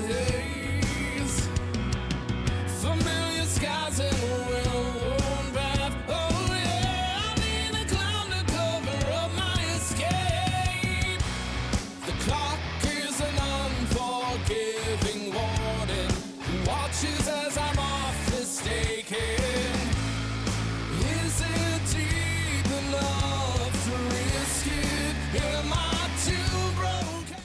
haze, familiar skies and well-worn path. Oh yeah, I need a clown to cover up my escape. The clock is an unforgiving warden who watches as I'm off mistaken. Is it deep enough to risk it? Am I too broken?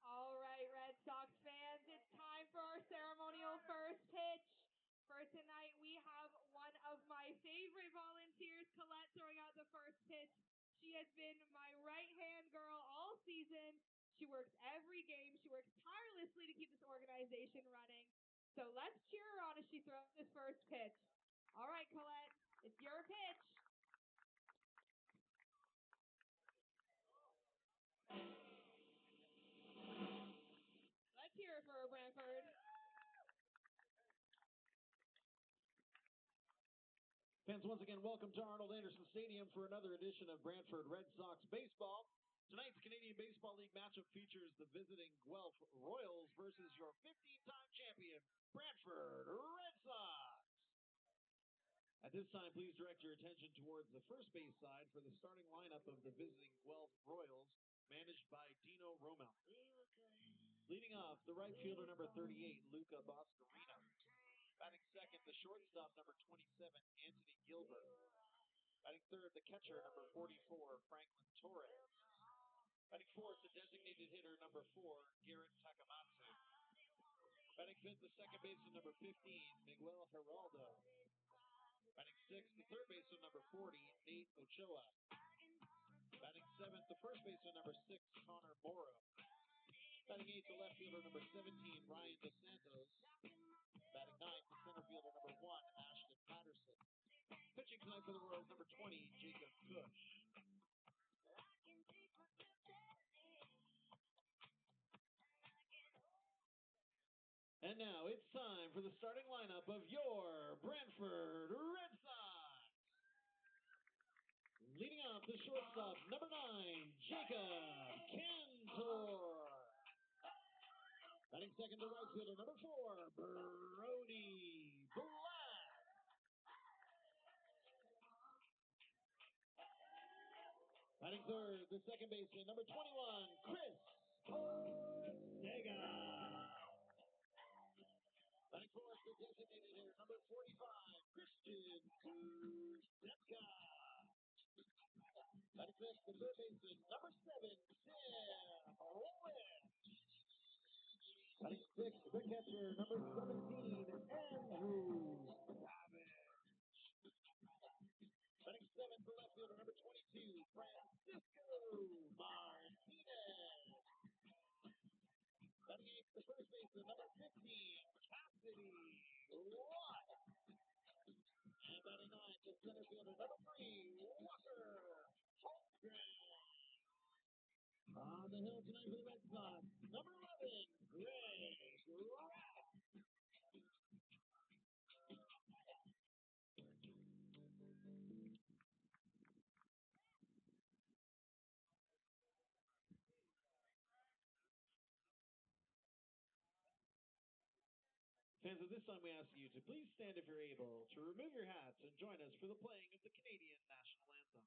All right, Red Sox fans, it's time for our ceremonial first pitch. For tonight, we have one of my favorite volunteers, Colette, throwing out the first pitch. She has been my right-hand girl all season. She works every game. She works tirelessly to keep this organization running. So let's cheer her on as she throws this first pitch. All right, Colette, it's your pitch. Let's hear it for her, Brantford. Fans, once again, welcome to Arnold Anderson Stadium for another edition of Brantford Red Sox baseball. Tonight's Canadian Baseball League matchup features the visiting Guelph Royals versus your 15-time champion, Brantford Red Sox. At this time, please direct your attention towards the first base side for the starting lineup of the visiting Guelph Royals, managed by Dino Romel. Leading off, the right fielder, number 38, Luca Boscarino. Batting second, the shortstop, number 27, Anthony Gilbert. Batting third, the catcher, number 44, Franklin Torres. Batting fourth, the designated hitter, number 4, Garrett Takamatsu. Batting fifth, the second baseman, number 15, Miguel Geraldo. Batting sixth, the third baseman, number 40, Nate Ochoa. Batting seventh, the first baseman, number 6, Connor Morrow. Batting eighth, the left fielder, number 17, Ryan DeSantos. Batting ninth, the center fielder, number 1, Ashton Patterson. Pitching tonight for the Royals, number 20, Jacob Cush. And now it's time for the starting lineup of your Brantford Red Sox. Leading off, the shortstop, number 9, Jacob Cantor. Batting second, the right fielder, number 4, Brody Black. Batting third, the second baseman, number 21, designated hitter, number 45, Christian Kuzepka. Batting sixth, the third baseman, number 7, Sam Owen. Batting sixth, the catcher, number 17, Andrew Savage. Batting seventh, the left fielder, number 22, Francisco Martinez. Batting eighth, the first baseman, number 15, Cassidy Watt. And batting ninth, the center fielder, number 3, Walker Holmgren. On the hill tonight for the Red Sox, number 11, Greg Rapp. Fans, at this time we ask you to please stand if you're able, to remove your hats and join us for the playing of the Canadian National Anthem.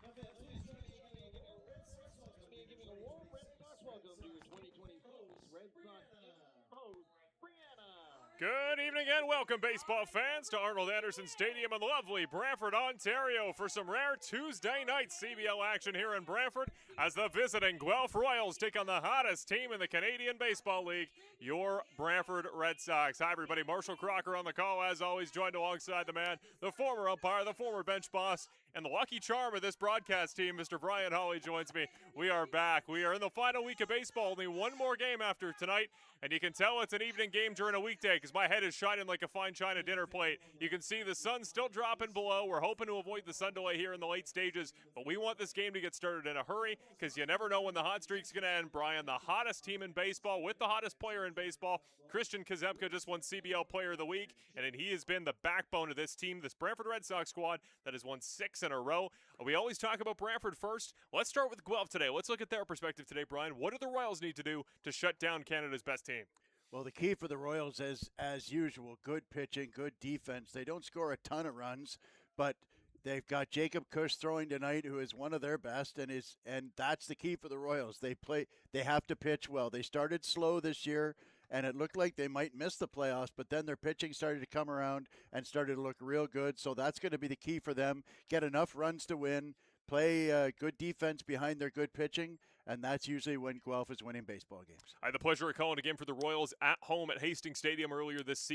Now, fans, please join me in giving a warm Red Sox welcome to your 2026 Red Sox host, Brianna. Good evening and welcome, baseball fans, to Arnold Anderson Stadium in lovely Brantford, Ontario, for some rare Tuesday night CBL action here in Brantford as the visiting Guelph Royals take on the hottest team in the Canadian Baseball League, your Brantford Red Sox. Hi, everybody. Marshall Crocker on the call, as always, joined alongside the man, the former umpire, the former bench boss, and the lucky charm of this broadcast team, Mr. Brian Hawley, joins me. We are back. We are in the final week of baseball. Only one more game after tonight, and you can tell it's an evening game during a weekday because my head is shining like a fine china dinner plate. You can see the sun still dropping below. We're hoping to avoid the sun delay here in the late stages, but we want this game to get started in a hurry because you never know when the hot streak's going to end. Brian, the hottest team in baseball with the hottest player in baseball, Christian Kuzepka, just won CBL Player of the Week, and he has been the backbone of this team, this Brantford Red Sox squad that has won 6 in a row. We always talk about Brantford first. Let's start with Guelph today. Let's look at their perspective today, Brian. What do the Royals need to do to shut down Canada's best team? Well, the key for the Royals is, as usual, good pitching, good defense. They don't score a ton of runs, but they've got Jacob Cush throwing tonight, who is one of their best, and that's the key for the Royals. They have to pitch well. They started slow this year, and it looked like they might miss the playoffs, but then their pitching started to come around and started to look real good. So that's going to be the key for them. Get enough runs to win, play good defense behind their good pitching, and that's usually when Guelph is winning baseball games. I had the pleasure of calling a game for the Royals at home at Hastings Stadium earlier this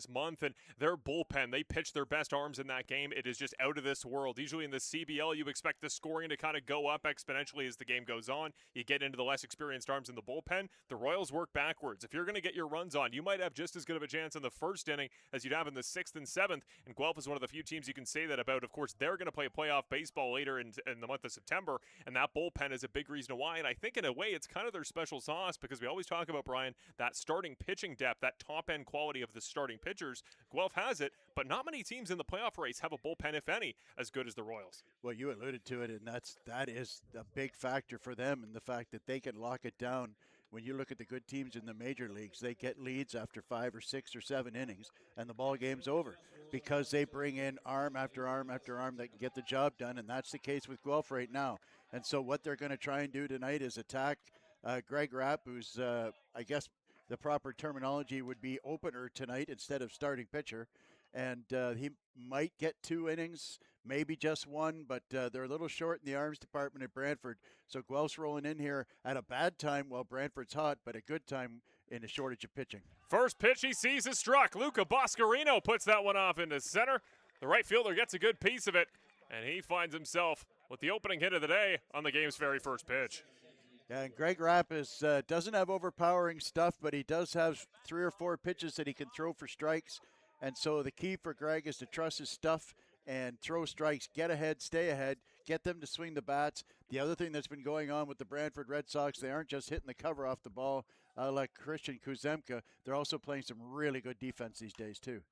month, and their bullpen, they pitched their best arms in that game. It is just out of this world. Usually in the CBL, you expect the scoring to kind of go up exponentially as the game goes on. You get into the less experienced arms in the bullpen. The Royals work backwards. If you're going to get your runs on, you might have just as good of a chance in the first inning as you'd have in the 6th and 7th, and Guelph is one of the few teams you can say that about. Of course, they're going to play playoff baseball later in the month of September, and that bullpen is a big reason why, and I think in a way it's kind of their special sauce because we always talk about, Brian, that starting pitching depth, that top-end quality of the starting pitchers. Guelph has it, but not many teams in the playoff race have a bullpen, if any, as good as the Royals. Well, you alluded to it, and that is a big factor for them, and the fact that they can lock it down. When you look at the good teams in the major leagues, they get leads after 5 or 6 or 7 innings, and the ball game's over because they bring in arm after arm after arm that can get the job done, and that's the case with Guelph right now. And so what they're going to try and do tonight is attack Greg Rapp, who's, I guess the proper terminology would be opener tonight instead of starting pitcher. And he might get 2 innings, maybe just one, but they're a little short in the arms department at Brantford. So Guelph's rolling in here at a bad time while Brantford's hot, but a good time in a shortage of pitching. First pitch he sees is struck. Luca Boscarino puts that one off into center. The right fielder gets a good piece of it, and he finds himself with the opening hit of the day on the game's very first pitch. Yeah, and Greg Rapp doesn't have overpowering stuff, but he does have 3 or 4 pitches that he can throw for strikes. And so the key for Greg is to trust his stuff and throw strikes, get ahead, stay ahead, get them to swing the bats. The other thing that's been going on with the Brantford Red Sox, they aren't just hitting the cover off the ball like Christian Kuzemka. They're also playing some really good defense these days, too.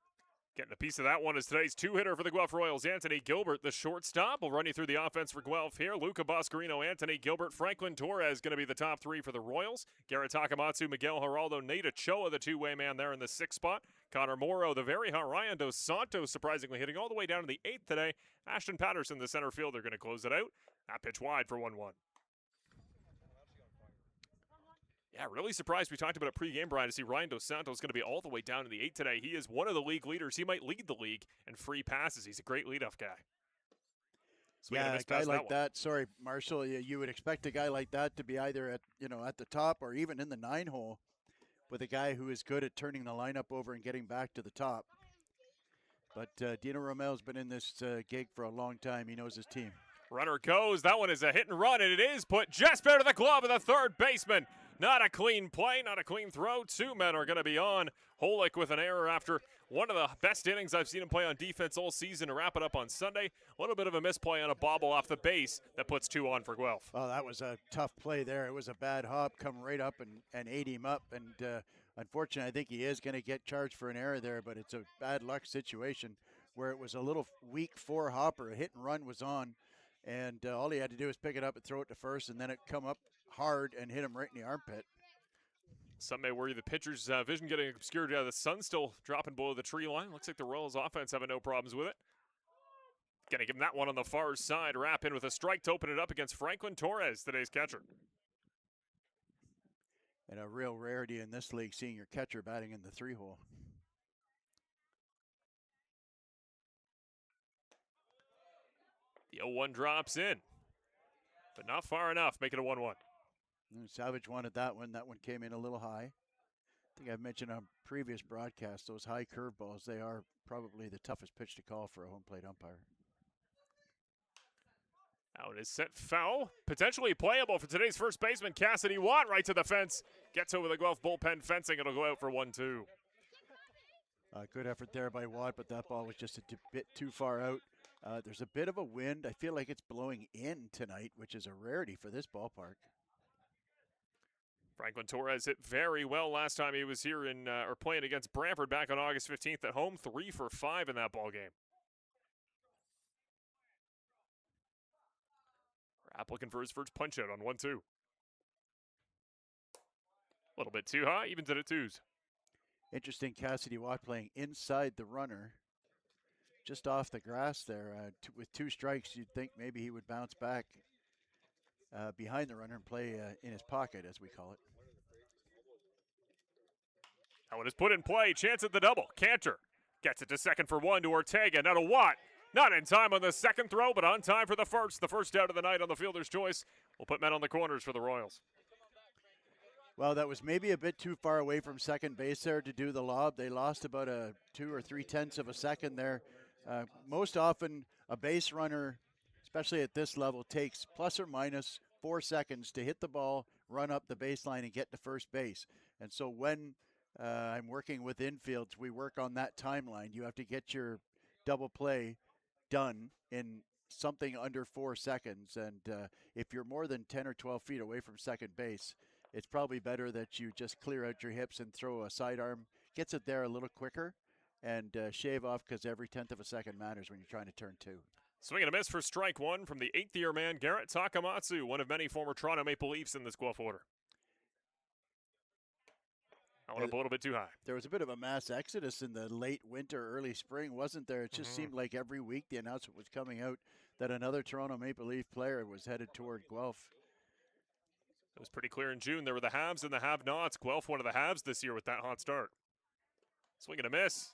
Getting a piece of that one is today's two-hitter for the Guelph Royals, Anthony Gilbert, the shortstop. We'll run you through the offense for Guelph here. Luca Boscarino, Anthony Gilbert, Franklin Torres going to be the top 3 for the Royals. Garrett Takamatsu, Miguel Geraldo, Nate Ochoa, the two-way man there in the 6th spot. Connor Morrow, the very hot Ryan Dos Santos, surprisingly hitting all the way down to the 8th today. Ashton Patterson, the center fielder, going to close it out. That pitch wide for 1-1. Yeah, really surprised. We talked about it pregame, Brian, to see Ryan Dos Santos going to be all the way down to the 8 today. He is one of the league leaders. He might lead the league in free passes. He's a great leadoff guy. So yeah, a guy like that. Sorry, Marshall. You would expect a guy like that to be either at the top or even in the 9 hole, with a guy who is good at turning the lineup over and getting back to the top. But Dino Romel's been in this gig for a long time. He knows his team. Runner goes. That one is a hit and run, and it is put just bare to the glove of the third baseman. Not a clean play, not a clean throw. 2 men are going to be on. Holick with an error after one of the best innings I've seen him play on defense all season to wrap it up on Sunday. A little bit of a misplay on a bobble off the base that puts 2 on for Guelph. Oh, that was a tough play there. It was a bad hop, come right up and ate him up. And unfortunately, I think he is going to get charged for an error there, but it's a bad luck situation where it was a little weak 4 hopper. A hit and run was on, and all he had to do was pick it up and throw it to first, and then it come up hard and hit him right in the armpit. Some may worry the pitcher's vision getting obscured. The sun's still dropping below the tree line. Looks like the Royals offense having no problems with it. Gonna give him that one on the far side. Wrap in with a strike to open it up against Franklin Torres, today's catcher. And a real rarity in this league, seeing your catcher batting in the 3 hole. The 0-1 drops in, but not far enough. Make it a 1-1. Savage wanted that one. That one came in a little high. I think I've mentioned on previous broadcasts, those high curveballs, they are probably the toughest pitch to call for a home plate umpire. Out is set foul. Potentially playable for today's first baseman, Cassidy Watt, right to the fence. Gets over the Guelph bullpen fencing. It'll go out for 1-2. Good effort there by Watt, but that ball was just a bit too far out. There's a bit of a wind. I feel like it's blowing in tonight, which is a rarity for this ballpark. Franklin Torres hit very well last time he was here or playing against Brantford back on August 15th at home. 3 for 5 in that ball game. Rapp looking for his first punch out on 1-2. A little bit too high, evens it at 2s. Interesting, Cassidy Watt playing inside the runner, just off the grass there. With 2 strikes, you'd think maybe he would bounce back behind the runner and play in his pocket, as we call it. That one is put in play. Chance at the double. Cantor gets it to second for 1 to Ortega. Now to Watt. Not in time on the second throw, but on time for the first. The first out of the night on the fielder's choice. We'll put men on the corners for the Royals. Well, that was maybe a bit too far away from second base there to do the lob. They lost about a 2 or 3/10 of a second there. Most often, a base runner, especially at this level, takes plus or minus 4 seconds to hit the ball, run up the baseline, and get to first base. And so when I'm working with infields, we work on that timeline. You have to get your double play done in something under 4 seconds. And if you're more than 10 or 12 feet away from second base, it's probably better that you just clear out your hips and throw a sidearm. Gets it there a little quicker, and shave off, because every 10th of a second matters when you're trying to turn 2. Swing and a miss for strike 1 from the 8th-year man, Garrett Takamatsu, one of many former Toronto Maple Leafs in this Guelph order. I went up a little bit too high. There was a bit of a mass exodus in the late winter, early spring, wasn't there? It just seemed like every week the announcement was coming out that another Toronto Maple Leaf player was headed toward Guelph. It was pretty clear in June. There were the haves and the have-nots. Guelph one of the haves this year with that hot start. Swing and a miss.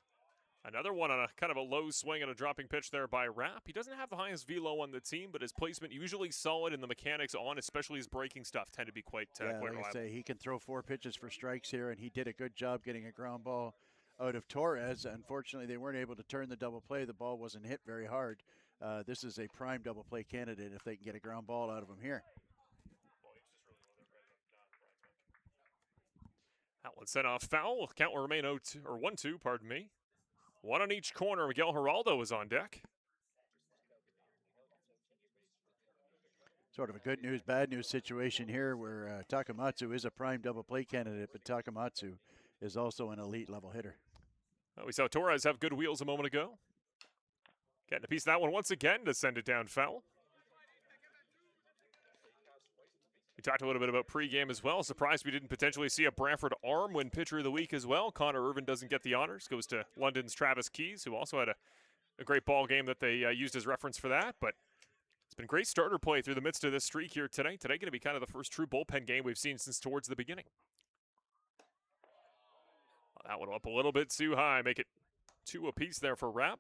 Another one on a kind of a low swing and a dropping pitch there by Rapp. He doesn't have the highest velo on the team, but his placement usually solid, and the mechanics on, especially his breaking stuff, tend to be quite like reliable. I say, he can throw 4 pitches for strikes here, and he did a good job getting a ground ball out of Torres. Unfortunately, they weren't able to turn the double play. The ball wasn't hit very hard. This is a prime double play candidate if they can get a ground ball out of him here. That one sent off foul. Count will remain 0-2, or 1-2, pardon me. One on each corner. Miguel Geraldo is on deck. Sort of a good news, bad news situation here where Takamatsu is a prime double play candidate, but Takamatsu is also an elite level hitter. Well, we saw Torres have good wheels a moment ago. Getting a piece of that one once again to send it down foul. We talked a little bit about pregame as well. Surprised we didn't potentially see a Brantford arm win pitcher of the week as well. Connor Irvin doesn't get the honors. Goes to London's Travis Keys, who also had a great ball game that they used as reference for that. But it's been great starter play through the midst of this streak here today. Today going to be kind of the first true bullpen game we've seen since towards the beginning. That one up a little bit too high. Make it 2 apiece there for Rapp.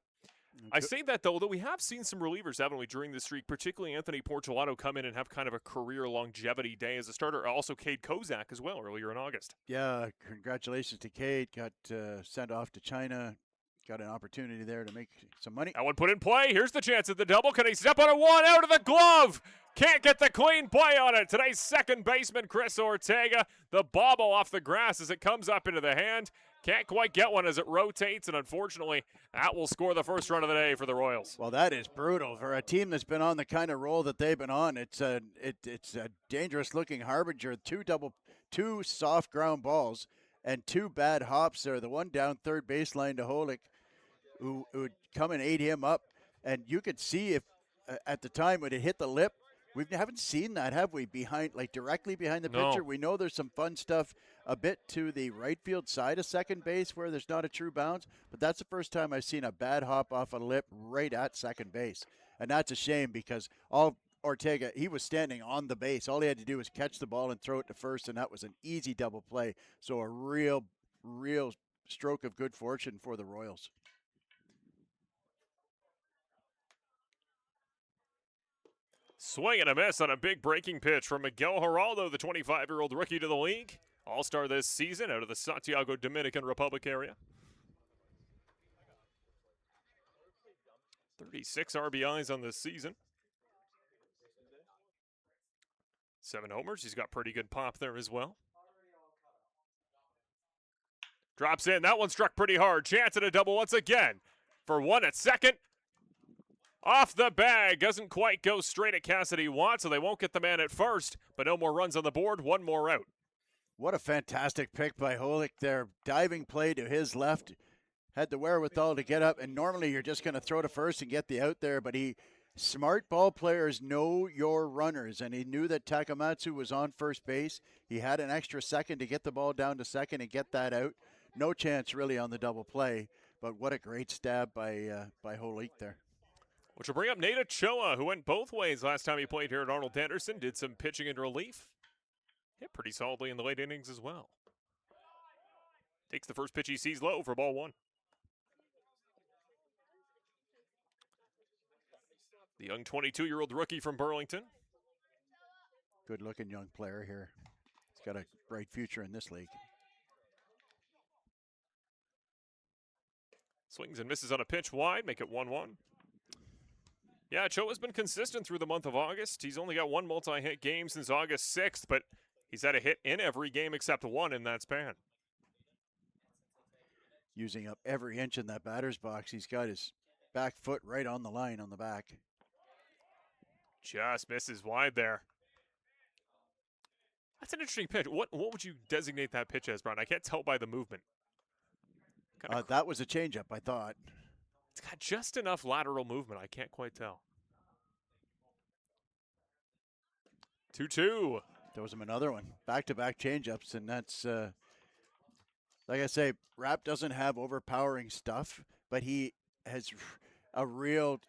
I say that, though we have seen some relievers, haven't we, during this streak, particularly Anthony Portolato come in and have kind of a career longevity day as a starter. Also, Cade Kozak as well earlier in August. Yeah, congratulations to Cade. Got sent off to China. Got an opportunity there to make some money. That one put in play. Here's the chance at the double. Can he step on a one out of the glove? Can't get the clean play on it. Today's second baseman, Chris Ortega. The bobble off the grass as it comes up into the hand. Can't quite get one as it rotates, and unfortunately, that will score the first run of the day for the Royals. Well, that is brutal for a team that's been on the kind of roll that they've been on. It's a dangerous-looking harbinger. Two soft ground balls and 2 bad hops there. The one down third baseline to Holick, who would come and aid him up, and you could see if at the time when it hit the lip. We haven't seen that, have we? Directly behind the pitcher. We know there's some fun stuff a bit to the right field side of second base where there's not a true bounce, but that's the first time I've seen a bad hop off a lip right at second base. And that's a shame because Ortega, he was standing on the base. All he had to do was catch the ball and throw it to first, and that was an easy double play. So a real stroke of good fortune for the Royals. Swing and a miss on a big breaking pitch from Miguel Geraldo, the 25-year-old rookie to the league. All-star this season out of the Santiago Dominican Republic area. 36 RBIs on this season. 7 homers. He's got pretty good pop there as well. Drops in. That one struck pretty hard. Chance at a double once again. For one at second. Off the bag, doesn't quite go straight at Cassidy Watt, so they won't get the man at first, but no more runs on the board, 1 more out. What a fantastic pick by Holick there. Diving play to his left, had the wherewithal to get up, and normally you're just going to throw to first and get the out there, but smart ball players know your runners, and he knew that Takamatsu was on first base. He had an extra second to get the ball down to second and get that out. No chance really on the double play, but what a great stab by Holick there. Which will bring up Nate Ochoa, who went both ways last time he played here at Arnold Anderson. Did some pitching and relief. Hit pretty solidly in the late innings as well. Takes the first pitch he sees low for ball 1. The young 22-year-old rookie from Burlington. Good-looking young player here. He's got a bright future in this league. Swings and misses on a pitch wide, make it 1-1. Yeah, Ochoa's been consistent through the month of August. He's only got 1 multi-hit game since August 6th, but he's had a hit in every game except 1 in that span. Using up every inch in that batter's box. He's got his back foot right on the line on the back. Just misses wide there. That's an interesting pitch. What would you designate that pitch as, Brian? I can't tell by the movement. That was a changeup, I thought. It's got just enough lateral movement. I can't quite tell. 2-2. Throws him another one. Back-to-back changeups, and that's, like I say, Rapp doesn't have overpowering stuff, but he has a real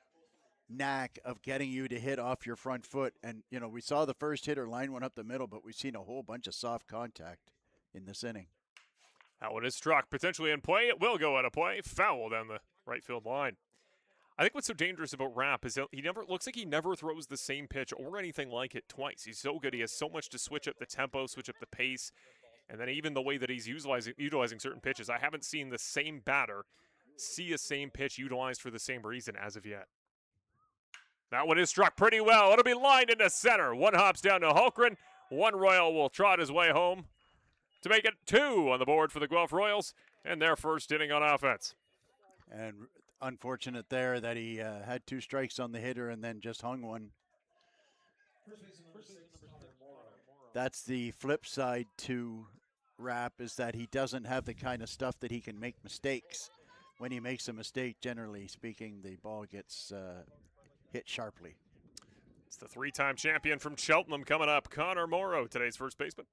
knack of getting you to hit off your front foot. And, we saw the first hitter line one up the middle, but we've seen a whole bunch of soft contact in this inning. That one is struck, potentially in play. It will go out of play. Foul down the right field line. I think what's so dangerous about Rapp is he looks like he never throws the same pitch or anything like it twice. He's so good. He has so much to switch up the tempo, switch up the pace, and then even the way that he's utilizing certain pitches. I haven't seen the same batter see a same pitch utilized for the same reason as of yet. That one is struck pretty well. It'll be lined into center. One hops down to Hulkren. One Royal will trot his way home to make it 2 on the board for the Guelph Royals and their first inning on offense. And unfortunate there that he had 2 strikes on the hitter and then just hung one. That's the flip side to Rapp, is that he doesn't have the kind of stuff that he can make mistakes. When he makes a mistake, generally speaking, the ball gets hit sharply. It's the 3-time champion from Cheltenham coming up, Connor Morrow, today's first baseman.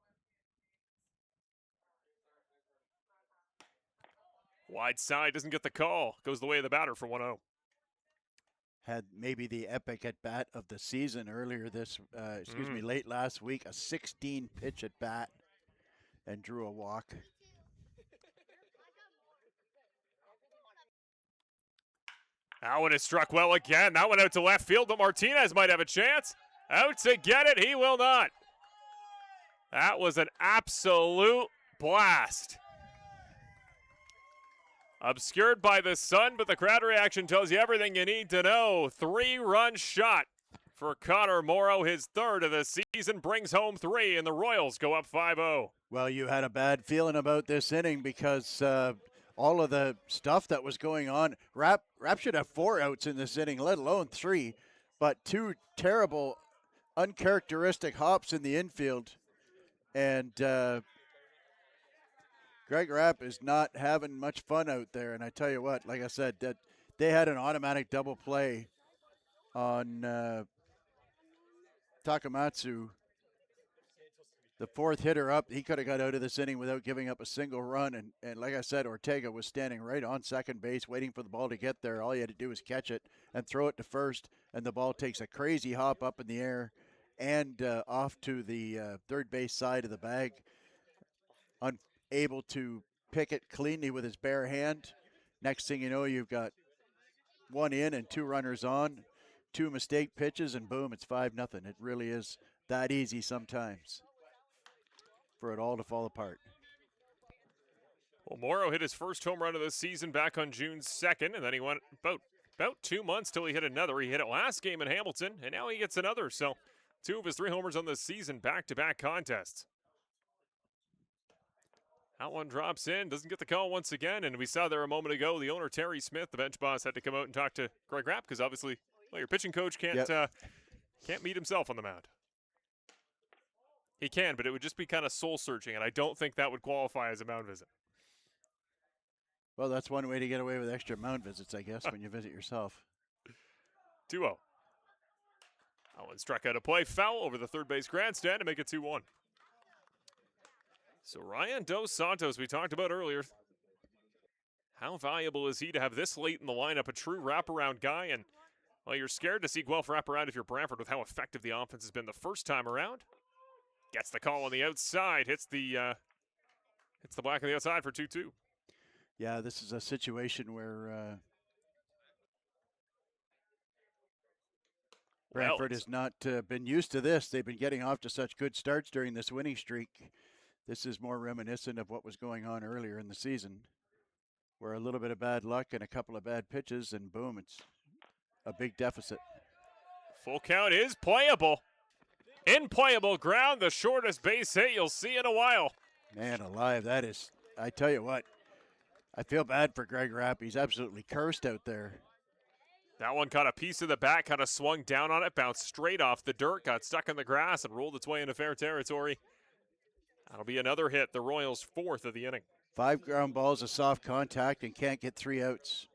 Wide side, doesn't get the call. Goes the way of the batter for 1-0. Had maybe the epic at bat of the season earlier late last week, a 16 pitch at bat and drew a walk. That one is struck well again. That one out to left field, but Martinez might have a chance. Out to get it, he will not. That was an absolute blast. Obscured by the sun, but the crowd reaction tells you everything you need to know. 3-run shot for Connor Morrow. His 3rd of the season, brings home 3, and the Royals go up 5-0. Well, you had a bad feeling about this inning because all of the stuff that was going on. Rapp should have 4 outs in this inning, let alone 3. But 2 terrible, uncharacteristic hops in the infield. And Greg Rapp is not having much fun out there. And I tell you what, like I said, that they had an automatic double play on Takamatsu. The 4th hitter up, he could have got out of this inning without giving up a single run. And like I said, Ortega was standing right on second base waiting for the ball to get there. All he had to do was catch it and throw it to first, and the ball takes a crazy hop up in the air and off to the third base side of the bag. Unable to pick it cleanly with his bare hand. Next thing you know, you've got 1 in and 2 runners on, 2 mistake pitches, and boom, it's 5-0. It really is that easy sometimes for it all to fall apart. Well, Morrow hit his first home run of the season back on June 2nd, and then he went about 2 months till he hit another. He hit it last game in Hamilton, and now he gets another. So 2 of his 3 homers on the season, back-to-back contests. That one drops in, doesn't get the call once again, and we saw there a moment ago, the owner, Terry Smith, the bench boss, had to come out and talk to Greg Rapp because obviously, well, your pitching coach can't meet himself on the mound. He can, but it would just be kind of soul-searching, and I don't think that would qualify as a mound visit. Well, that's one way to get away with extra mound visits, I guess, when you visit yourself. 2-0. That one struck out of play, foul over the third base grandstand to make it 2-1. So Ryan Dos Santos, we talked about earlier. How valuable is he to have this late in the lineup, a true wraparound guy? And, well, you're scared to see Guelph wrap around if you're Brantford with how effective the offense has been the first time around. Gets the call on the outside, hits the black on the outside for 2-2. Yeah, this is a situation where Brantford has not been used to this. They've been getting off to such good starts during this winning streak. This is more reminiscent of what was going on earlier in the season, where a little bit of bad luck and a couple of bad pitches, and boom, it's a big deficit. Full count is playable. In playable ground, the shortest base hit you'll see in a while. Man alive, that is, I tell you what, I feel bad for Greg Rapp. He's absolutely cursed out there. That one caught a piece of the bat, kind of swung down on it, bounced straight off the dirt, got stuck in the grass, and rolled its way into fair territory. That'll be another hit, the Royals' 4th of the inning. 5 ground balls of soft contact and can't get 3 outs.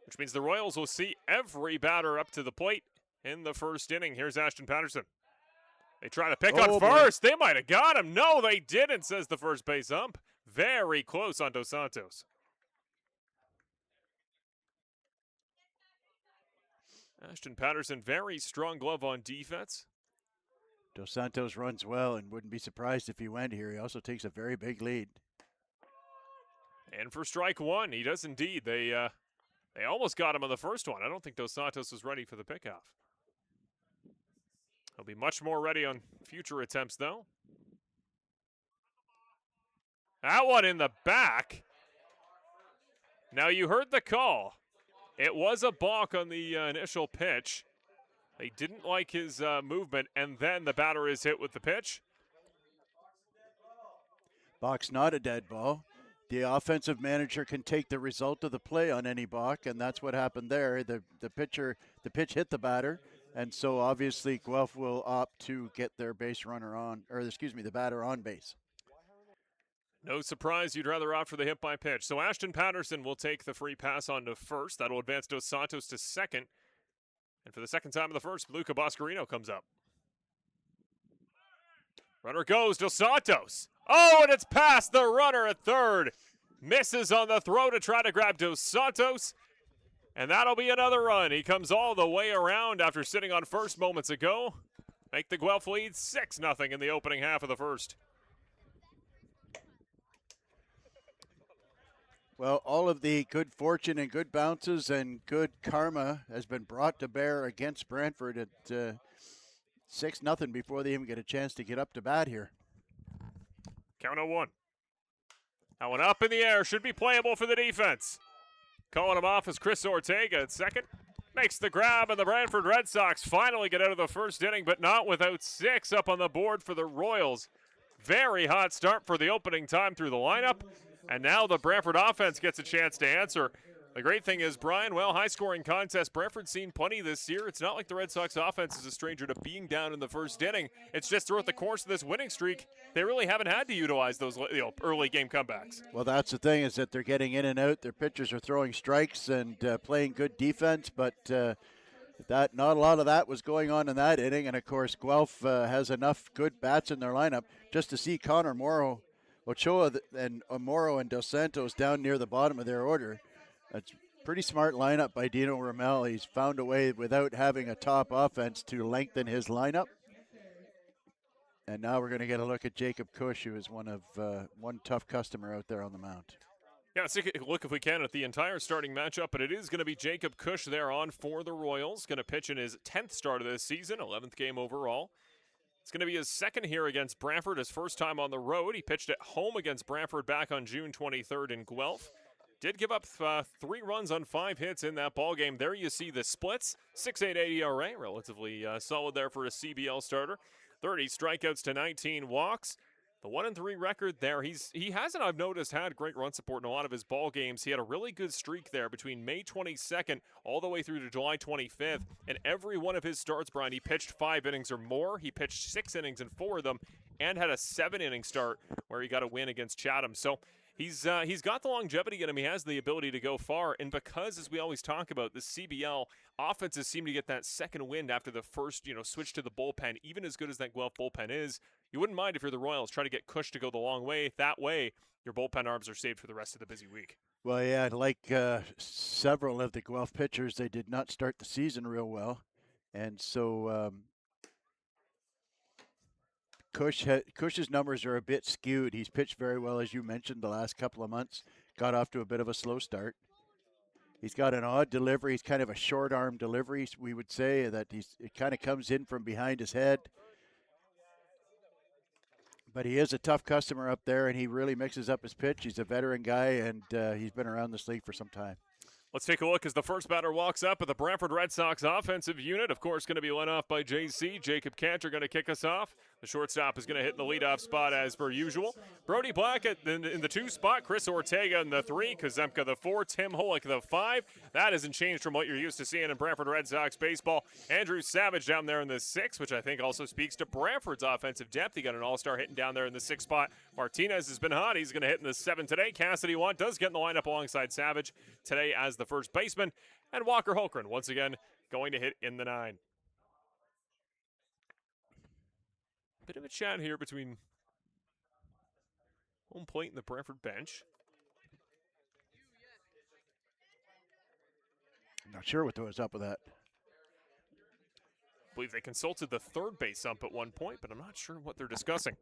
Which means the Royals will see every batter up to the plate in the first inning. Here's Ashton Patterson. They try to pick on first. They might have got him. No, they didn't, says the first base ump. Very close on Dos Santos. Ashton Patterson, very strong glove on defense. Dos Santos runs well and wouldn't be surprised if he went here. He also takes a very big lead. And for strike one, he does indeed. They almost got him on the first one. I don't think Dos Santos was ready for the pickoff. He'll be much more ready on future attempts, though. That one in the back. Now, you heard the call. It was a balk on the initial pitch. They didn't like his movement, and then the batter is hit with the pitch. Balk's not a dead ball. The offensive manager can take the result of the play on any balk, and that's what happened there. The pitch hit the batter, and so obviously Guelph will opt to get their base runner on, or excuse me, the batter on base. No surprise you'd rather opt for the hit by pitch. So Ashton Patterson will take the free pass on to first. That'll advance Dos Santos to second. And for the second time in the first, Luca Boscarino comes up. Runner goes, Dos Santos. Oh, and it's past the runner at third. Misses on the throw to try to grab Dos Santos. And that'll be another run. He comes all the way around after sitting on first moments ago. Make the Guelph lead 6-0 in the opening half of the first. Well, all of the good fortune and good bounces and good karma has been brought to bear against Brantford at 6-0 before they even get a chance to get up to bat here. Count 0-1. That one up in the air, should be playable for the defense. Calling him off is Chris Ortega at second. Makes the grab, and the Brantford Red Sox finally get out of the first inning, but not without 6 up on the board for the Royals. Very hot start for the opening time through the lineup. And now the Brantford offense gets a chance to answer. The great thing is, Brian, well, high-scoring contest. Brantford's seen plenty this year. It's not like the Red Sox offense is a stranger to being down in the first inning. It's just throughout the course of this winning streak, they really haven't had to utilize those early game comebacks. Well, that's the thing, is that they're getting in and out. Their pitchers are throwing strikes and playing good defense, but not a lot of that was going on in that inning. And, of course, Guelph has enough good bats in their lineup just to see Connor Morrow, Ochoa and Morrow and Dos Santos down near the bottom of their order. That's pretty smart lineup by Dino Ramel. He's found a way without having a top offense to lengthen his lineup. And now we're going to get a look at Jacob Cush, who is one tough customer out there on the mound. Yeah, let's take a look if we can at the entire starting matchup, but it is going to be Jacob Cush there on for the Royals. Going to pitch in his 10th start of this season, 11th game overall. It's going to be his second here against Brantford, his first time on the road. He pitched at home against Brantford back on June 23rd in Guelph. Did give up 3 runs on 5 hits in that ballgame. There you see the splits. 6.88 ERA, relatively solid there for a CBL starter. 30 strikeouts to 19 walks. The 1-3 record there, he hasn't, I've noticed, had great run support in a lot of his ball games. He had a really good streak there between May 22nd all the way through to July 25th. And every one of his starts, Brian, he pitched 5 innings or more. He pitched 6 innings in 4 of them and had a 7-inning start where he got a win against Chatham. So he's got the longevity in him. He has the ability to go far. And because, as we always talk about, the CBL offenses seem to get that second wind after the first, switch to the bullpen. Even as good as that Guelph bullpen is, you wouldn't mind if you're the Royals. Try to get Cush to go the long way. That way, your bullpen arms are saved for the rest of the busy week. Well, yeah, like several of the Guelph pitchers, they did not start the season real well. And so Cush's numbers are a bit skewed. He's pitched very well, as you mentioned, the last couple of months. Got off to a bit of a slow start. He's got an odd delivery. He's kind of a short arm delivery, we would say, that it kind of comes in from behind his head. But he is a tough customer up there, and he really mixes up his pitch. He's a veteran guy, and he's been around this league for some time. Let's take a look as the first batter walks up at the Brantford Red Sox offensive unit. Of course, going to be led off by JC. Jacob Cantor going to kick us off. The shortstop is going to hit in the leadoff spot as per usual. Brody Black in the 2 spot. Chris Ortega in the 3. Kazemka the 4. Tim Holick the 5. That hasn't changed from what you're used to seeing in Brantford Red Sox baseball. Andrew Savage down there in the 6, which I think also speaks to Brantford's offensive depth. He got an all-star hitting down there in the 6 spot. Martinez has been hot. He's going to hit in the 7 today. Cassidy Watt does get in the lineup alongside Savage today as the first baseman. And Walker Holgren, once again, going to hit in the 9. Bit of a chat here between home plate and the Brantford bench. Not sure what was up with that. believe they consulted the third base ump at one point, but I'm not sure what they're discussing.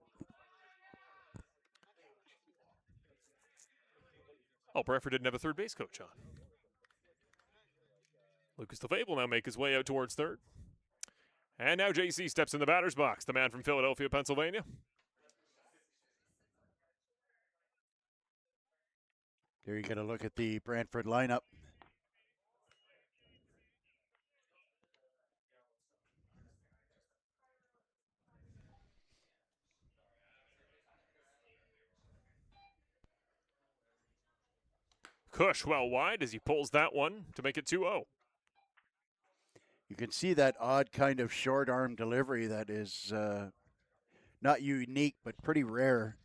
Oh, Brantford didn't have a third base coach on. Lucas LeFave will now make his way out towards third. And now JC steps in the batter's box, the man from Philadelphia, Pennsylvania. Here you get a look at the Brantford lineup. Cush well wide as he pulls that one to make it 2-0. You can see that odd kind of short arm delivery that is not unique, but pretty rare.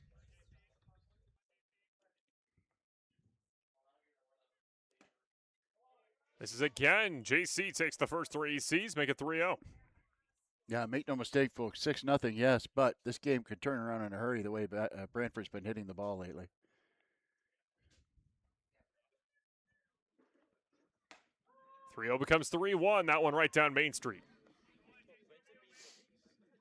This is again, JC takes the first three he sees, make it 3-0. Yeah, make no mistake, folks, 6-0, yes, but this game could turn around in a hurry the way Brantford's been hitting the ball lately. 3-0 becomes 3-1, that one right down Main Street.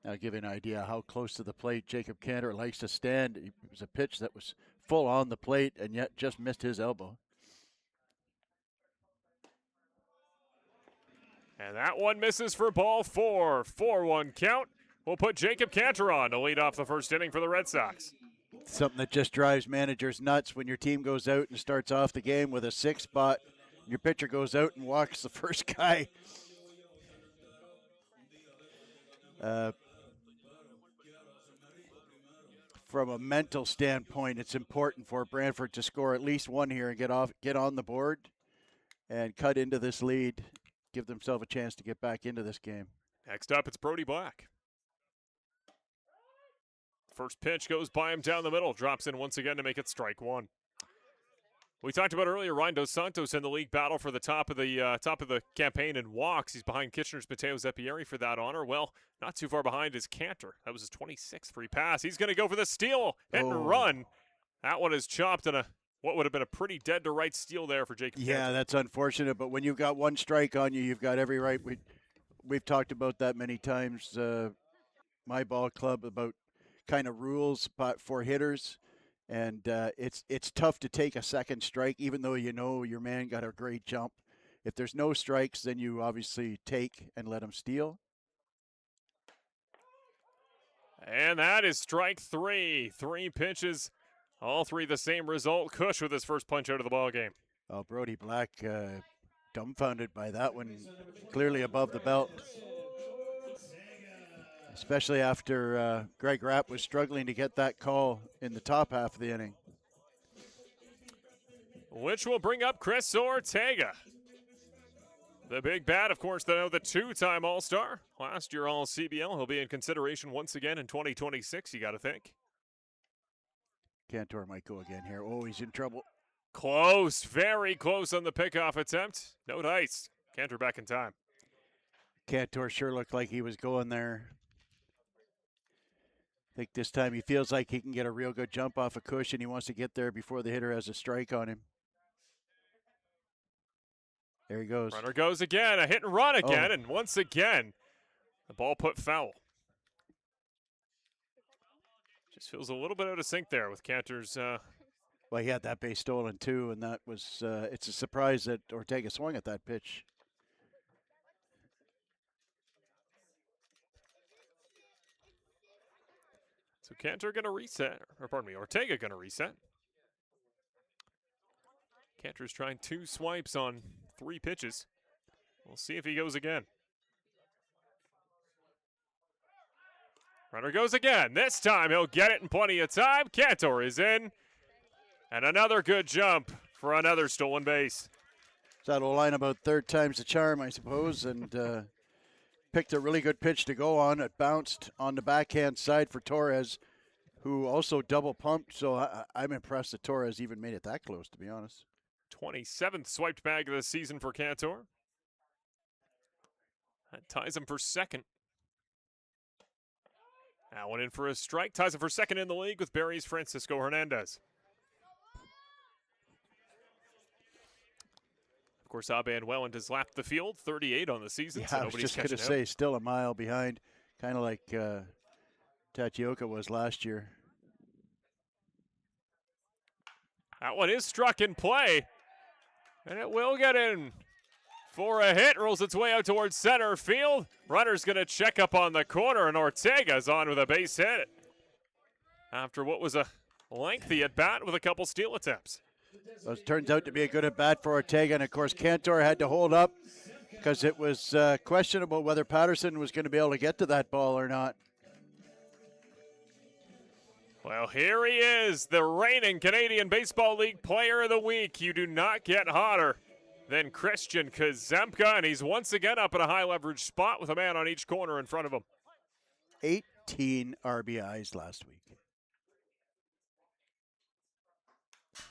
I'll give you an idea how close to the plate Jacob Cantor likes to stand. It was a pitch that was full on the plate and yet just missed his elbow. And that one misses for ball 4. 4-1 count. We'll put Jacob Cantor on to lead off the first inning for the Red Sox. Something that just drives managers nuts when your team goes out and starts off the game with a 6 spot. Your pitcher goes out and walks the first guy. From a mental standpoint, it's important for Brantford to score at least one here and get on the board and cut into this lead, give themselves a chance to get back into this game. Next up, it's Brody Black. First pitch goes by him down the middle, drops in once again to make it strike one. We talked about earlier Ryan Dos Santos in the league battle for the top of the campaign in walks. He's behind Kitchener's Mateo Zeppieri for that honor. Well, not too far behind is Cantor. That was his 26th free pass. He's going to go for the steal, hit and run. That one is chopped in what would have been a pretty dead to right steal there for Jacob Yeah, Cantor. that's unfortunate, but when you've got one strike on you, you've got every right. We've talked about that many times, my ball club, about kind of rules for hitters. And it's tough to take a second strike, even though you know your man got a great jump. If there's no strikes, then you obviously take and let him steal. And that is strike 3. 3 pitches, all three the same result. Cush with his first punch out of the ball game. Oh, Brody Black dumbfounded by that one, clearly above the belt. Especially after Greg Rapp was struggling to get that call in the top half of the inning. Which will bring up Chris Ortega. The big bat, of course, the two-time All-Star. Last year All-CBL. He'll be in consideration once again in 2026, you got to think. Cantor might go again here. Oh, he's in trouble. Close, very close on the pickoff attempt. No dice. Cantor back in time. Cantor sure looked like he was going there. I think this time he feels like he can get a real good jump off a cushion. He wants to get there before the hitter has a strike on him. There he goes. Runner goes again, a hit and run again, and once again, the ball put foul. Just feels a little bit out of sync there with Cantor's. Well, he had that base stolen too, and that was, it's a surprise that Ortega swung at that pitch. So Cantor going to reset, or pardon me, Ortega going to reset. Cantor's trying 2 swipes on 3 pitches. We'll see if he goes again. Runner goes again. This time he'll get it in plenty of time. Cantor is in. And another good jump for another stolen base. So that'll line about third time's the charm, I suppose, and picked a really good pitch to go on. It bounced on the backhand side for Torres, who also double pumped. So I'm impressed that Torres even made it that close, to be honest. 27th swiped bag of the season for Cantor. That ties him for second. That one in for a strike. Ties him for second in the league with Barry's Francisco Hernandez. Of course, Aben Welland has lapped the field, 38 on the season. Yeah, so I was nobody's just going to catching him. say, still a mile behind, kind of like Tachioka was last year. That one is struck in play, and it will get in for a hit. Rolls its way out towards center field. Runner's going to check up on the corner, and Ortega's on with a base hit after what was a lengthy at-bat with a couple steal attempts. Well, it turns out to be a good at-bat for Ortega, and of course Cantor had to hold up because it was questionable whether Patterson was going to be able to get to that ball or not. Well, here he is, the reigning Canadian Baseball League Player of the Week. You do not get hotter than Christian Kazemka, and he's once again up in a high-leverage spot with a man on each corner in front of him. 18 RBIs last week.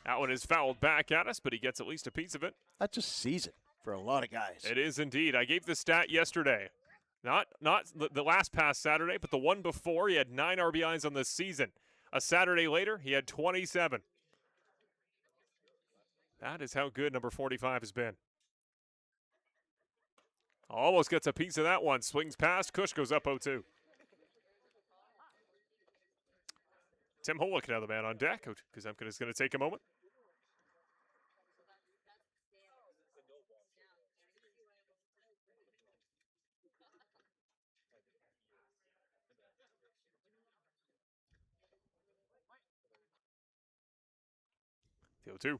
That one is fouled back at us, but he gets at least a piece of it. That's a season for a lot of guys. It is indeed. I gave the stat yesterday. Not the last past Saturday, but the one before. He had 9 RBIs on the season. A Saturday later, he had 27. That is how good number 45 has been. Almost gets a piece of that one. Swings past. Kush goes up 0-2. Tim Holick now the man on deck. Kazemka is going to take a moment. The 0-2.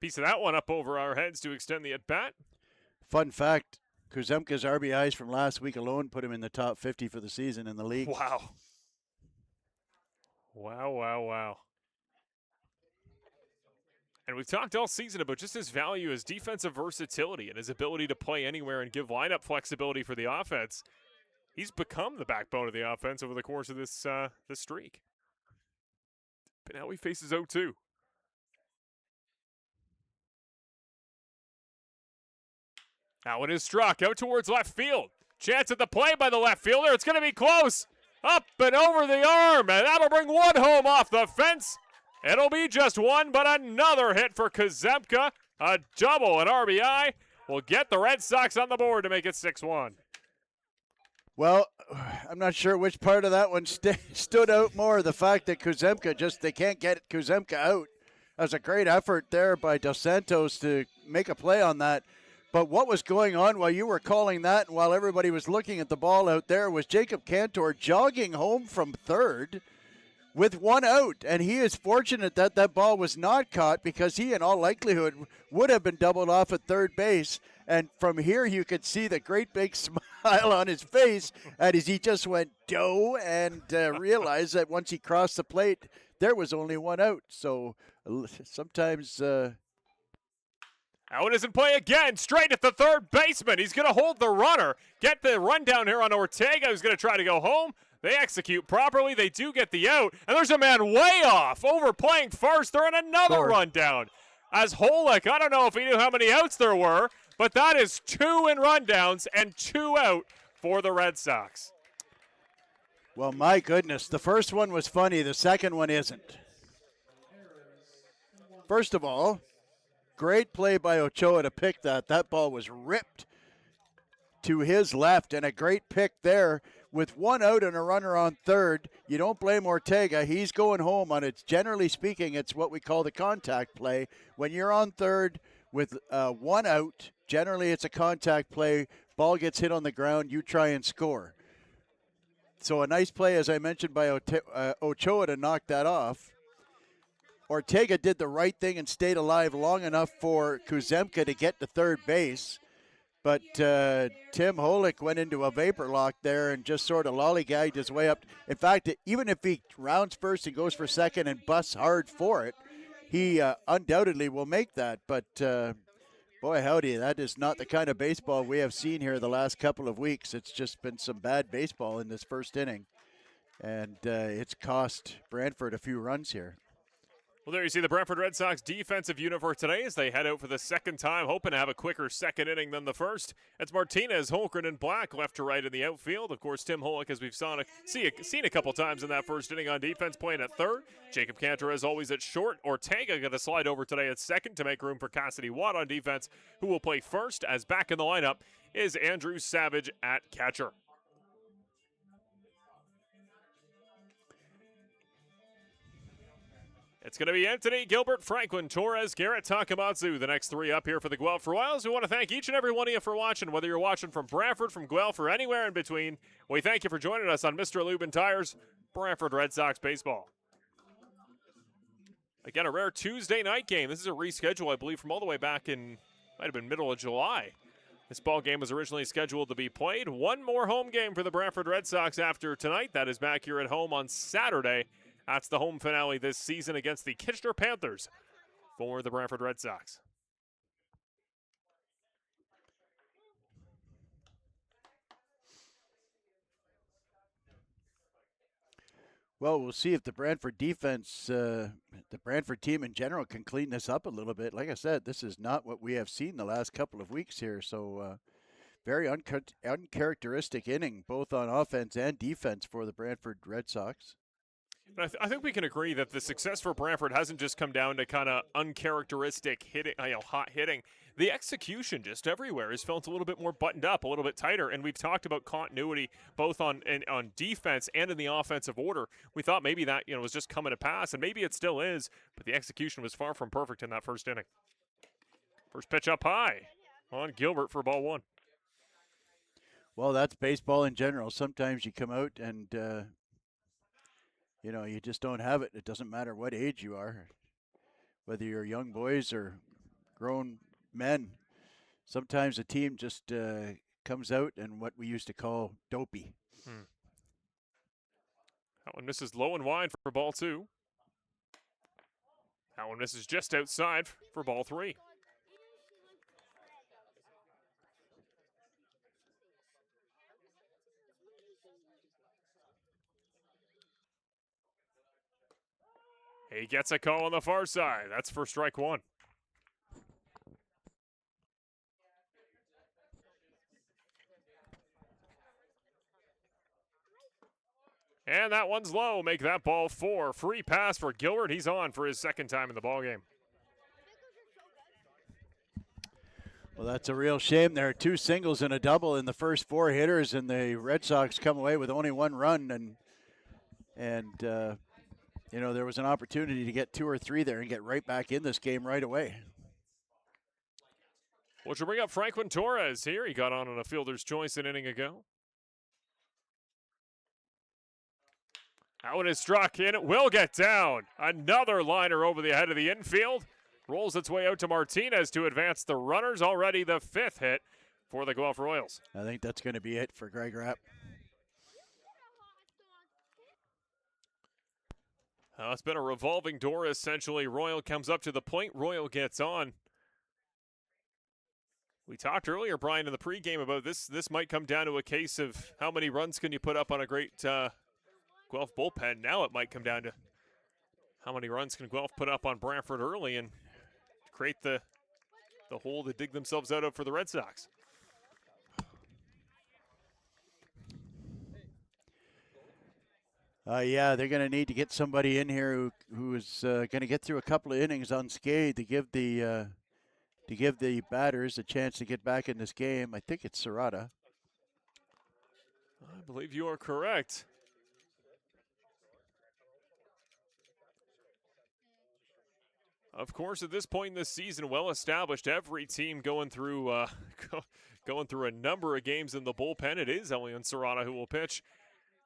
Piece of that one up over our heads to extend the at-bat. Fun fact, Kuzemka's RBIs from last week alone put him in the top 50 for the season in the league. Wow. Wow. And we've talked all season about just his value, his defensive versatility, and his ability to play anywhere and give lineup flexibility for the offense. He's become the backbone of the offense over the course of this streak. But now he faces 0-2. That one is struck out towards left field. Chance at the play by the left fielder. It's going to be close. Up and over the arm, and that'll bring one home off the fence. It'll be just one, but another hit for Kazemka. A double, an RBI will get the Red Sox on the board to make it 6-1. Well, I'm not sure which part of that one stood out more. The fact that Kuzemka they can't get Kuzemka out. That was a great effort there by Dos Santos to make a play on that. But what was going on while you were calling that and while everybody was looking at the ball out there was Jacob Cantor jogging home from third with one out. And he is fortunate that that ball was not caught because he, in all likelihood, would have been doubled off at third base. And from here, you could see the great big smile on his face as he just went doe and realized that once he crossed the plate, there was only one out. So sometimes... That one is in play again, straight at the third baseman. He's going to hold the runner, get the run down here on Ortega, who's going to try to go home. They execute properly. They do get the out, and there's a man way off, overplaying first. They're in another run down. As Holick, I don't know if he knew how many outs there were, but that is 2 in rundowns and 2 out for the Red Sox. Well, my goodness, the first one was funny. The second one isn't. First of all, great play by Ochoa to pick that. That ball was ripped to his left, and a great pick there. With one out and a runner on third, you don't blame Ortega. He's going home on it. Generally speaking, it's what we call the contact play. When you're on third with one out, generally it's a contact play. Ball gets hit on the ground, you try and score. So a nice play, as I mentioned, by Ochoa to knock that off. Ortega did the right thing and stayed alive long enough for Kuzemka to get to third base. But Tim Holick went into a vapor lock there and just sort of lollygagged his way up. In fact, even if he rounds first and goes for second and busts hard for it, he undoubtedly will make that. But, boy, howdy, that is not the kind of baseball we have seen here the last couple of weeks. It's just been some bad baseball in this first inning. And it's cost Brantford a few runs here. Well, there you see the Brantford Red Sox defensive unit for today as they head out for the second time, hoping to have a quicker second inning than the first. It's Martinez, Holmgren, and Black left to right in the outfield. Of course, Tim Holick, as we've seen a couple times in that first inning on defense, playing at third. Jacob Cantor, as always, at short. Ortega going to slide over today at second to make room for Cassidy Watt on defense, who will play first, as back in the lineup is Andrew Savage at catcher. It's going to be Anthony, Gilbert, Franklin, Torres, Garrett, Takamatsu, the next three up here for the Guelph Royals. We want to thank each and every one of you for watching, whether you're watching from Brantford, from Guelph, or anywhere in between. We thank you for joining us on Mr. Lubin Tires, Brantford Red Sox Baseball. Again, a rare Tuesday night game. This is a reschedule, I believe, from all the way back in, might have been middle of July. This ball game was originally scheduled to be played. One more home game for the Brantford Red Sox after tonight. That is back here at home on Saturday. That's the home finale this season against the Kitchener Panthers for the Brantford Red Sox. Well, we'll see if the Brantford defense, the Brantford team in general, can clean this up a little bit. Like I said, this is not what we have seen the last couple of weeks here. So very uncharacteristic inning, both on offense and defense for the Brantford Red Sox. I think we can agree that the success for Brantford hasn't just come down to kind of uncharacteristic hitting, hot hitting. The execution just everywhere has felt a little bit more buttoned up, a little bit tighter, and we've talked about continuity both on defense and in the offensive order. We thought maybe that was just coming to pass, and maybe it still is, but the execution was far from perfect in that first inning. First pitch up high on Gilbert for ball one. Well, that's baseball in general. Sometimes you come out and you just don't have it. It doesn't matter what age you are, whether you're young boys or grown men. Sometimes a team just comes out and what we used to call dopey. That one misses low and wide for ball two. That one misses just outside for ball three. He gets a call on the far side. That's for strike one. And that one's low. Make that ball four. Free pass for Gilbert. He's on for his second time in the ballgame. Well, that's a real shame. There are two singles and a double in the first four hitters, and the Red Sox come away with only one run. And there was an opportunity to get two or three there and get right back in this game right away. Which will bring up Franklin Torres here. He got on a fielder's choice an inning ago. That one is struck in. It will get down. Another liner over the head of the infield. Rolls its way out to Martinez to advance the runners. Already the fifth hit for the Guelph Royals. I think that's going to be it for Greg Rapp. It's been a revolving door, essentially. Royal comes up to the plate. Royal gets on. We talked earlier, Brian, in the pregame about this. This might come down to a case of how many runs can you put up on a great Guelph bullpen. Now it might come down to how many runs can Guelph put up on Brantford early and create the hole to dig themselves out of for the Red Sox. Yeah, they're going to need to get somebody in here who is going to get through a couple of innings unscathed to give the batters a chance to get back in this game. I think it's Serrata. I believe you are correct. Of course, at this point in the season, well established. Every team going through a number of games in the bullpen. It is Elian Serrata who will pitch.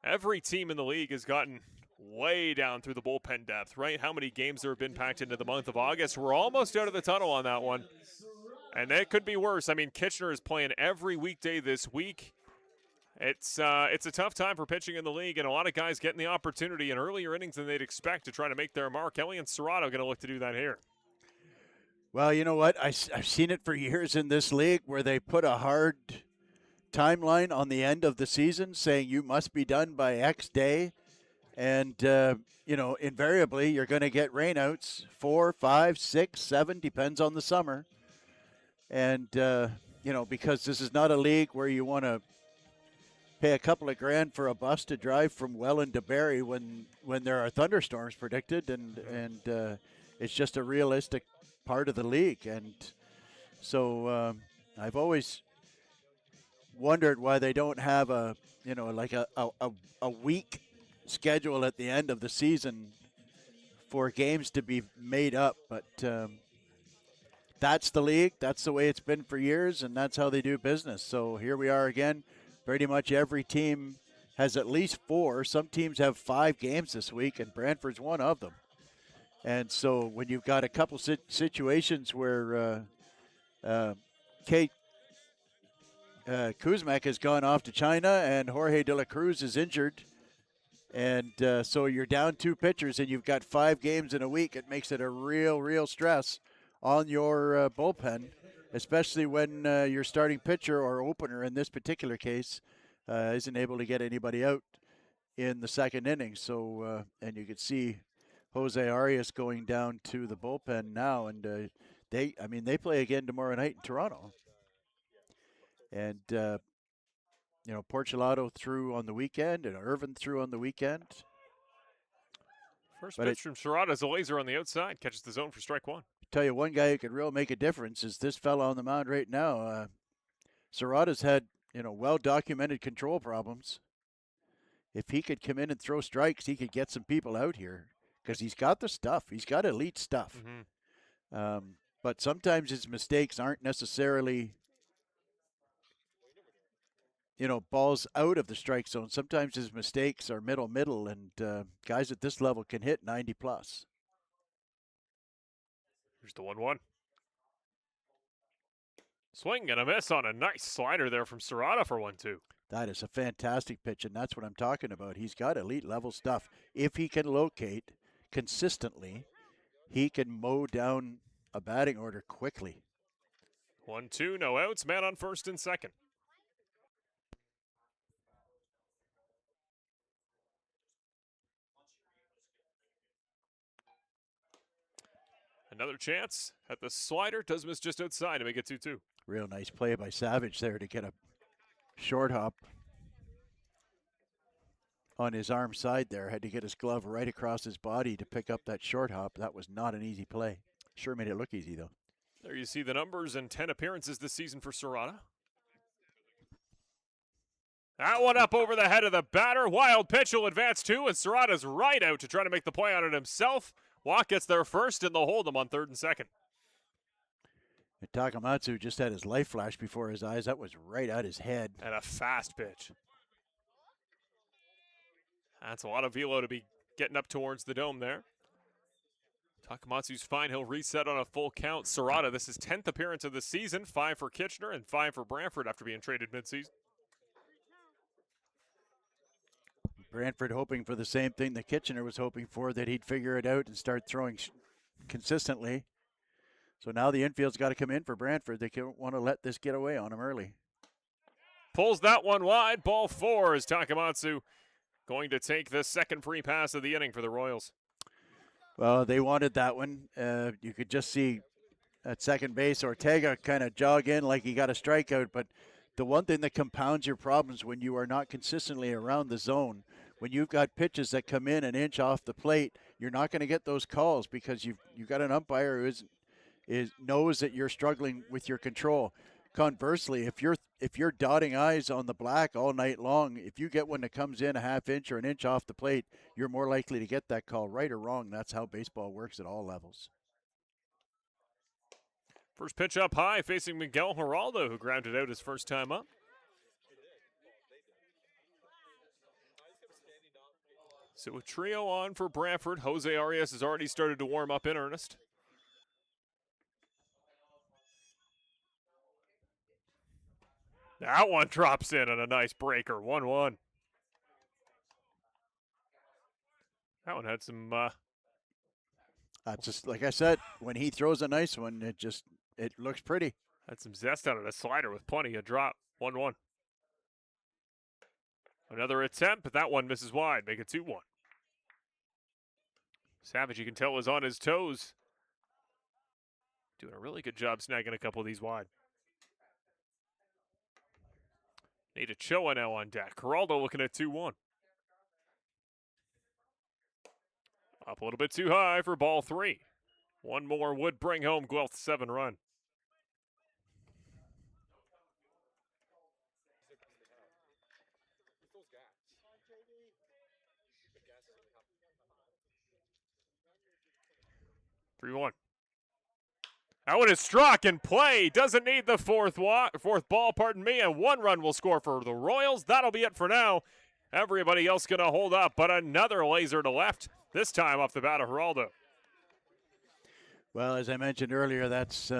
Every team in the league has gotten way down through the bullpen depth, right? How many games there have been packed into the month of August? We're almost out of the tunnel on that one. And it could be worse. I mean, Kitchener is playing every weekday this week. It's a tough time for pitching in the league, and a lot of guys getting the opportunity in earlier innings than they'd expect to try to make their mark. Elian Serrata going to look to do that here. Well, you know what? I've seen it for years in this league where they put a hard timeline on the end of the season saying you must be done by X day, And, invariably you're going to get rainouts 4, 5, 6, 7, depends on the summer. And, because this is not a league where you want to pay a couple of grand for a bus to drive from Welland to Barrie when there are thunderstorms predicted, and it's just a realistic part of the league. And so I've always wondered why they don't have a week schedule at the end of the season for games to be made up. But that's the league. That's the way it's been for years, and that's how they do business. So here we are again. Pretty much every team has at least 4. Some teams have 5 games this week, and Brantford's one of them. And so when you've got a couple situations where Kate Kuzmak has gone off to China and Jorge de la Cruz is injured, and so you're down 2 pitchers and you've got 5 games in a week, it makes it a real stress on your bullpen, especially when your starting pitcher or opener in this particular case isn't able to get anybody out in the second inning. So, and you could see Jose Arias going down to the bullpen now, and they play again tomorrow night in Toronto. And, Porcelado threw on the weekend, and Irvin threw on the weekend. First pitch from Sherrod as a laser on the outside, catches the zone for strike 1. Tell you one guy who could really make a difference is this fella on the mound right now. Serrata's had, well-documented control problems. If he could come in and throw strikes, he could get some people out here because he's got the stuff. He's got elite stuff. Mm-hmm. But sometimes his mistakes aren't necessarily, balls out of the strike zone. Sometimes his mistakes are middle, and guys at this level can hit 90+. Here's the 1-1. Swing and a miss on a nice slider there from Serrata for 1-2. That is a fantastic pitch, and that's what I'm talking about. He's got elite level stuff. If he can locate consistently, he can mow down a batting order quickly. 1-2, no outs, man on first and second. Another chance at the slider. Does miss just outside to make it 2-2. Real nice play by Savage there to get a short hop on his arm side there. Had to get his glove right across his body to pick up that short hop. That was not an easy play. Sure made it look easy, though. There you see the numbers and 10 appearances this season for Serrata. That one up over the head of the batter. Wild pitch will advance 2, and Serrata's right out to try to make the play on it himself. Watt gets there first, and they'll hold him on third and second. And Takamatsu just had his life flash before his eyes. That was right at his head. And a fast pitch. That's a lot of velo to be getting up towards the dome there. Takamatsu's fine. He'll reset on a full count. Serrata, this is 10th appearance of the season. 5 for Kitchener and 5 for Brantford after being traded midseason. Brantford hoping for the same thing that Kitchener was hoping for, that he'd figure it out and start throwing consistently. So now the infield's got to come in for Brantford. They don't want to let this get away on him early. Pulls that one wide. Ball 4 is Takamatsu going to take the second free pass of the inning for the Royals. Well, they wanted that one. You could just see at second base Ortega kind of jog in like he got a strikeout. But the one thing that compounds your problems when you are not consistently around the zone, when you've got pitches that come in an inch off the plate, you're not going to get those calls because you've got an umpire who knows that you're struggling with your control. Conversely, if you're dotting I's on the black all night long, if you get one that comes in a half inch or an inch off the plate, you're more likely to get that call, right or wrong. That's how baseball works at all levels. First pitch up high facing Miguel Geraldo, who grounded out his first time up. So a trio on for Brantford. Jose Arias has already started to warm up in earnest. That one drops in on a nice breaker, 1-1. That one had some... just like I said, when he throws a nice one, it looks pretty. Had some zest out of the slider with plenty of drop, 1-1. Another attempt, but that one misses wide, make it 2-1. Savage, you can tell, was on his toes. Doing a really good job snagging a couple of these wide. Nate Ochoa now on deck. Geraldo looking at 2-1. Up a little bit too high for ball 3. One more would bring home Guelph's 7-run. Three-one. That one is struck in play. Doesn't need the fourth ball, and 1 run will score for the Royals. That'll be it for now. Everybody else going to hold up, but another laser to left, this time off the bat of Geraldo. Well, as I mentioned earlier, that's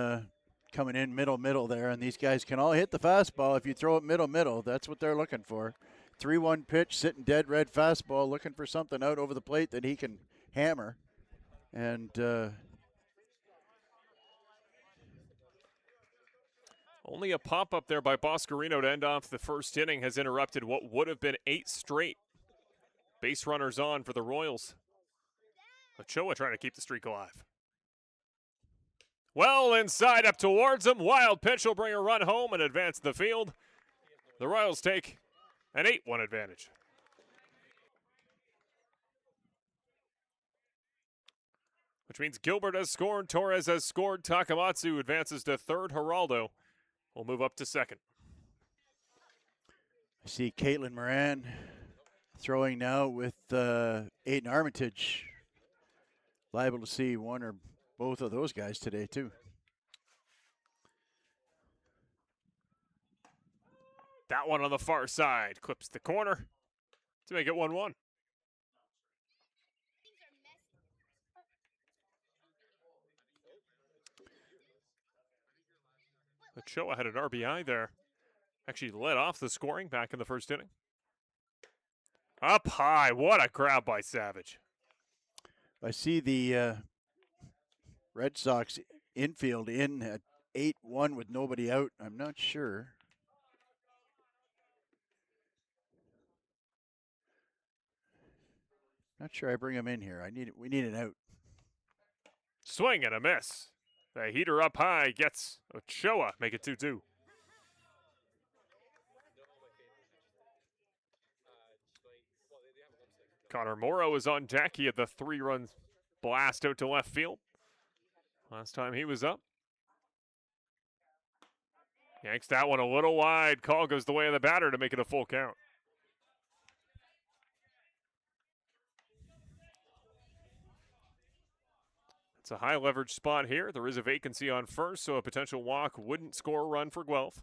coming in middle there, and these guys can all hit the fastball if you throw it middle. That's what they're looking for. 3-1 pitch, sitting dead red fastball, looking for something out over the plate that he can hammer. And only a pop-up there by Boscarino to end off the first inning has interrupted what would have been 8 straight base runners on for the Royals. Ochoa trying to keep the streak alive. Well inside, up towards him. Wild pitch will bring a run home and advance the field. The Royals take an 8-1 advantage. Which means Gilbert has scored, Torres has scored, Takamatsu advances to third, Geraldo will move up to second. I see Caitlin Moran throwing now with Aiden Armitage. Liable to see one or both of those guys today, too. That one on the far side clips the corner to make it 1-1. Ochoa had an RBI there. Actually led off the scoring back in the first inning. Up high. What a grab by Savage. I see the Red Sox infield in at 8-1 with nobody out. I'm not sure. Not sure I bring him in here. We need an out. Swing and a miss. The heater up high gets Ochoa. Make it 2-2. Connor Morrow is on deck. He had the 3-run blast out to left field last time he was up. Yanks that one a little wide. Call goes the way of the batter to make it a full count. It's a high leverage spot here. There is a vacancy on first, so a potential walk wouldn't score a run for Guelph.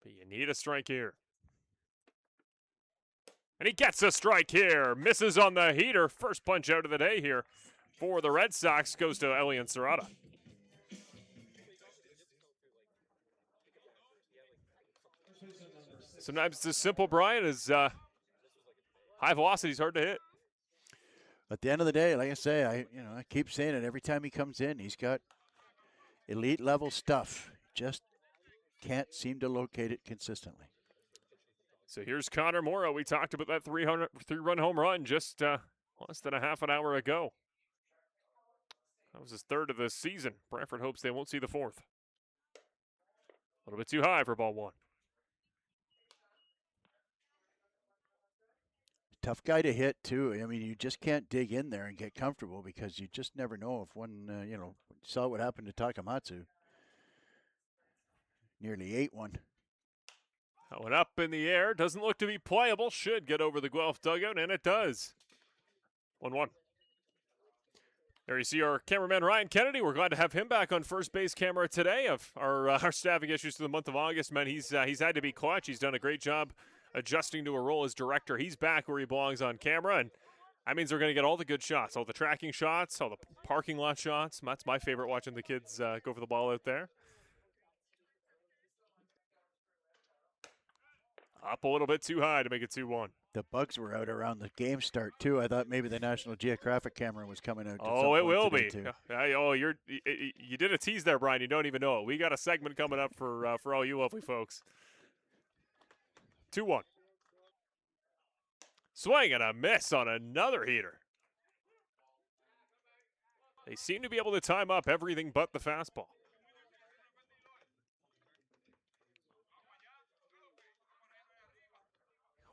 But you need a strike here. And he gets a strike here. Misses on the heater. First punch out of the day here for the Red Sox goes to Elian Serrata. Sometimes it's as simple, Brian, as high velocity is hard to hit. At the end of the day, like I say, I keep saying it every time he comes in. He's got elite level stuff. Just can't seem to locate it consistently. So here's Connor Morrow. We talked about that 3-run home run just less than a half an hour ago. That was his 3rd of the season. Brantford hopes they won't see the 4th. A little bit too high for ball 1. Tough guy to hit, too. I mean, you just can't dig in there and get comfortable because you just never know if one, saw what happened to Takamatsu. Nearly 8-1. That one up in the air. Doesn't look to be playable. Should get over the Guelph dugout, and it does. 1-1. There you see our cameraman, Ryan Kennedy. We're glad to have him back on first base camera today. Of our staffing issues for the month of August meant he's had to be clutch. He's done a great job adjusting to a role as director. He's back where he belongs on camera, and that means we're going to get all the good shots, all the tracking shots, all the parking lot shots. That's my favorite, watching the kids go for the ball out there. Up a little bit too high to make it 2-1. The bugs were out around the game start, too. I thought maybe the National Geographic camera was coming out. Oh, it will be. You did a tease there, Brian. You don't even know it. We got a segment coming up for all you lovely folks. 2-1. Swing and a miss on another heater. They seem to be able to time up everything but the fastball.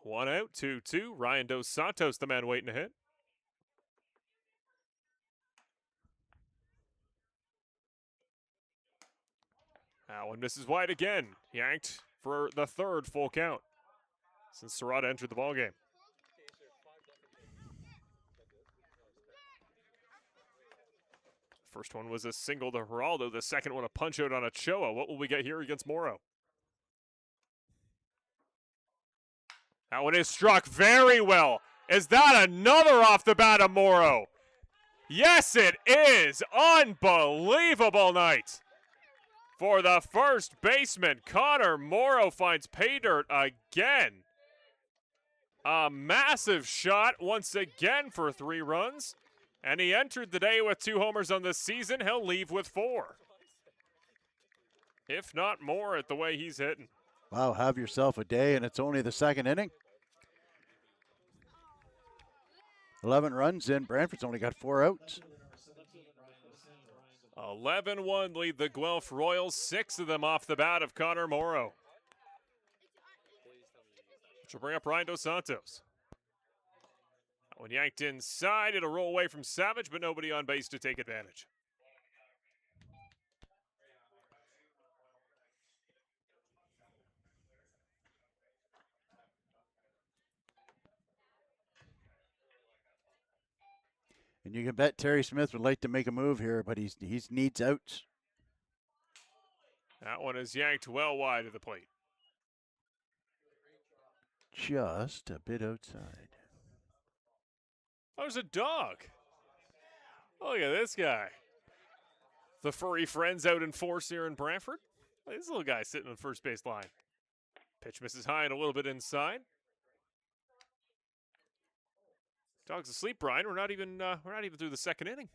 One out, 2-2. Ryan Dos Santos, the man waiting to hit. That one misses wide again. Yanked for the third full count since Serrata entered the ballgame. First one was a single to Geraldo. The second one a punch out on Ochoa. What will we get here against Morrow? That one is struck very well. Is that another off the bat of Morrow? Yes, it is. Unbelievable night for the first baseman. Connor Morrow finds pay dirt again. A massive shot once again for 3 runs. And he entered the day with 2 homers on the season. He'll leave with 4. If not more at the way he's hitting. Wow, have yourself a day, and it's only the second inning. 11 runs in. Brantford's only got 4 outs. 11-1 lead the Guelph Royals. 6 of them off the bat of Connor Morrow. Which will bring up Ryan Dos Santos. That one yanked inside. It'll roll away from Savage, but nobody on base to take advantage. And you can bet Terry Smith would like to make a move here, but he needs outs. That one is yanked well wide of the plate. Just a bit outside. Oh, there's a dog. Look at this guy. The furry friends out in force here in Brantford. This little guy sitting on the first base line. Pitch misses high and a little bit inside. Dog's asleep, Brian. We're not even through the second inning.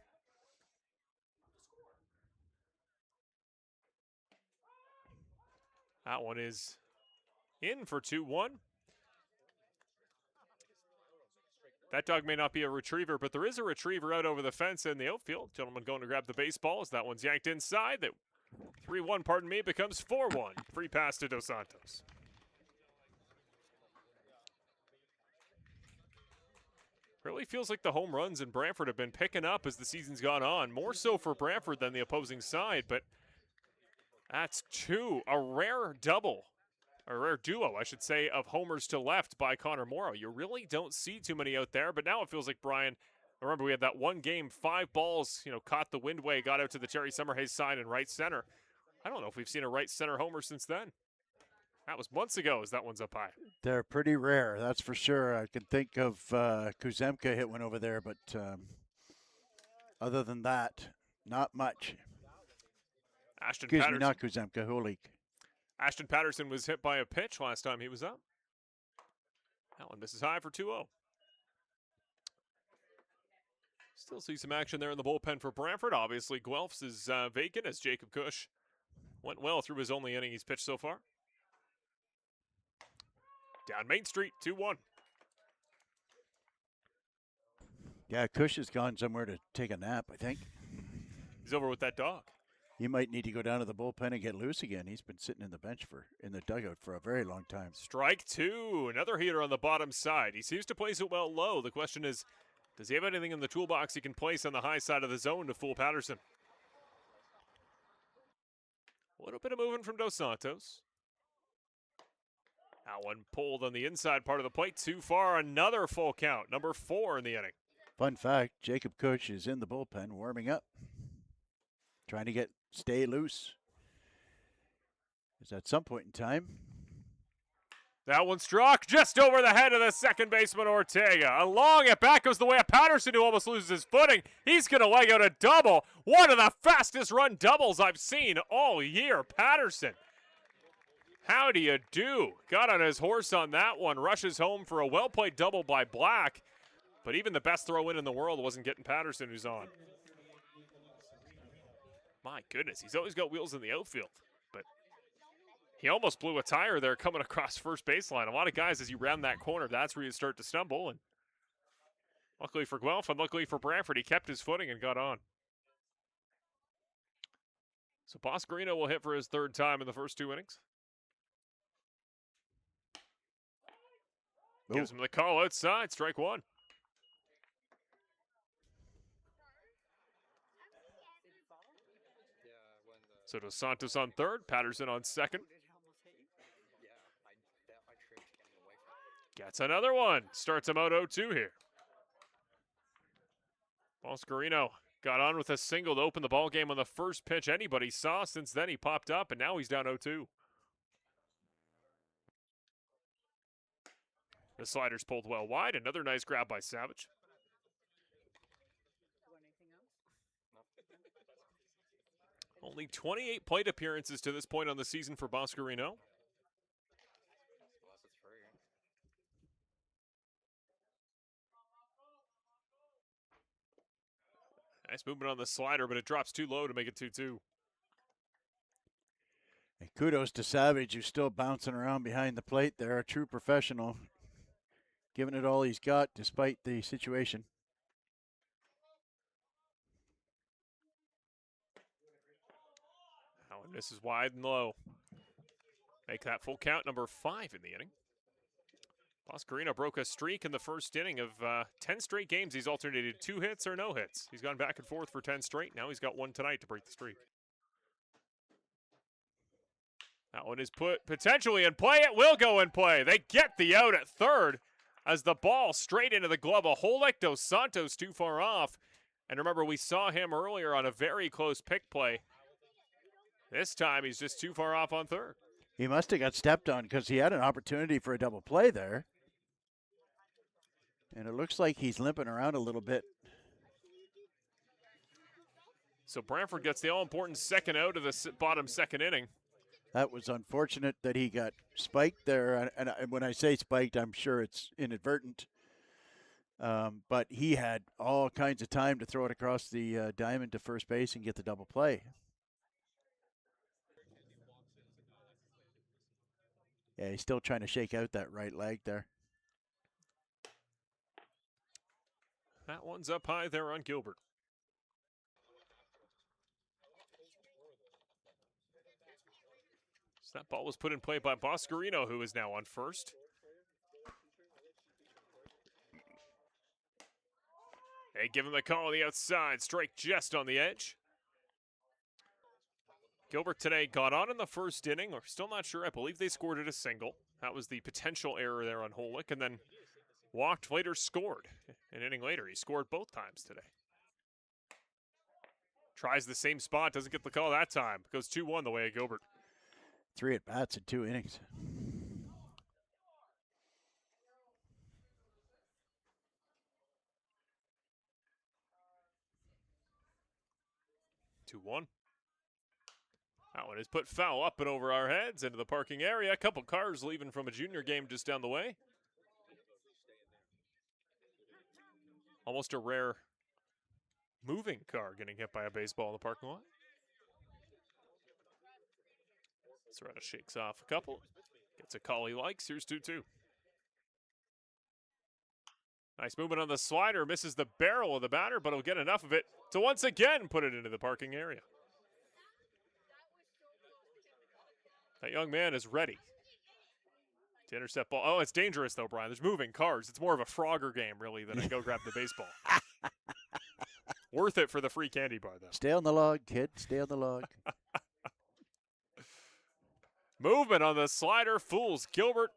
That one is in for 2-1. That dog may not be a retriever, but there is a retriever out over the fence in the outfield. Gentleman going to grab the baseball as that one's yanked inside. That 3-1, pardon me, becomes 4-1. Free pass to Dos Santos. Really feels like the home runs in Brantford have been picking up as the season's gone on. More so for Brantford than the opposing side, but that's 2. A rare double, a rare duo, I should say, of homers to left by Connor Morrow. You really don't see too many out there, but now it feels like, Brian, remember we had that one game, 5 balls, caught the windway, got out to the Terry Summerhays side in right center. I don't know if we've seen a right center homer since then. That was months ago as that one's up high. They're pretty rare, that's for sure. I can think of Kuzemka hit one over there, but other than that, not much. Excuse me, not Kuzemka, Holik. Ashton Patterson was hit by a pitch last time he was up. That one misses high for 2-0. Still see some action there in the bullpen for Brantford. Obviously, Guelph's is vacant as Jacob Cush went well through his only inning he's pitched so far. Down Main Street, 2-1. Yeah, Cush has gone somewhere to take a nap, I think. He's over with that dog. He might need to go down to the bullpen and get loose again. He's been sitting in the dugout for a very long time. Strike 2. Another heater on the bottom side. He seems to place it well low. The question is, does he have anything in the toolbox he can place on the high side of the zone to fool Patterson? A little bit of movement from Dos Santos. That one pulled on the inside part of the plate. Too far. Another full count. Number 4 in the inning. Fun fact, Jacob Cush is in the bullpen warming up. Trying to stay loose. Is at some point in time. That one struck just over the head of the second baseman Ortega. Along it back goes the way of Patterson, who almost loses his footing. He's going to leg out a double. One of the fastest run doubles I've seen all year. Patterson. How do you do? Got on his horse on that one. Rushes home for a well-played double by Black. But even the best throw-in in the world wasn't getting Patterson, who's on. My goodness, he's always got wheels in the outfield. But He almost blew a tire there coming across first baseline. A lot of guys, as you round that corner, that's where you start to stumble. And luckily for Guelph and luckily for Brantford, he kept his footing and got on. So Boscarino will hit for his third time in the first 2 innings. Gives him the call outside, strike one. So Dos Santos on third, Patterson on second. Gets another one. Starts him out 0-2 here. Boscarino got on with a single to open the ball game on the first pitch anybody saw. Since then, he popped up, and now he's down 0-2. The slider's pulled well wide. Another nice grab by Savage. Only 28 plate appearances to this point on the season for Boscarino. Nice movement on the slider, but it drops too low to make it 2-2. And kudos to Savage, who's still bouncing around behind the plate there, a true professional, giving it all he's got despite the situation. Allen misses wide and low. Make that full count, number 5 in the inning. Boscarino broke a streak in the first inning of 10 straight games. He's alternated 2 hits or no hits. He's gone back and forth for 10 straight. Now he's got one tonight to break the streak. That one is put potentially in play. It will go in play. They get the out at third as the ball straight into the glove of Holik. Dos Santos too far off. And remember, we saw him earlier on a very close pick play. This time he's just too far off on third. He must have got stepped on because he had an opportunity for a double play there. And it looks like he's limping around a little bit. So Brantford gets the all-important second out of the bottom second inning. That was unfortunate that he got spiked there. And when I say spiked, I'm sure it's inadvertent. But he had all kinds of time to throw it across the diamond to first base and get the double play. Yeah, he's still trying to shake out that right leg there. That one's up high there on Gilbert. So that ball was put in play by Boscarino, who is now on first. They give him the call on the outside. Strike just on the edge. Gilbert today got on in the first inning. We're still not sure. I believe they scored at a single. That was the potential error there on Holik. And then walked, later scored. An inning later, he scored both times today. Tries the same spot, doesn't get the call that time. Goes 2-1 the way of Gilbert. 3 at-bats in 2 innings. That one is put foul up and over our heads into the parking area. A couple cars leaving from a junior game just down the way. Almost a rare moving car getting hit by a baseball in the parking lot. Serrata shakes off a couple. Gets a call he likes. Here's 2-2. Nice movement on the slider. Misses the barrel of the batter, but he'll get enough of it to once again put it into the parking area. That young man is ready to intercept ball. Oh, it's dangerous, though, Brian. There's moving cars. It's more of a Frogger game, really, than a go grab the baseball. Worth it for the free candy bar, though. Stay on the log, kid. Stay on the log. Movement on the slider fools Gilbert.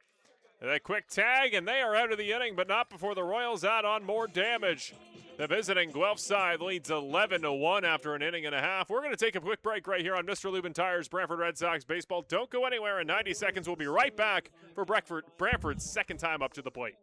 And a quick tag, and they are out of the inning, but not before the Royals add on more damage. The visiting Guelph side leads 11-1 after an inning and a half. We're going to take a quick break right here on Mr. Lubin Tires Brantford Red Sox baseball. Don't go anywhere. In 90 seconds, we'll be right back for Brantford's second time up to the plate.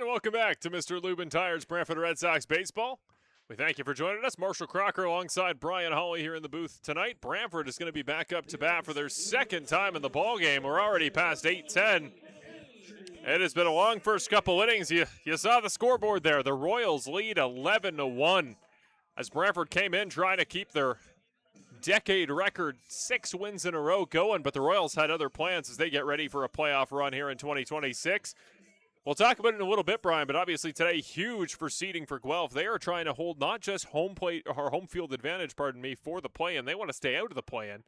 And welcome back to Mr. Lubin Tires Brantford Red Sox Baseball. We thank you for joining us. Marshall Crocker alongside Brian Hawley here in the booth tonight. Brantford is going to be back up to bat for their second time in the ballgame. We're already past 8:10. It has been a long first couple innings. You saw the scoreboard there. The Royals lead 11-1 as Brantford came in trying to keep their decade record 6 wins in a row going, but the Royals had other plans as they get ready for a playoff run here in 2026. We'll talk about it in a little bit, Brian, but obviously today, huge for seeding for Guelph. They are trying to hold not just home field advantage, for the play-in. They want to stay out of the play-in,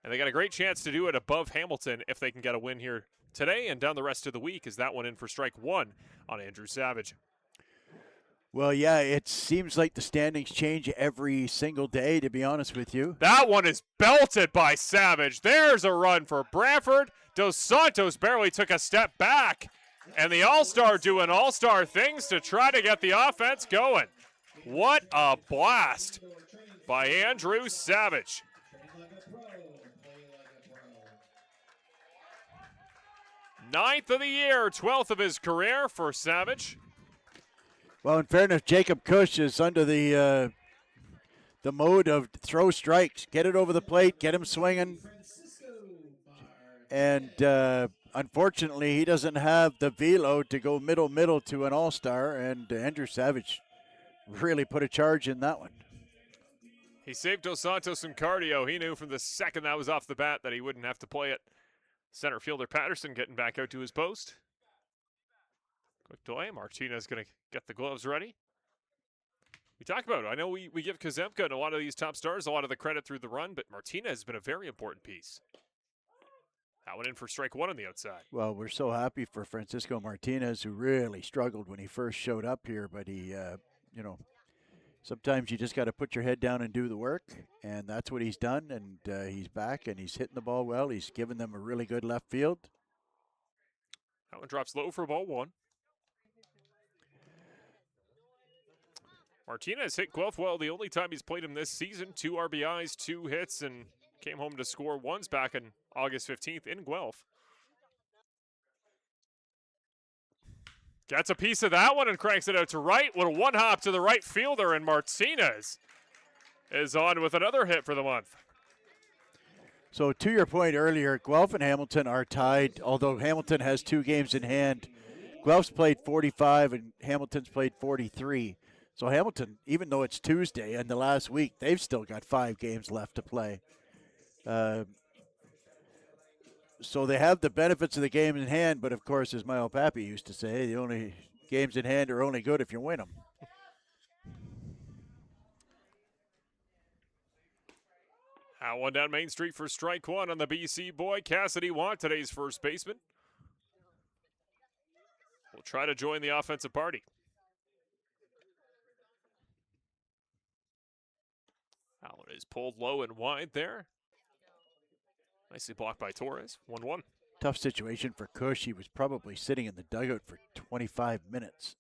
and they got a great chance to do it above Hamilton if they can get a win here today and down the rest of the week. Is that one in for strike one on Andrew Savage? Well, yeah, it seems like the standings change every single day, to be honest with you. That one is belted by Savage. There's a run for Brantford. Dos Santos barely took a step back. And the All-Star doing All-Star things to try to get the offense going. What a blast by Andrew Savage. Ninth of the year, 12th of his career for Savage. Well, in fairness, Jacob Cush is under the mode of throw strikes. Get it over the plate, get him swinging. And unfortunately, he doesn't have the velo to go middle to an all-star, and Andrew Savage really put a charge in that one. He saved Dos Santos some cardio. He knew from the second that was off the bat that he wouldn't have to play it. Center fielder Patterson getting back out to his post. Quick delay. Martinez going to get the gloves ready. We talk about it. I know we give Kazemka and a lot of these top stars a lot of the credit through the run, but Martinez has been a very important piece. That one in for strike one on the outside. Well, we're so happy for Francisco Martinez, who really struggled when he first showed up here. But he, sometimes you just got to put your head down and do the work. And that's what he's done. And he's back and he's hitting the ball well. He's given them a really good left field. That one drops low for ball one. Martinez hit Guelph well the only time he's played him this season. 2 RBIs, 2 hits, and came home to score once back on August 15th in Guelph. Gets a piece of that one and cranks it out to right. With a one-hop to the right fielder, and Martinez is on with another hit for the month. So to your point earlier, Guelph and Hamilton are tied, although Hamilton has 2 games in hand. Guelph's played 45 and Hamilton's played 43. So Hamilton, even though it's Tuesday and the last week, they've still got 5 games left to play. So they have the benefits of the game in hand, but of course, as my old pappy used to say, the only games in hand are only good if you win them. That one down Main Street for strike one on the BC boy. Cassidy Watt, today's first baseman, will try to join the offensive party. That one is pulled low and wide there. Nicely blocked by Torres. 1-1. Tough situation for Cush. He was probably sitting in the dugout for 25 minutes.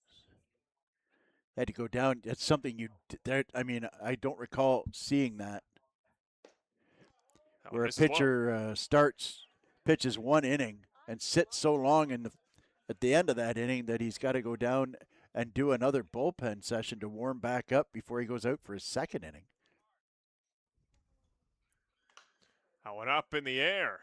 Had to go down. That's something I don't recall seeing that. Where a pitcher pitches 1 inning and sits so long at the end of that inning that he's got to go down and do another bullpen session to warm back up before he goes out for his second inning. That one up in the air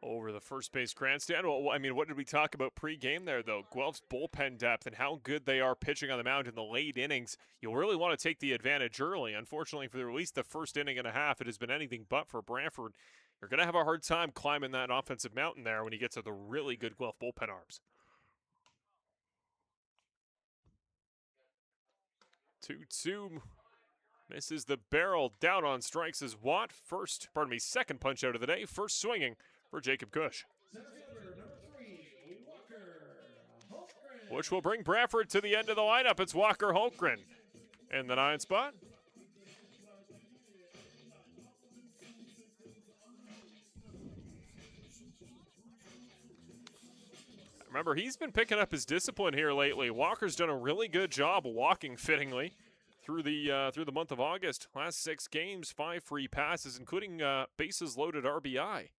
over the first base grandstand. Well, what did we talk about pre-game there, though? Guelph's bullpen depth and how good they are pitching on the mound in the late innings. You'll really want to take the advantage early. Unfortunately, for at least the first inning and a half, it has been anything but for Brantford. You're going to have a hard time climbing that offensive mountain there when you get to the really good Guelph bullpen arms. 2-2. Misses the barrel. Down on strikes is Watt. Second punch out of the day. First swinging for Jacob Cush. Which will bring Brantford to the end of the lineup. It's Walker Holmgren in the 9th spot. Remember, he's been picking up his discipline here lately. Walker's done a really good job walking fittingly through the month of August. Last 6 games, 5 free passes, including bases loaded RBI.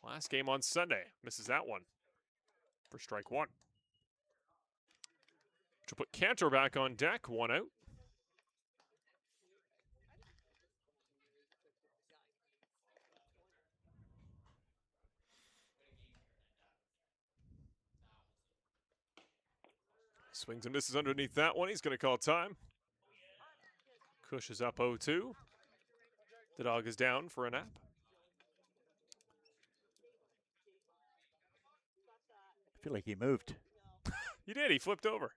Last game on Sunday, misses that one for strike one. To put Cantor back on deck, 1 out. Swings and misses underneath that one. He's going to call time. Cush is up 0-2. The dog is down for a nap. I feel like he moved. He did. He flipped over.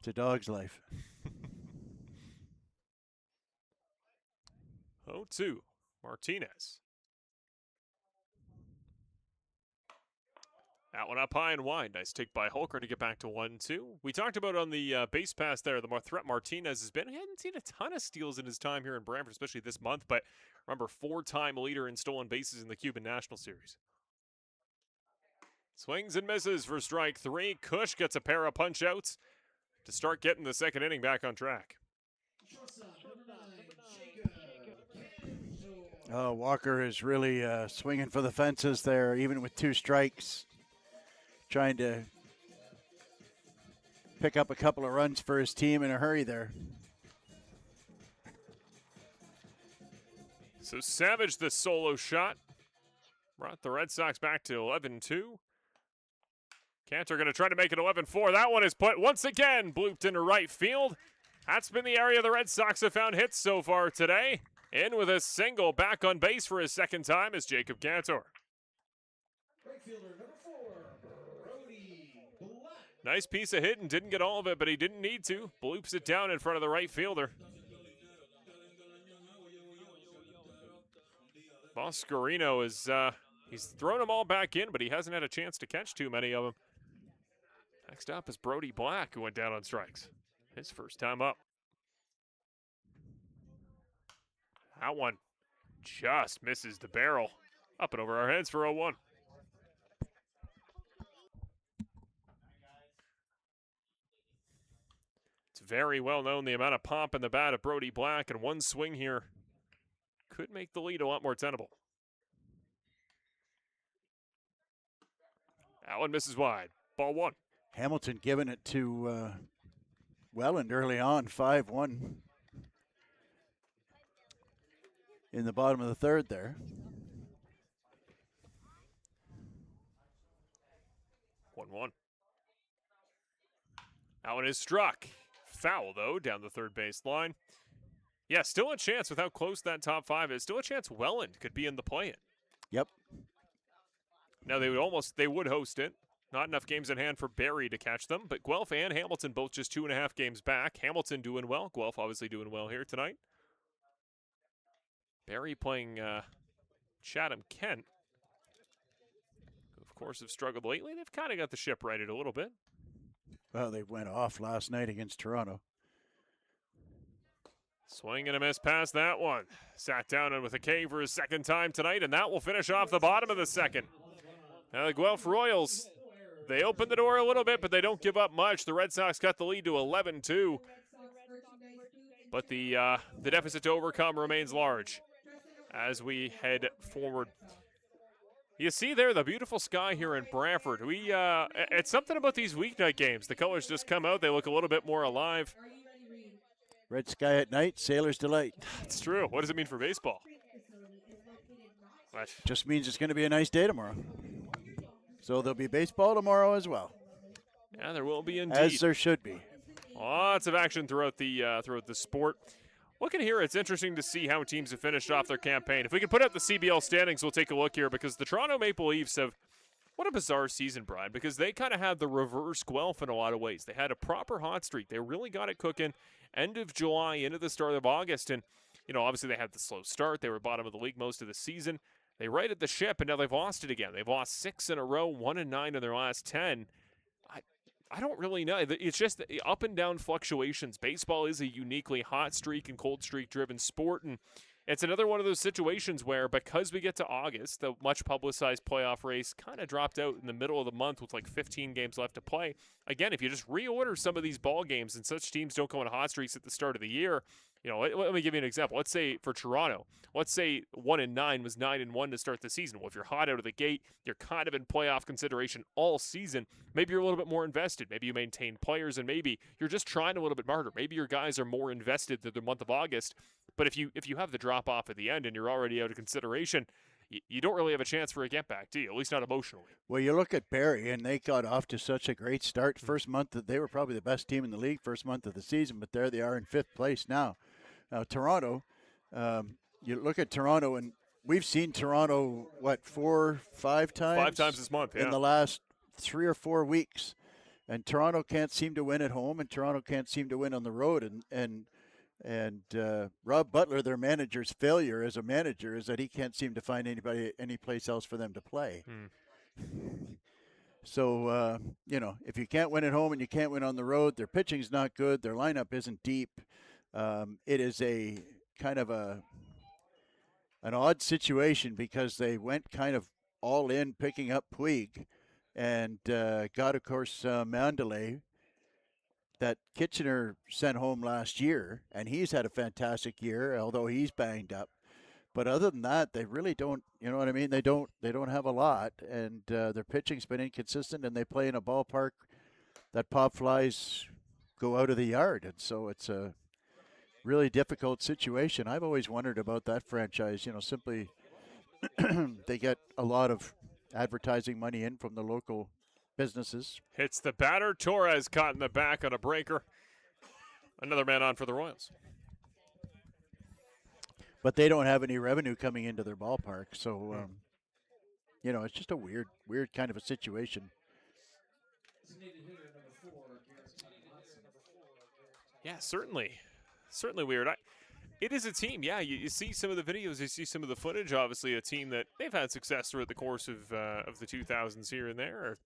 It's a dog's life. 0-2. Martinez. That one up high and wide. Nice take by Holker to get back to 1-2. We talked about on the base pass there, the more threat Martinez has been. He hadn't seen a ton of steals in his time here in Brantford, especially this month, but remember, 4-time leader in stolen bases in the Cuban National Series. Swings and misses for strike 3. Cush gets a pair of punch-outs to start getting the second inning back on track. Oh, Walker is really swinging for the fences there, even with 2 strikes. Trying to pick up a couple of runs for his team in a hurry there. So Savage, the solo shot, brought the Red Sox back to 11-2. Cantor going to try to make it 11-4. That one is put once again, blooped into right field. That's been the area the Red Sox have found hits so far today. In with a single, back on base for his second time is Jacob Cantor. Nice piece of hitting, didn't get all of it, but he didn't need to. Bloops it down in front of the right fielder. Boscarino is, he's thrown them all back in, but he hasn't had a chance to catch too many of them. Next up is Brody Black, who went down on strikes. His first time up. That one just misses the barrel. Up and over our heads for 0-1. It's very well known the amount of pop in the bat of Brody Black, and one swing here could make the lead a lot more tenable. That one misses wide. Ball 1. Hamilton giving it to Welland early on, 5-1 in the bottom of the third there. 1-1. That one is struck. Foul, though, down the third base line. Yeah, still a chance with how close that top 5 is. Still a chance Welland could be in the play-in. Yep. Now, they would host it. Not enough games in hand for Barrie to catch them, but Guelph and Hamilton both just 2.5 games back. Hamilton doing well. Guelph obviously doing well here tonight. Barrie playing Chatham-Kent, who, of course, have struggled lately. They've kind of got the ship righted a little bit. Well, they went off last night against Toronto. Swing and a miss past that one. Sat down and with a K for his second time tonight, and that will finish off the bottom of the second. Now the Guelph Royals, they open the door a little bit, but they don't give up much. The Red Sox cut the lead to 11-2. But the deficit to overcome remains large as we head forward. You see there the beautiful sky here in Brantford. It's something about these weeknight games. The colors just come out. They look a little bit more alive. Red sky at night, sailor's delight. It's true. What does it mean for baseball? What? Just means it's going to be a nice day tomorrow. So there'll be baseball tomorrow as well. Yeah, there will be indeed. As there should be. Lots of action throughout the sport. Looking here, it's interesting to see how teams have finished off their campaign. If we can put up the CBL standings, we'll take a look here because the Toronto Maple Leafs have, what a bizarre season, Brian, because they kind of had the reverse Guelph in a lot of ways. They had a proper hot streak. They really got it cooking end of July into the start of August. And, obviously they had the slow start. They were bottom of the league most of the season. They righted the ship, and now they've lost it again. They've lost 6 in a row, 1-9 in their last 10. I don't really know. It's just up and down fluctuations. Baseball is a uniquely hot streak and cold streak driven sport, and it's another one of those situations where because we get to August, the much publicized playoff race kind of dropped out in the middle of the month with like 15 games left to play. Again, if you just reorder some of these ball games and such teams don't go on hot streaks at the start of the year, Let me give you an example. Let's say for Toronto, let's say 1-9 was 9-1 to start the season. Well, if you're hot out of the gate, you're kind of in playoff consideration all season. Maybe you're a little bit more invested. Maybe you maintain players, and maybe you're just trying a little bit harder. Maybe your guys are more invested than the month of August. But if you have the drop off at the end and you're already out of consideration, you don't really have a chance for a get back, do you? At least not emotionally. Well, you look at Barrie, and they got off to such a great start. First month, they were probably the best team in the league first month of the season, but there they are in 5th place now. Toronto, you look at Toronto, and we've seen Toronto, 5 times? 5 times this month, yeah. In the last 3 or 4 weeks. And Toronto can't seem to win at home, and Toronto can't seem to win on the road. And Rob Butler, their manager's failure as a manager is that he can't seem to find any place else for them to play. So, if you can't win at home and you can't win on the road, their pitching's not good, their lineup isn't deep. It is a kind of an odd situation because they went kind of all in picking up Puig and got, of course, Mandalay that Kitchener sent home last year, and he's had a fantastic year, although he's banged up. But other than that, they really don't, you know what I mean? They don't have a lot, and their pitching's been inconsistent, and they play in a ballpark that pop flies go out of the yard, and so it's a really difficult situation. I've always wondered about that franchise, simply they get a lot of advertising money in from the local businesses. Hits the batter. Torres caught in the back on a breaker. Another man on for the Royals. But they don't have any revenue coming into their ballpark, so it's just a weird kind of a situation. Yeah, certainly weird. It is a team. Yeah, you see some of the videos, you see some of the footage. Obviously, a team that they've had success throughout the course of the 2000s here and there,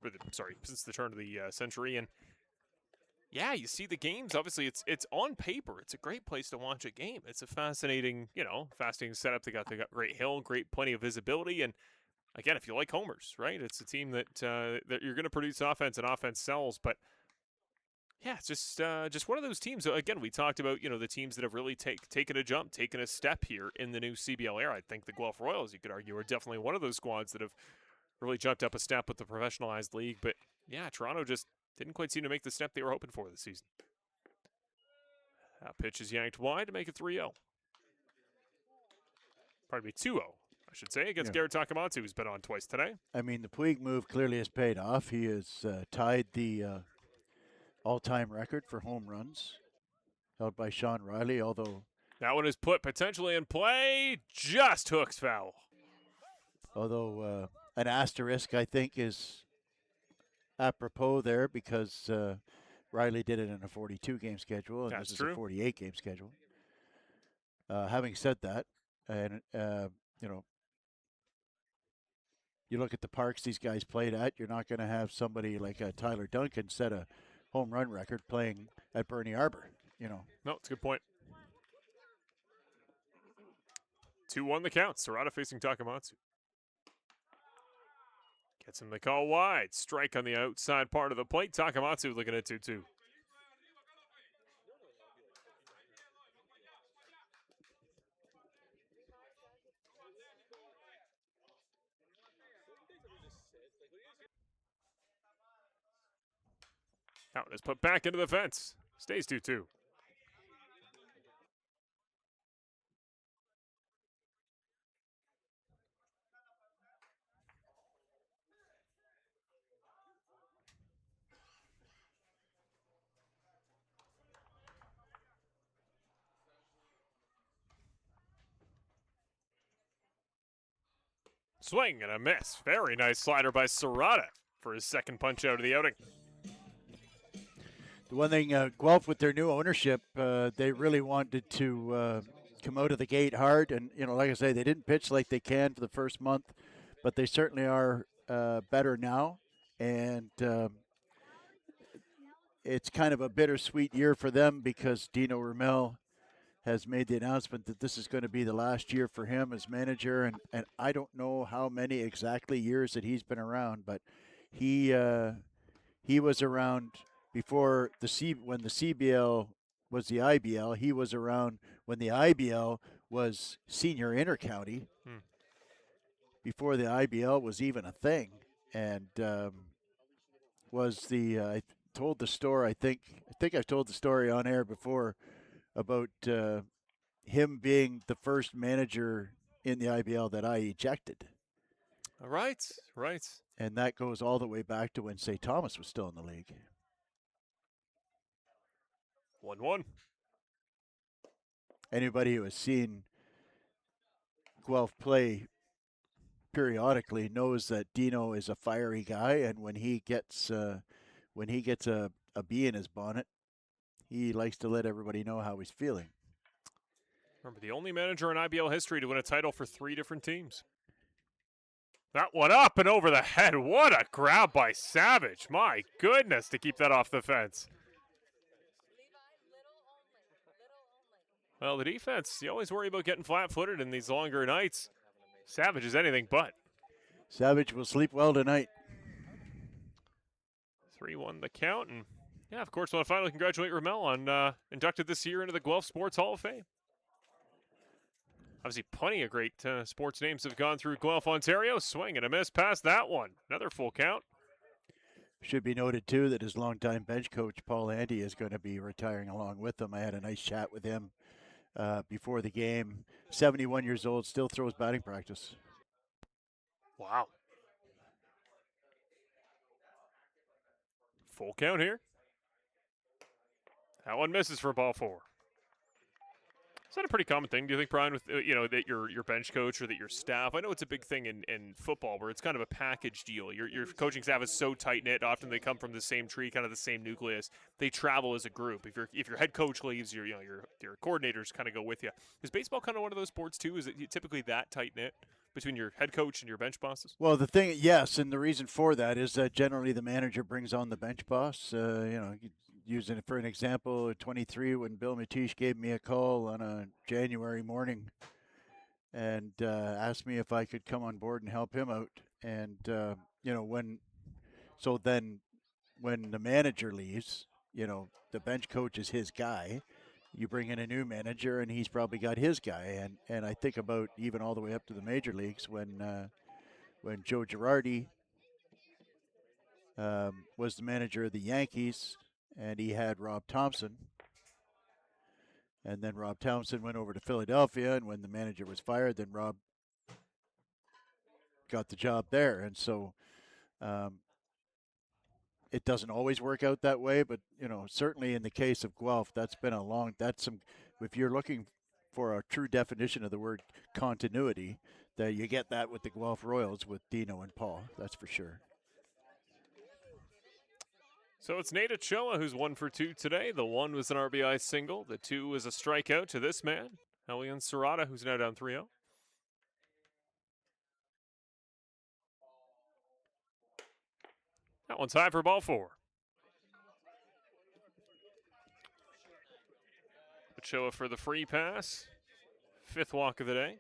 since the turn of the century. And yeah, you see the games. Obviously, it's on paper. It's a great place to watch a game. It's a fascinating setup. They got great hill, plenty of visibility, and again, if you like homers, right, it's a team that you're going to produce offense, and offense sells, but. Yeah, it's just one of those teams. Again, we talked about, the teams that have really taken a jump, taken a step here in the new CBL era. I think the Guelph Royals, you could argue, are definitely one of those squads that have really jumped up a step with the professionalized league. But, yeah, Toronto just didn't quite seem to make the step they were hoping for this season. That pitch is yanked wide to make it 3-0. Pardon me, 2-0, I should say, against Garrett Takamatsu, who's been on twice today. I mean, the Puig move clearly has paid off. He has tied the all-time record for home runs, held by Sean Riley, although... That one is put potentially in play, just hooks foul. Although an asterisk, I think, is apropos there because Riley did it in a 42-game schedule, and That's this true. is a 48-game schedule. Having said that, and you look at the parks these guys played at, you're not going to have somebody like Tyler Duncan set a home run record playing at Bernie Arbor, No, it's a good point. 2-1 the count. Serrata facing Takamatsu. Gets him the call wide. Strike on the outside part of the plate. Takamatsu looking at 2-2. That one is put back into the fence. Stays 2-2. Swing and a miss. Very nice slider by Serrata for his second punch out of the outing. The one thing, Guelph with their new ownership, they really wanted to come out of the gate hard. And, like I say, they didn't pitch like they can for the first month, but they certainly are better now. And it's kind of a bittersweet year for them because Dino Ramel has made the announcement that this is going to be the last year for him as manager. And I don't know how many exactly years that he's been around, but he was around before when the CBL was the IBL. He was around when the IBL was senior intercounty, before the IBL was even a thing, and was the I told the story. I think I've told the story on air before about him being the first manager in the IBL that I ejected. All right, right. And that goes all the way back to when St. Thomas was still in the league. 1-1. Anybody who has seen Guelph play periodically knows that Dino is a fiery guy, and when he gets a bee in his bonnet, he likes to let everybody know how he's feeling. Remember, the only manager in IBL history to win a title for 3 different teams. That one up and over the head. What a grab by Savage. My goodness, to keep that off the fence. Well, the defense, you always worry about getting flat-footed in these longer nights. Savage is anything but. Savage will sleep well tonight. 3-1 the count. And, yeah, of course, I want to finally congratulate Ramel on inducted this year into the Guelph Sports Hall of Fame. Obviously, plenty of great sports names have gone through Guelph, Ontario. Swing and a miss past that one. Another full count. Should be noted, too, that his longtime bench coach, Paul Andy, is going to be retiring along with him. I had a nice chat with him before the game. 71 years old, still throws batting practice. Wow. Full count here. That one misses for ball 4. Is that a pretty common thing, do you think, Brian, with that your bench coach or that your staff? I know it's a big thing in football where it's kind of a package deal. Your coaching staff is so tight-knit. Often they come from the same tree, kind of the same nucleus. They travel as a group. If your head coach leaves, your coordinators kind of go with you. Is baseball kind of one of those sports, too? Is it typically that tight-knit between your head coach and your bench bosses? Well, the thing, yes, and the reason for that is that generally the manager brings on the bench boss. Using it for an example, at 23, when Bill Matish gave me a call on a January morning and asked me if I could come on board and help him out. And, when the manager leaves, the bench coach is his guy. You bring in a new manager, and he's probably got his guy. And I think about even all the way up to the major leagues when Joe Girardi was the manager of the Yankees, and he had Rob Thompson. And then Rob Thompson went over to Philadelphia, and when the manager was fired, then Rob got the job there. And so it doesn't always work out that way, but, certainly in the case of Guelph, if you're looking for a true definition of the word continuity, that you get that with the Guelph Royals with Dino and Paul, that's for sure. So it's Nate Ochoa who's 1 for 2 today. The 1 was an RBI single. The 2 was a strikeout to this man, Elian Serrata, who's now down 3-0. That one's high for ball 4. Ochoa for the free pass. 5th walk of the day.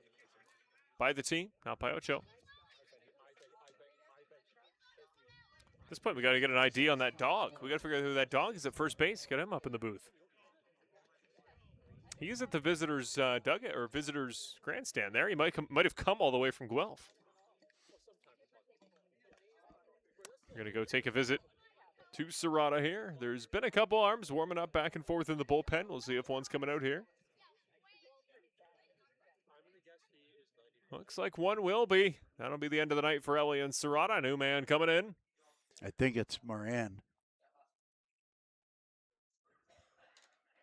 By the team, not by Ochoa. At this point, we got to get an ID on that dog. We got to figure out who that dog is at first base. Get him up in the booth. He is at the visitors' dugout or visitors' grandstand there. He might have come all the way from Guelph. We're going to go take a visit to Serrata here. There's been a couple arms warming up back and forth in the bullpen. We'll see if one's coming out here. Looks like one will be. That'll be the end of the night for Elian Serrata. New man coming in. I think it's Moran.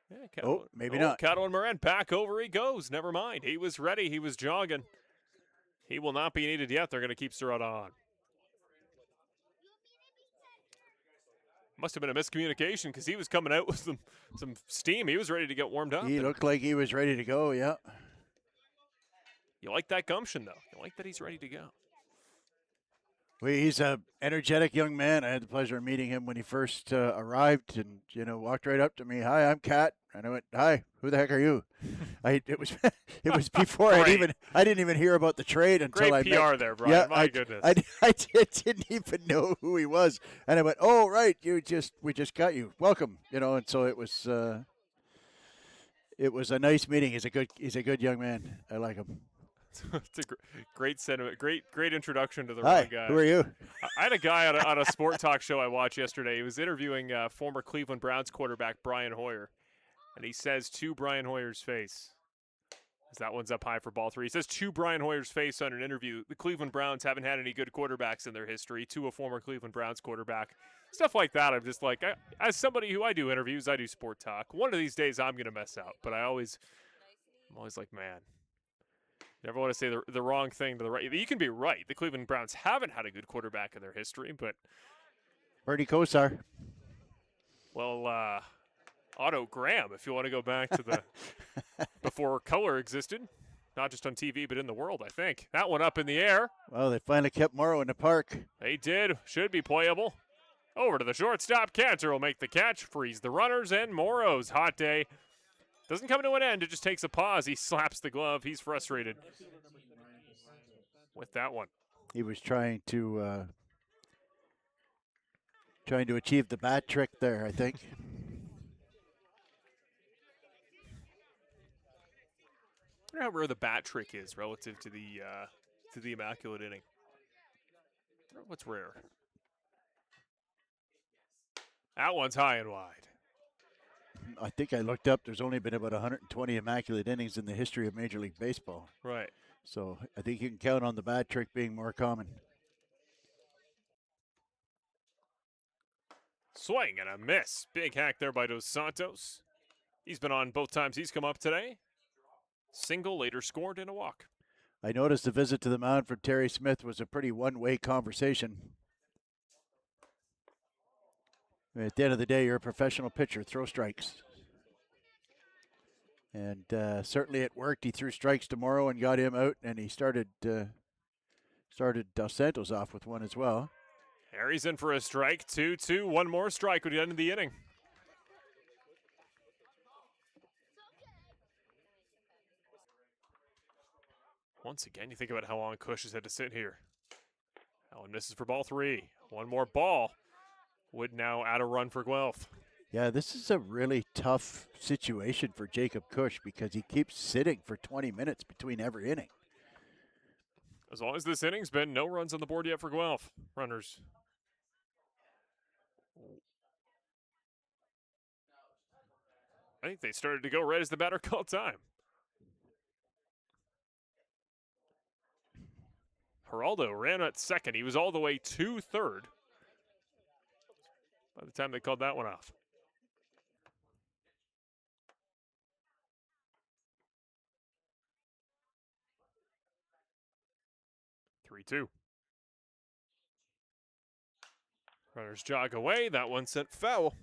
Yeah, maybe not. Cato and Moran, back over he goes. Never mind. He was ready. He was jogging. He will not be needed yet. They're going to keep Serrata on. Must have been a miscommunication because he was coming out with some steam. He was ready to get warmed up. He looked like he was ready to go, yeah. You like that gumption, though. You like that he's ready to go. Well, he's an energetic young man. I had the pleasure of meeting him when he first arrived and, walked right up to me. Hi, I'm Kat. And I went, hi, who the heck are you? It was before I didn't even hear about the trade until Great PR there, Brian. Yeah, My goodness. I didn't even know who he was. And I went, oh, right, we just got you. Welcome. And so it was It was a nice meeting. He's a good young man. I like him. It's a great sentiment. Great introduction to the Hi, wrong guy. who are you? I had a guy on a sport talk show I watched yesterday. He was interviewing former Cleveland Browns quarterback Brian Hoyer, and he says to Brian Hoyer's face, as that one's up high for ball 3, he says to Brian Hoyer's face on an interview, the Cleveland Browns haven't had any good quarterbacks in their history, to a former Cleveland Browns quarterback. Stuff like that, I'm just like, as somebody who I do interviews, I do sport talk. One of these days I'm going to mess up, but I'm always like, man. Never want to say the wrong thing to the right. You can be right. The Cleveland Browns haven't had a good quarterback in their history, but Bernie Kosar. Well, Otto Graham, if you want to go back to the before color existed, not just on TV but in the world, I think. That one up in the air. Well, they finally kept Morrow in the park. They did. Should be playable. Over to the shortstop. Cantor will make the catch, freeze the runners, and Morrow's hot day doesn't come to an end. It just takes a pause. He slaps the glove. He's frustrated with that one. He was trying to achieve the bat trick there, I think. I wonder how rare the bat trick is relative to the immaculate inning. What's rare? That one's high and wide. I think I looked up. There's only been about 120 immaculate innings in the history of Major League Baseball. Right. So I think you can count on the bat trick being more common. Swing and a miss. Big hack there by Dos Santos. He's been on both times he's come up today. Single, later scored in a walk. I noticed the visit to the mound from Terry Smith was a pretty one-way conversation. At the end of the day, you're a professional pitcher. Throw strikes. And certainly it worked. He threw strikes tomorrow and got him out, and he started Dos Santos off with one as well. Harry's in for a strike. 2-2. One more strike would end the inning. Once again, you think about how long Cush has had to sit here. Allen misses for ball 3. One more ball would now add a run for Guelph. Yeah, this is a really tough situation for Jacob Cush because he keeps sitting for 20 minutes between every inning. As long as this inning's been no runs on the board yet for Guelph. Runners. I think they started to go right as the batter called time. Geraldo ran at second. He was all the way to third by the time they called that one off. Three-two. Runners jog away. That one sent foul.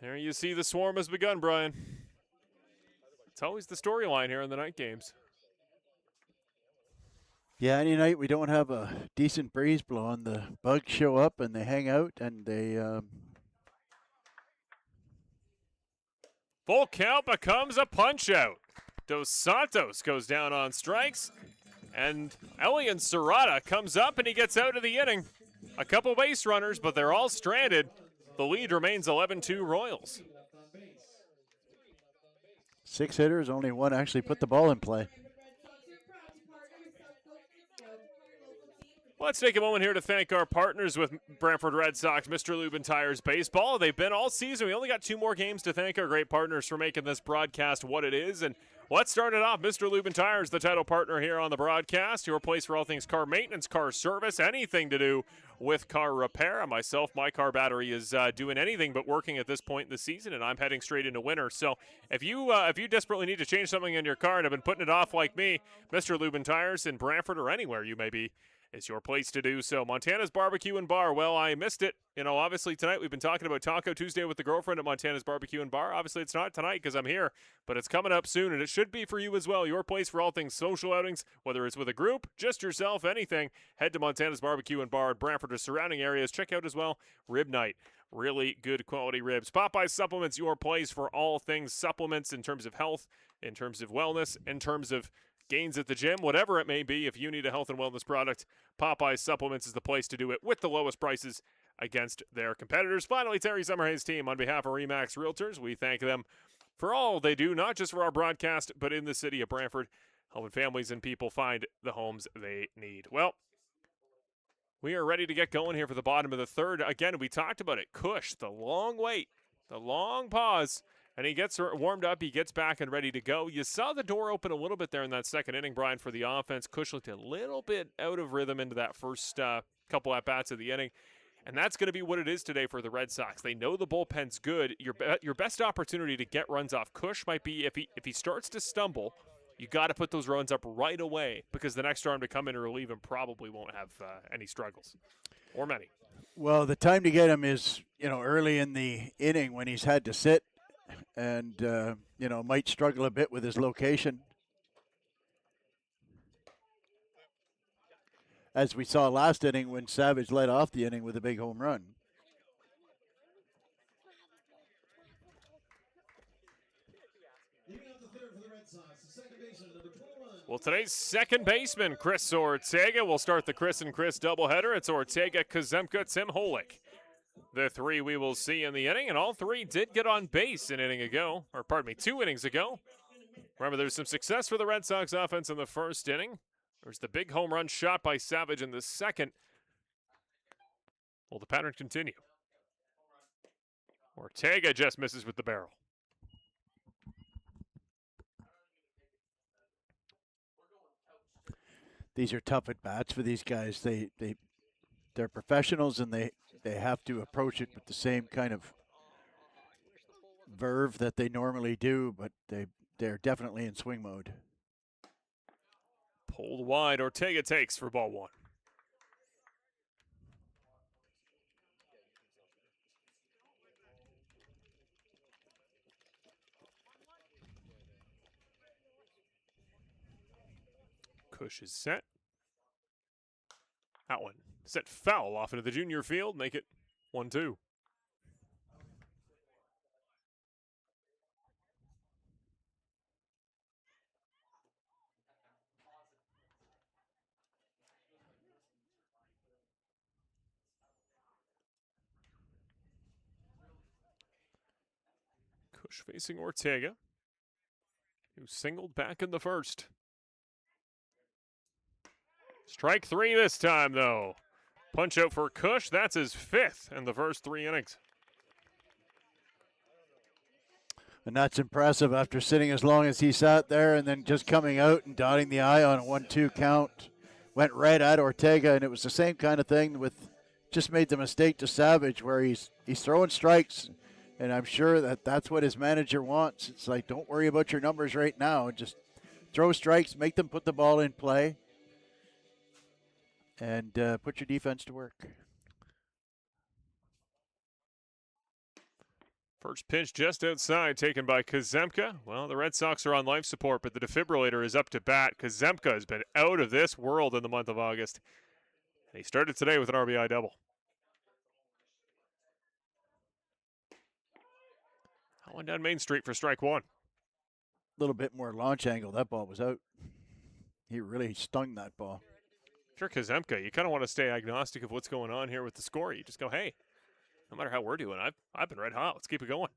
There you see the swarm has begun, Brian. It's always the storyline here in the night games. Yeah, any night we don't have a decent breeze blowing, the bugs show up and they hang out and they... Full count becomes a punch-out. Dos Santos goes down on strikes, and Elian Serrata comes up and he gets out of the inning. A couple base runners, but they're all stranded. The lead remains 11-2 Royals. 6 hitters, only one actually put the ball in play. Let's take a moment here to thank our partners with Brantford Red Sox, Mr. Lubin Tires Baseball. They've been all season. We only got 2 more games to thank our great partners for making this broadcast what it is. And let's start it off. Mr. Lubin Tires, the title partner here on the broadcast. Your place for all things car maintenance, car service, anything to do with car repair. And myself, my car battery is doing anything but working at this point in the season, and I'm heading straight into winter. So if you desperately need to change something in your car and have been putting it off like me, Mr. Lubin Tires in Brantford or anywhere you may be, it's your place to do so. Montana's Barbecue and Bar. Well, I missed it. You know, obviously tonight we've been talking about Taco Tuesday with the girlfriend at Montana's Barbecue and Bar. Obviously it's not tonight because I'm here, but it's coming up soon, and it should be for you as well. Your place for all things social outings, whether it's with a group, just yourself, anything. Head to Montana's Barbecue and Bar at Brantford or surrounding areas. Check out as well Rib Night. Really good quality ribs. Popeye Supplements, your place for all things supplements in terms of health, in terms of wellness, in terms of gains at the gym, whatever it may be. If you need a health and wellness product, Popeye Supplements is the place to do it with the lowest prices against their competitors. Finally, Terry Summerhays' team, on behalf of RE/MAX Realtors, we thank them for all they do, not just for our broadcast, but in the city of Brantford, helping families and people find the homes they need. Well, we are ready to get going here for the bottom of the third. Again, we talked about it. Cush, the long wait, the long pause, and he gets warmed up. He gets back and ready to go. You saw the door open a little bit there in that second inning, Brian, for the offense. Cush looked a little bit out of rhythm into that first couple at-bats of the inning. And that's going to be what it is today for the Red Sox. They know the bullpen's good. Your best opportunity to get runs off Cush might be if he starts to stumble, you got to put those runs up right away, because the next arm to come in and relieve him probably won't have any struggles, or many. Well, the time to get him is, early in the inning when he's had to sit and, might struggle a bit with his location. As we saw last inning when Savage led off the inning with a big home run. Well, today's second baseman, Chris Ortega, will start the Chris and Chris doubleheader. It's Ortega, Kazemka, Tim Holick. The three we will see in the inning, and all three did get on base an inning ago, or pardon me, 2 innings ago. Remember, there's some success for the Red Sox offense in the first inning. There's the big home run shot by Savage in the second. Will the pattern continue? Ortega just misses with the barrel. These are tough at-bats for these guys. They're professionals, and they have to approach it with the same kind of verve that they normally do, but they're definitely in swing mode. Pulled wide, Ortega takes for ball 1. Cush is set. That one set foul off into the junior field, make it 1-2. Cush facing Ortega, who singled back in the first. Strike 3 this time, though. Punch out for Cush. That's his 5th in the first 3 innings. And that's impressive after sitting as long as he sat there and then just coming out and dotting the I on a 1-2 count. Went right at Ortega, and it was the same kind of thing with, just made the mistake to Savage where he's throwing strikes, and I'm sure that's what his manager wants. It's like, don't worry about your numbers right now. Just throw strikes, make them put the ball in play, and put your defense to work. First pitch just outside, taken by Kazemka. Well, the Red Sox are on life support, but the defibrillator is up to bat. Kazemka has been out of this world in the month of August. And he started today with an RBI double. That one down Main Street for strike 1. A little bit more launch angle. That ball was out. He really stung that ball. If you're Kazemka, you kind of want to stay agnostic of what's going on here with the score. You just go, hey, no matter how we're doing, I've been red hot. Let's keep it going.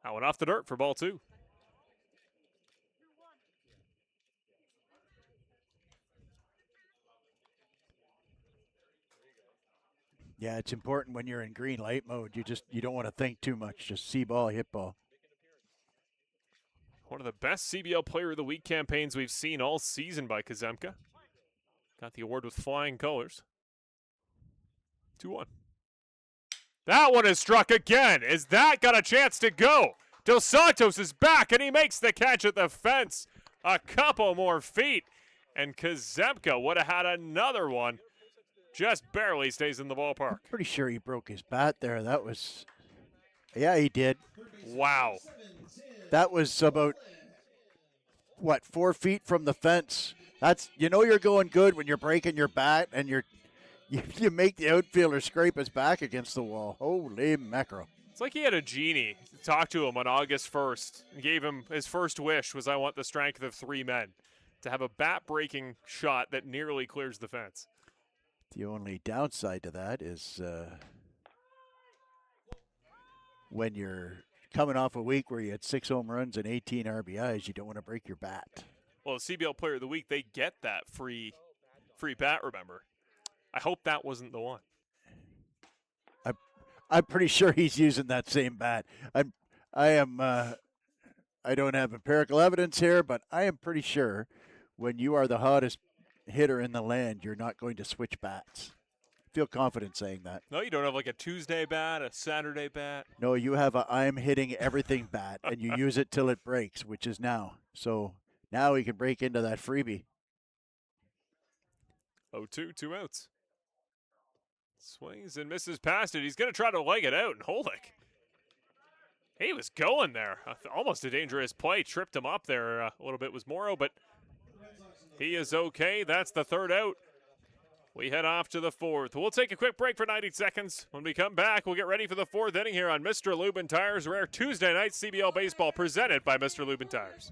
That one off the dirt for ball 2. Yeah, it's important when you're in green light mode. You don't want to think too much. Just see ball, hit ball. One of the best CBL Player of the Week campaigns we've seen all season by Kazemka. Got the award with flying colors. 2-1. That one is struck again. Is that got a chance to go? Dos Santos is back, and he makes the catch at the fence. A couple more feet, and Kazemka would have had another one. Just barely stays in the ballpark. Pretty sure he broke his bat there. That was, yeah, he did. Wow. That was about, 4 feet from the fence. That's, you're going good when you're breaking your bat and you make the outfielder scrape his back against the wall. Holy mackerel. It's like he had a genie talk to him on August 1st and gave him his first wish was, I want the strength of 3 men, to have a bat-breaking shot that nearly clears the fence. The only downside to that is when you're coming off a week where you had 6 home runs and 18 RBIs, you don't want to break your bat. Well, the CBL Player of the Week, they get that free bat, remember. I hope that wasn't the one. I'm pretty sure he's using that same bat. I don't have empirical evidence here, but I am pretty sure when you are the hottest hitter in the land, you're not going to switch bats. Feel confident saying that. No, you don't have like a Tuesday bat, a Saturday bat. No, you have a I'm hitting everything bat, and you use it till it breaks, which is now. So now he can break into that freebie. 0-2, 2 outs. Swings and misses past it. He's going to try to leg it out, and Holick. He was going there. Almost a dangerous play. Tripped him up there a little bit was Morrow, but he is okay. That's the 3rd out. We head off to the 4th. We'll take a quick break for 90 seconds. When we come back, we'll get ready for the 4th inning here on Mr. Lubin Tires. Rare Tuesday night CBL baseball presented by Mr. Lubin Tires.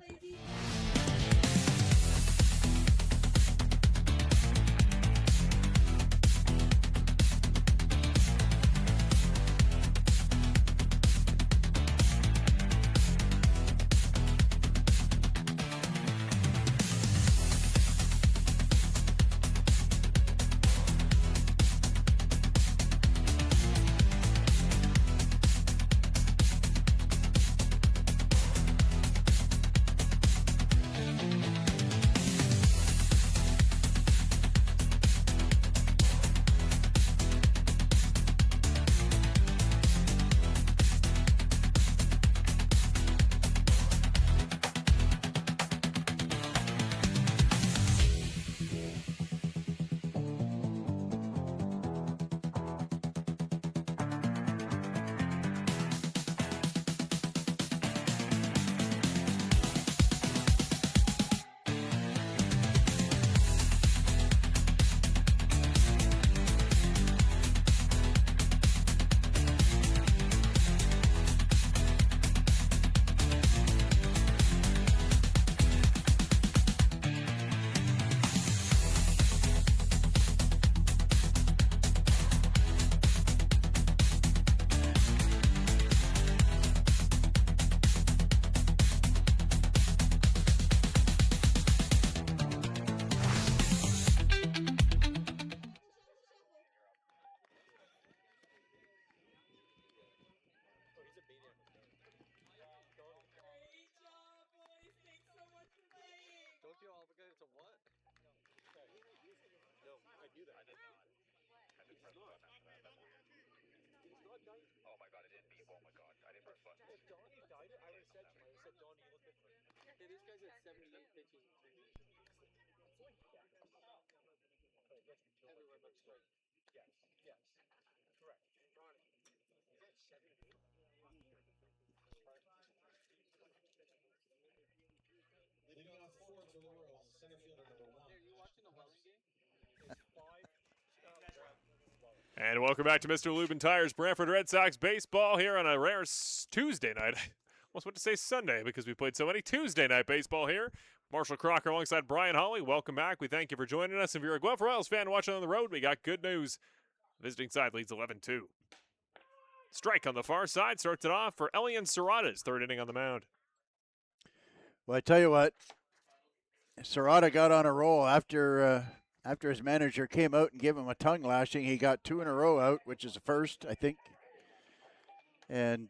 And welcome back to Mr. Lubin Tires, Brantford Red Sox baseball here on a rare Tuesday night. I almost want to say Sunday because we played so many Tuesday night baseball here. Marshall Crocker alongside Brian Hawley. Welcome back. We thank you for joining us. If you're a Guelph Royals fan watching on the road, we got good news. Visiting side leads 11-2. Strike on the far side starts it off for Elian Serrata's 3rd inning on the mound. Well, I tell you what, Serrata got on a roll after his manager came out and gave him a tongue lashing. He got 2 in a row out, which is a first, I think, and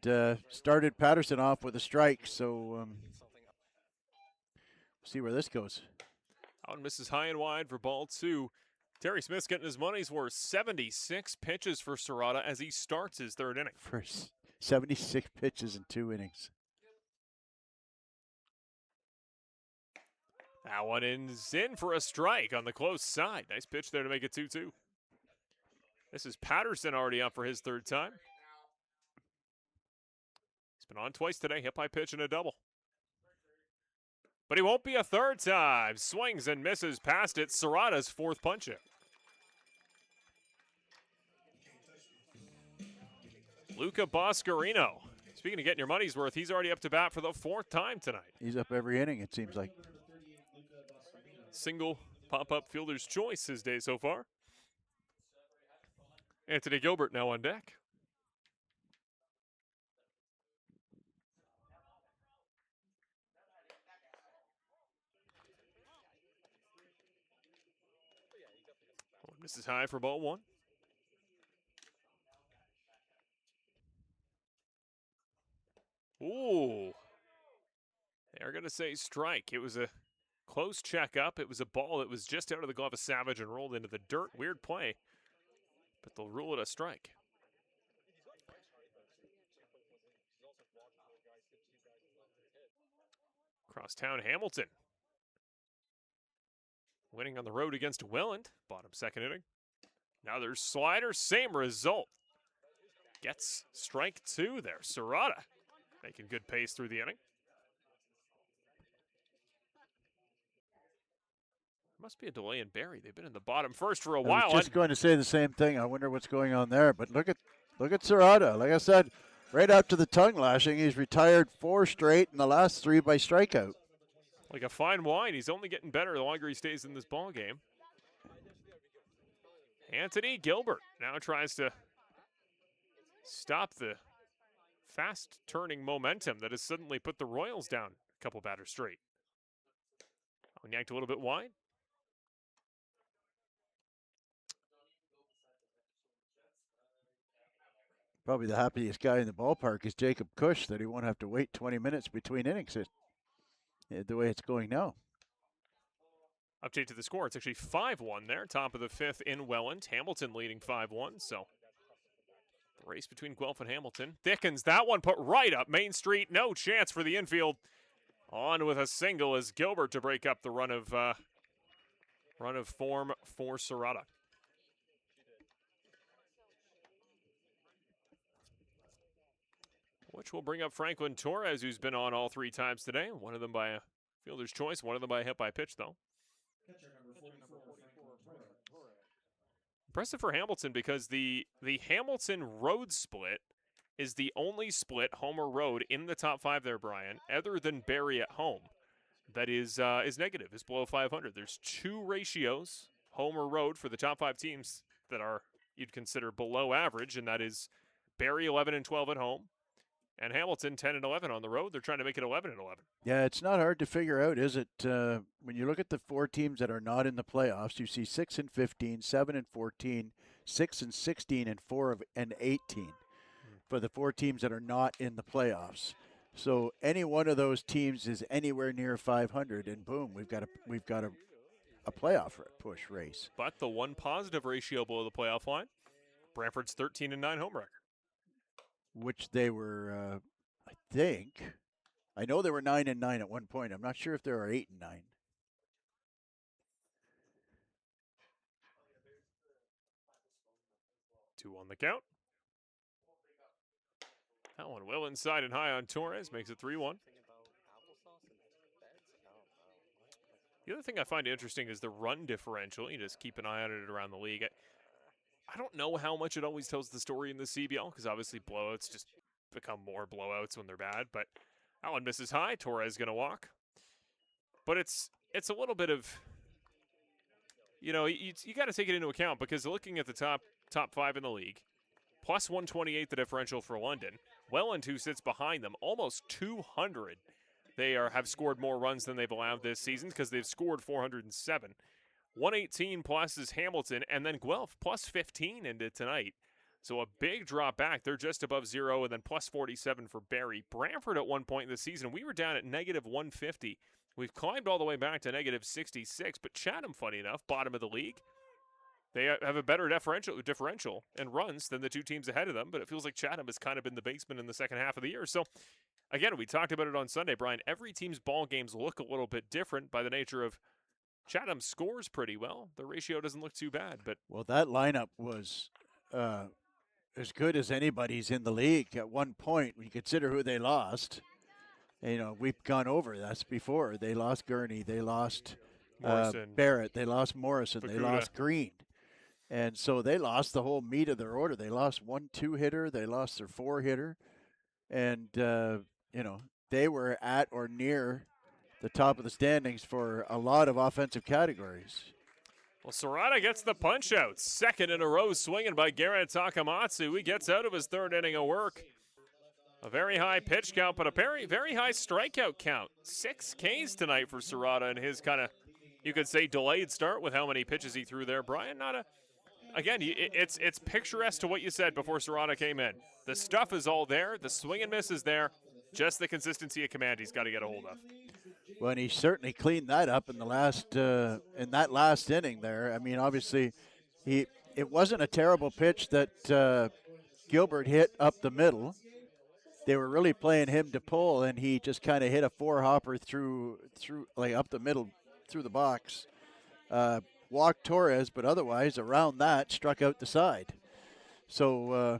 started Patterson off with a strike. So we'll see where this goes. Out and misses high and wide for ball 2. Terry Smith's getting his money's worth. 76 pitches for Serrata as he starts his 3rd inning. For 76 pitches in 2 innings. That one is in for a strike on the close side. Nice pitch there to make it 2-2. This is Patterson already up for his 3rd time. He's been on twice today, hit by pitch and a double. But he won't be a 3rd time. Swings and misses past it. Serrata's 4th punch in. Luca Boscarino. Speaking of getting your money's worth, he's already up to bat for the 4th time tonight. He's up every inning, it seems like. Single pop-up fielder's choice his day so far. Anthony Gilbert now on deck. Misses high for ball one. Ooh. They're going to say strike. It was a close checkup. It was a ball that was just out of the glove of Savage and rolled into the dirt. Weird play, but they'll rule it a strike. Crosstown Hamilton. Winning on the road against Welland. Bottom second inning. Now there's slider. Same result. Gets strike two there. Serrata making good pace through the inning. Must be a delay in Barrie. They've been in the bottom first for a while. I was just going to say the same thing. I wonder what's going on there. But look at Serrata. Like I said, right after the tongue lashing, he's retired 4 straight, and the last 3 by strikeout. Like a fine wine, he's only getting better the longer he stays in this ball game. Anthony Gilbert now tries to stop the fast-turning momentum that has suddenly put the Royals down a couple batters straight. Yanked a little bit wide. Probably the happiest guy in the ballpark is Jacob Cush, that he won't have to wait 20 minutes between innings the way it's going now. Update to the score. It's actually 5-1 there. Top of the 5th in Welland. Hamilton leading 5-1. So the race between Guelph and Hamilton thickens. That one put right up Main Street. No chance for the infield. On with a single as Gilbert to break up the run of form for Serrata. Which will bring up Franklin Torres, who's been on all 3 times today. One of them by a fielder's choice, one of them by a hit by pitch, though. Impressive for Hamilton because the Hamilton road split is the only split, home or road, in the top 5 there, Brian, other than Barrie at home, that is negative, is below 500. There's 2 ratios, home or road, for the top 5 teams that are you'd consider below average, and that is Barrie 11-12 at home, and Hamilton 10-11 on the road. They're trying to make it 11-11. Yeah, it's not hard to figure out, is it? When you look at the 4 teams that are not in the playoffs, you see 6-15, 7-14, 6-16, and 4-18 for the 4 teams that are not in the playoffs. So any one of those teams is anywhere near 500, and boom, we've got a playoff push race. But the one positive ratio below the playoff line, Brantford's 13-9 home record. Which they were, I know they were 9-9 at one point. I'm not sure if they were 8-9. Two on the count. That one well inside and high on Torres, makes it 3-1. The other thing I find interesting is the run differential. You just keep an eye on it around the league. I don't know how much it always tells the story in the CBL, because obviously blowouts just become more blowouts when they're bad. But that one misses high. Torres going to walk. But it's a little bit of, you got to take it into account, because looking at the top 5 in the league, plus 128 the differential for London. Welland, who sits behind them, almost 200. They have scored more runs than they've allowed this season, because they've scored 407. 118 plus is Hamilton, and then Guelph plus 15 into tonight. So a big drop back. They're just above 0, and then plus 47 for Barrie. Brantford at one point in the season, we were down at negative 150. We've climbed all the way back to negative 66, but Chatham, funny enough, bottom of the league. They have a better differential and runs than the 2 teams ahead of them, but it feels like Chatham has kind of been the basement in the second half of the year. So, again, we talked about it on Sunday, Brian. Every team's ball games look a little bit different by the nature of Chatham scores pretty well. The ratio doesn't look too bad. But well, that lineup was as good as anybody's in the league at one point when you consider who they lost. And, we've gone over this before. They lost Gurney. They lost Barrett. They lost Morrison. Bakuda. They lost Green. And so they lost the whole meat of their order. They lost 1-2 hitter. They lost their 4 hitter. And, they were at or near the top of the standings for a lot of offensive categories. Well, Serrata gets the punch out. Second in a row swinging by Garrett Takamatsu. He gets out of his third inning of work. A very high pitch count, but a very, very high strikeout count. 6 Ks tonight for Serrata and his kind of, you could say, delayed start with how many pitches he threw there. Brian, again, it's picturesque to what you said before Serrata came in. The stuff is all there. The swing and miss is there. Just the consistency of command he's got to get a hold of. Well, and he certainly cleaned that up in that last inning there. I mean, obviously, it wasn't a terrible pitch that Gilbert hit up the middle. They were really playing him to pull, and he just kind of hit a 4-hopper through like up the middle through the box. Walked Torres, but otherwise around that struck out the side. So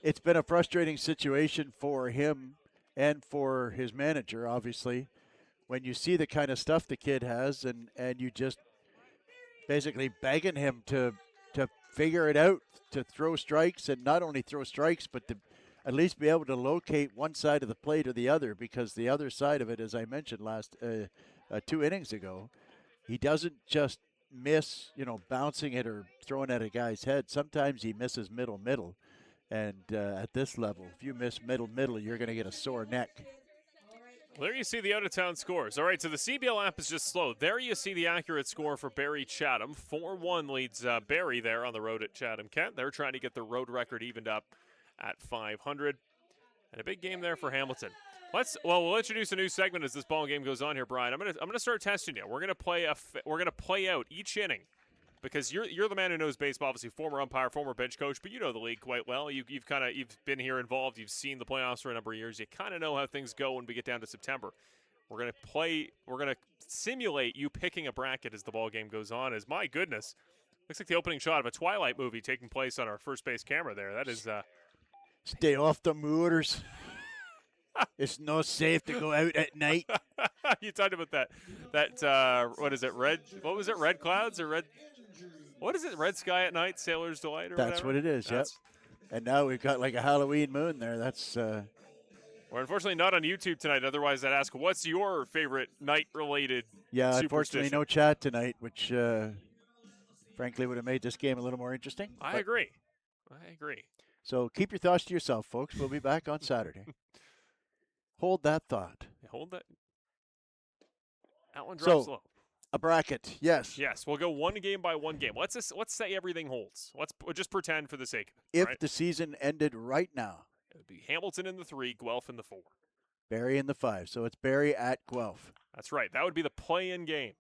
it's been a frustrating situation for him and for his manager, obviously, when you see the kind of stuff the kid has, and you just basically begging him to figure it out, to throw strikes, and not only throw strikes, but to at least be able to locate one side of the plate or the other, because the other side of it, as I mentioned 2 innings ago, he doesn't just miss, bouncing it or throwing at a guy's head. Sometimes he misses middle. And at this level, if you miss middle, you're going to get a sore neck. Well, there you see the out-of-town scores. All right, so the CBL app is just slow. There you see the accurate score for Barrie Chatham. 4-1 leads Barrie there on the road at Chatham-Kent. They're trying to get the road record evened up at 500. And a big game there for Hamilton. We'll introduce a new segment as this ball game goes on here, Brian. I'm gonna start testing you. We're gonna play out each inning, because you're the man who knows baseball, obviously former umpire, former bench coach, but you know the league quite well. You've been here involved. You've seen the playoffs for a number of years. You kind of know how things go when we get down to September. We're gonna simulate you picking a bracket as the ball game goes on. As my goodness, looks like the opening shot of a Twilight movie taking place on our first base camera there. That is. Stay off the moors. It's not safe to go out at night. You talked about that. What is it? What was it? Red clouds or red? What is it? Red sky at night, sailor's delight, or That's whatever? what it is. Yep. And now we've got like a Halloween moon there. That's. We're unfortunately not on YouTube tonight. Otherwise, I'd ask, what's your favorite night-related? Yeah, unfortunately, no chat tonight, which frankly would have made this game a little more interesting. I agree. So keep your thoughts to yourself, folks. We'll be back on Saturday. Hold that thought. Hold that. That one drops low. A bracket, yes. Yes, we'll go one game by one game. Let's say everything holds. Let's just pretend for the sake of it. If right? the season ended right now. It would be Hamilton in the 3, Guelph in the 4. Barrie in the 5. So it's Barrie at Guelph. That's right. That would be the play-in game.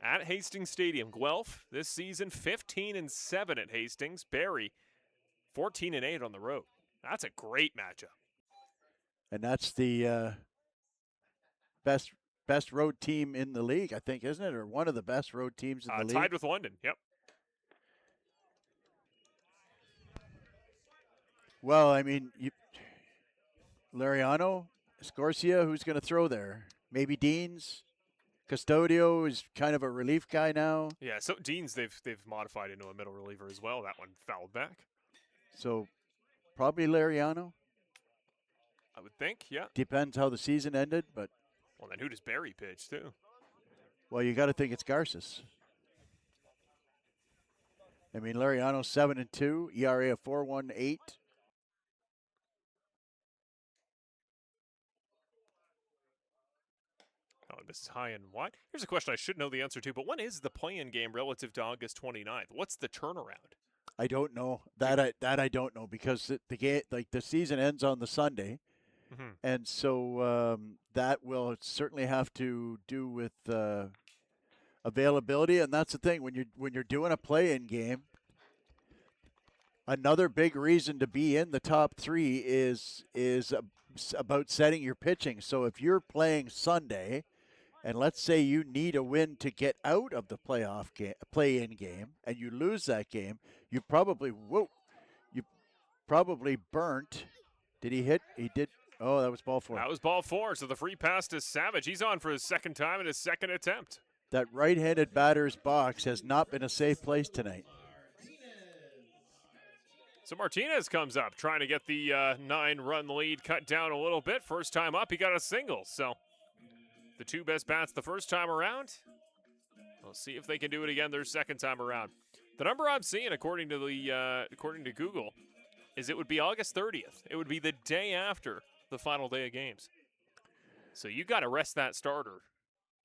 At Hastings Stadium, Guelph this season 15-7 at Hastings. Barrie 14-8 on the road. That's a great matchup. And that's the best road team in the league, I think, isn't it? Or one of the best road teams in the league. Tied with London, yep. Well, I mean, Lariano, Scorsia, who's going to throw there? Maybe Deans. Custodio is kind of a relief guy now. Yeah, so Deans they've modified into a middle reliever as well. That one fouled back. So probably Lariano. I would think, yeah. Depends how the season ended, but. Well, then who does Barrie pitch too? Well, you got to think it's Garces. I mean, Lariano 7-2, ERA of 4.18. Oh, this is high and wide. Here's a question I should know the answer to, but when is the play-in game relative to August 29th? What's the turnaround? I don't know. That I don't know, because the game, like the season ends on the Sunday. Mm-hmm. And so that will certainly have to do with availability, and that's the thing when you're doing a play-in game. Another big reason to be in the top 3 is about setting your pitching. So if you're playing Sunday, and let's say you need a win to get out of the play-in game, and you lose that game, you probably burnt. Did he hit? He did. Oh, that was ball 4. That was ball 4, so the free pass to Savage. He's on for his second time in his second attempt. That right-handed batter's box has not been a safe place tonight. So Martinez comes up, trying to get the 9-run lead cut down a little bit. First time up, he got a single. So the 2 best bats the first time around. We'll see if they can do it again their second time around. The number I'm seeing, according to Google, is it would be August 30th. It would be the day after the final day of games. So you got to rest that starter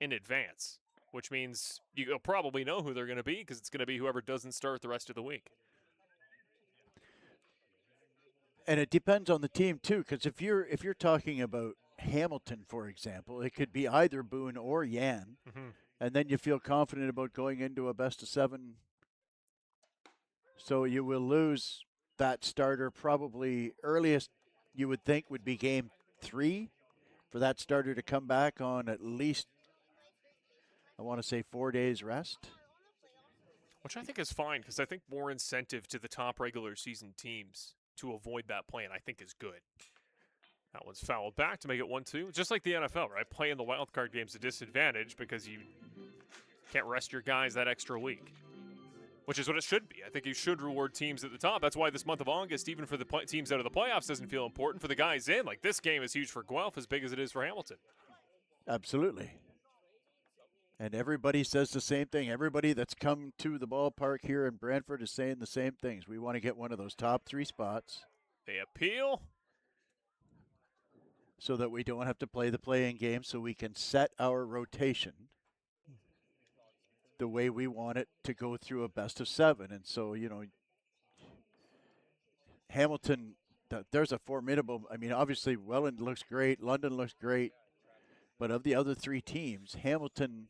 in advance, which means you'll probably know who they're going to be because it's going to be whoever doesn't start the rest of the week. And it depends on the team too, because if you're talking about Hamilton, for example, it could be either Boone or Yan, and then you feel confident about going into a best of 7. So you will lose that starter probably earliest you would think would be game 3 for that starter to come back on at least, I want to say, 4 days rest. Which I think is fine because I think more incentive to the top regular season teams to avoid that play, and I think is good. That one's fouled back to make it 1-2. Just like the NFL, right? Playing the wild card game's a disadvantage because you can't rest your guys that extra week, which is what it should be. I think you should reward teams at the top. That's why this month of August, even for the teams out of the playoffs, doesn't feel important. For the guys in, like this game is huge for Guelph as big as it is for Hamilton. Absolutely. And everybody says the same thing. Everybody that's come to the ballpark here in Brantford is saying the same things. We want to get one of those top 3 spots. They appeal. So that we don't have to play the play-in game, so we can set our rotation the way we want it to go through a best of 7. And so, Hamilton, there's a formidable, obviously Welland looks great, London looks great, but of the other 3 teams, Hamilton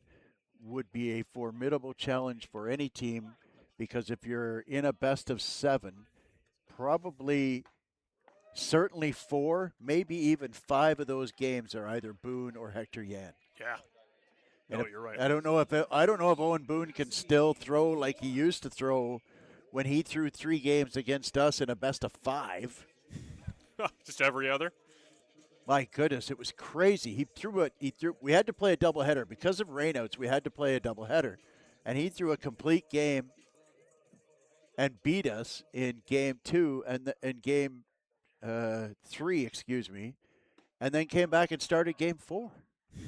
would be a formidable challenge for any team, because if you're in a best of 7, probably certainly 4, maybe even 5 of those games are either Boone or Hector Yan. Yeah. No, you're right. I don't know if Owen Boone can still throw like he used to throw when he threw 3 games against us in a best of 5. Just every other. My goodness, it was crazy. He threw. We had to play a doubleheader because of rainouts. We had to play a doubleheader, and he threw a complete game and beat us in game 2 and in game 3, excuse me, and then came back and started game 4.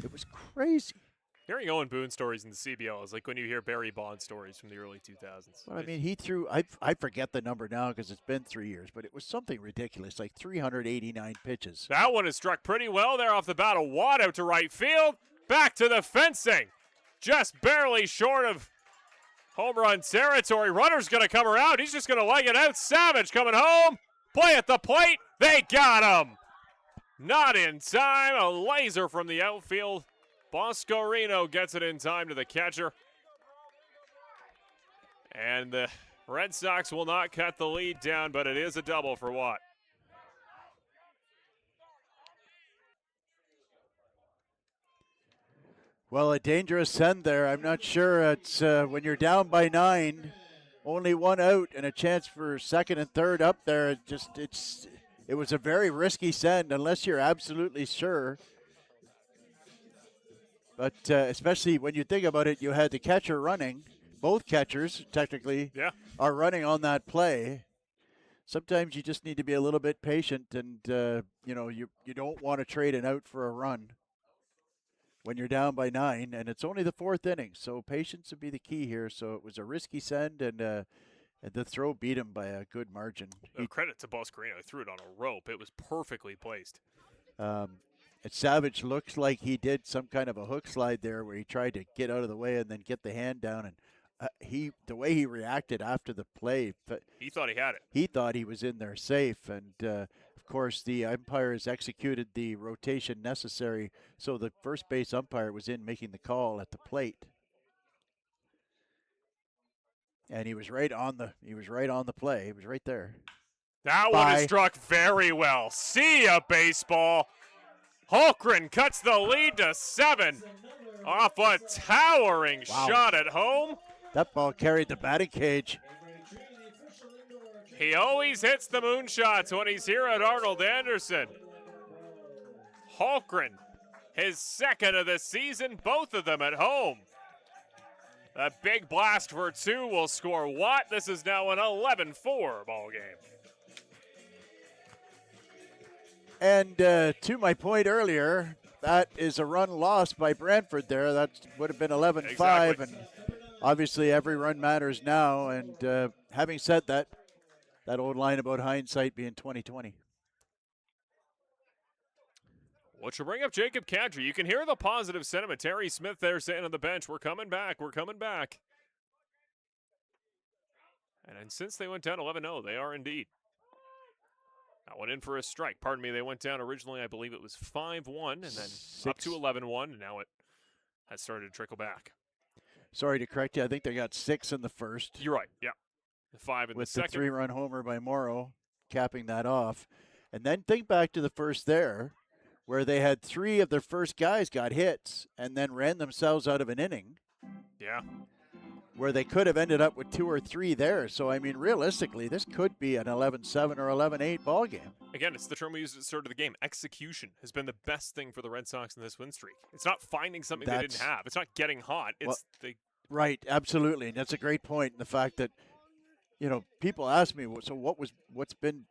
It was crazy. Hearing Owen Boone stories in the CBL is like when you hear Barry Bonds stories from the early 2000s. Well, he threw, I forget the number now because it's been 3 years, but it was something ridiculous, like 389 pitches. That one is struck pretty well there off the bat. A wad out to right field. Back to the fencing. Just barely short of home run territory. Runner's going to come around. He's just going to leg it out. Savage coming home. Play at the plate. They got him. Not in time. A laser from the outfield. Boscorino gets it in time to the catcher. And the Red Sox will not cut the lead down, but it is a double for Watt. Well, a dangerous send there. I'm not sure. It's when you're down by 9, only 1 out, and a chance for second and third up there. It was a very risky send unless you're absolutely sure. But especially when you think about it, you had the catcher running. Both catchers, technically, are running on that play. Sometimes you just need to be a little bit patient, and you don't want to trade an out for a run when you're down by 9, and it's only the 4th inning. So patience would be the key here. So it was a risky send, and the throw beat him by a good margin. Credit to Boscorino. He threw it on a rope. It was perfectly placed. Savage looks like he did some kind of a hook slide there where he tried to get out of the way and then get the hand down. And the way he reacted after the play, he thought he had it. He thought he was in there safe. And, of course, the umpires executed the rotation necessary. So the first base umpire was in making the call at the plate. And he was right on the play. He was right there. That one is struck very well. See ya, baseball. Holmgren cuts the lead to 7 off a towering shot at home. That ball carried the batting cage. He always hits the moonshots when he's here at Arnold Anderson. Holmgren, his second of the season, both of them at home. A big blast for 2 will score Watt. This is now an 11-4 ball game. And to my point earlier, that is a run lost by Brantford there. That would have been 11-5. Exactly. And obviously every run matters now. And having said that, that old line about hindsight being 2020. Which will bring up Jacob Kadri. You can hear the positive sentiment. Terry Smith there sitting on the bench. We're coming back. We're coming back. And since they went down 11-0, they are indeed. That went in for a strike. Pardon me, they went down originally, I believe it was 5-1, and then up to 11-1, and now it has started to trickle back. Sorry to correct you. I think they got 6 in the first. You're right, yeah. 5 in the second. With the 3-run homer by Morrow capping that off. And then think back to the first there, where they had 3 of their first guys got hits and then ran themselves out of an inning. Yeah. Where they could have ended up with 2 or 3 there. So, I mean, realistically, this could be an 11-7 or 11-8 ball game. Again, it's the term we used at the start of the game. Execution has been the best thing for the Red Sox in this win streak. It's not finding something they didn't have. It's not getting hot. It's Right, absolutely. And that's a great point. The fact that, people ask me, so what's been,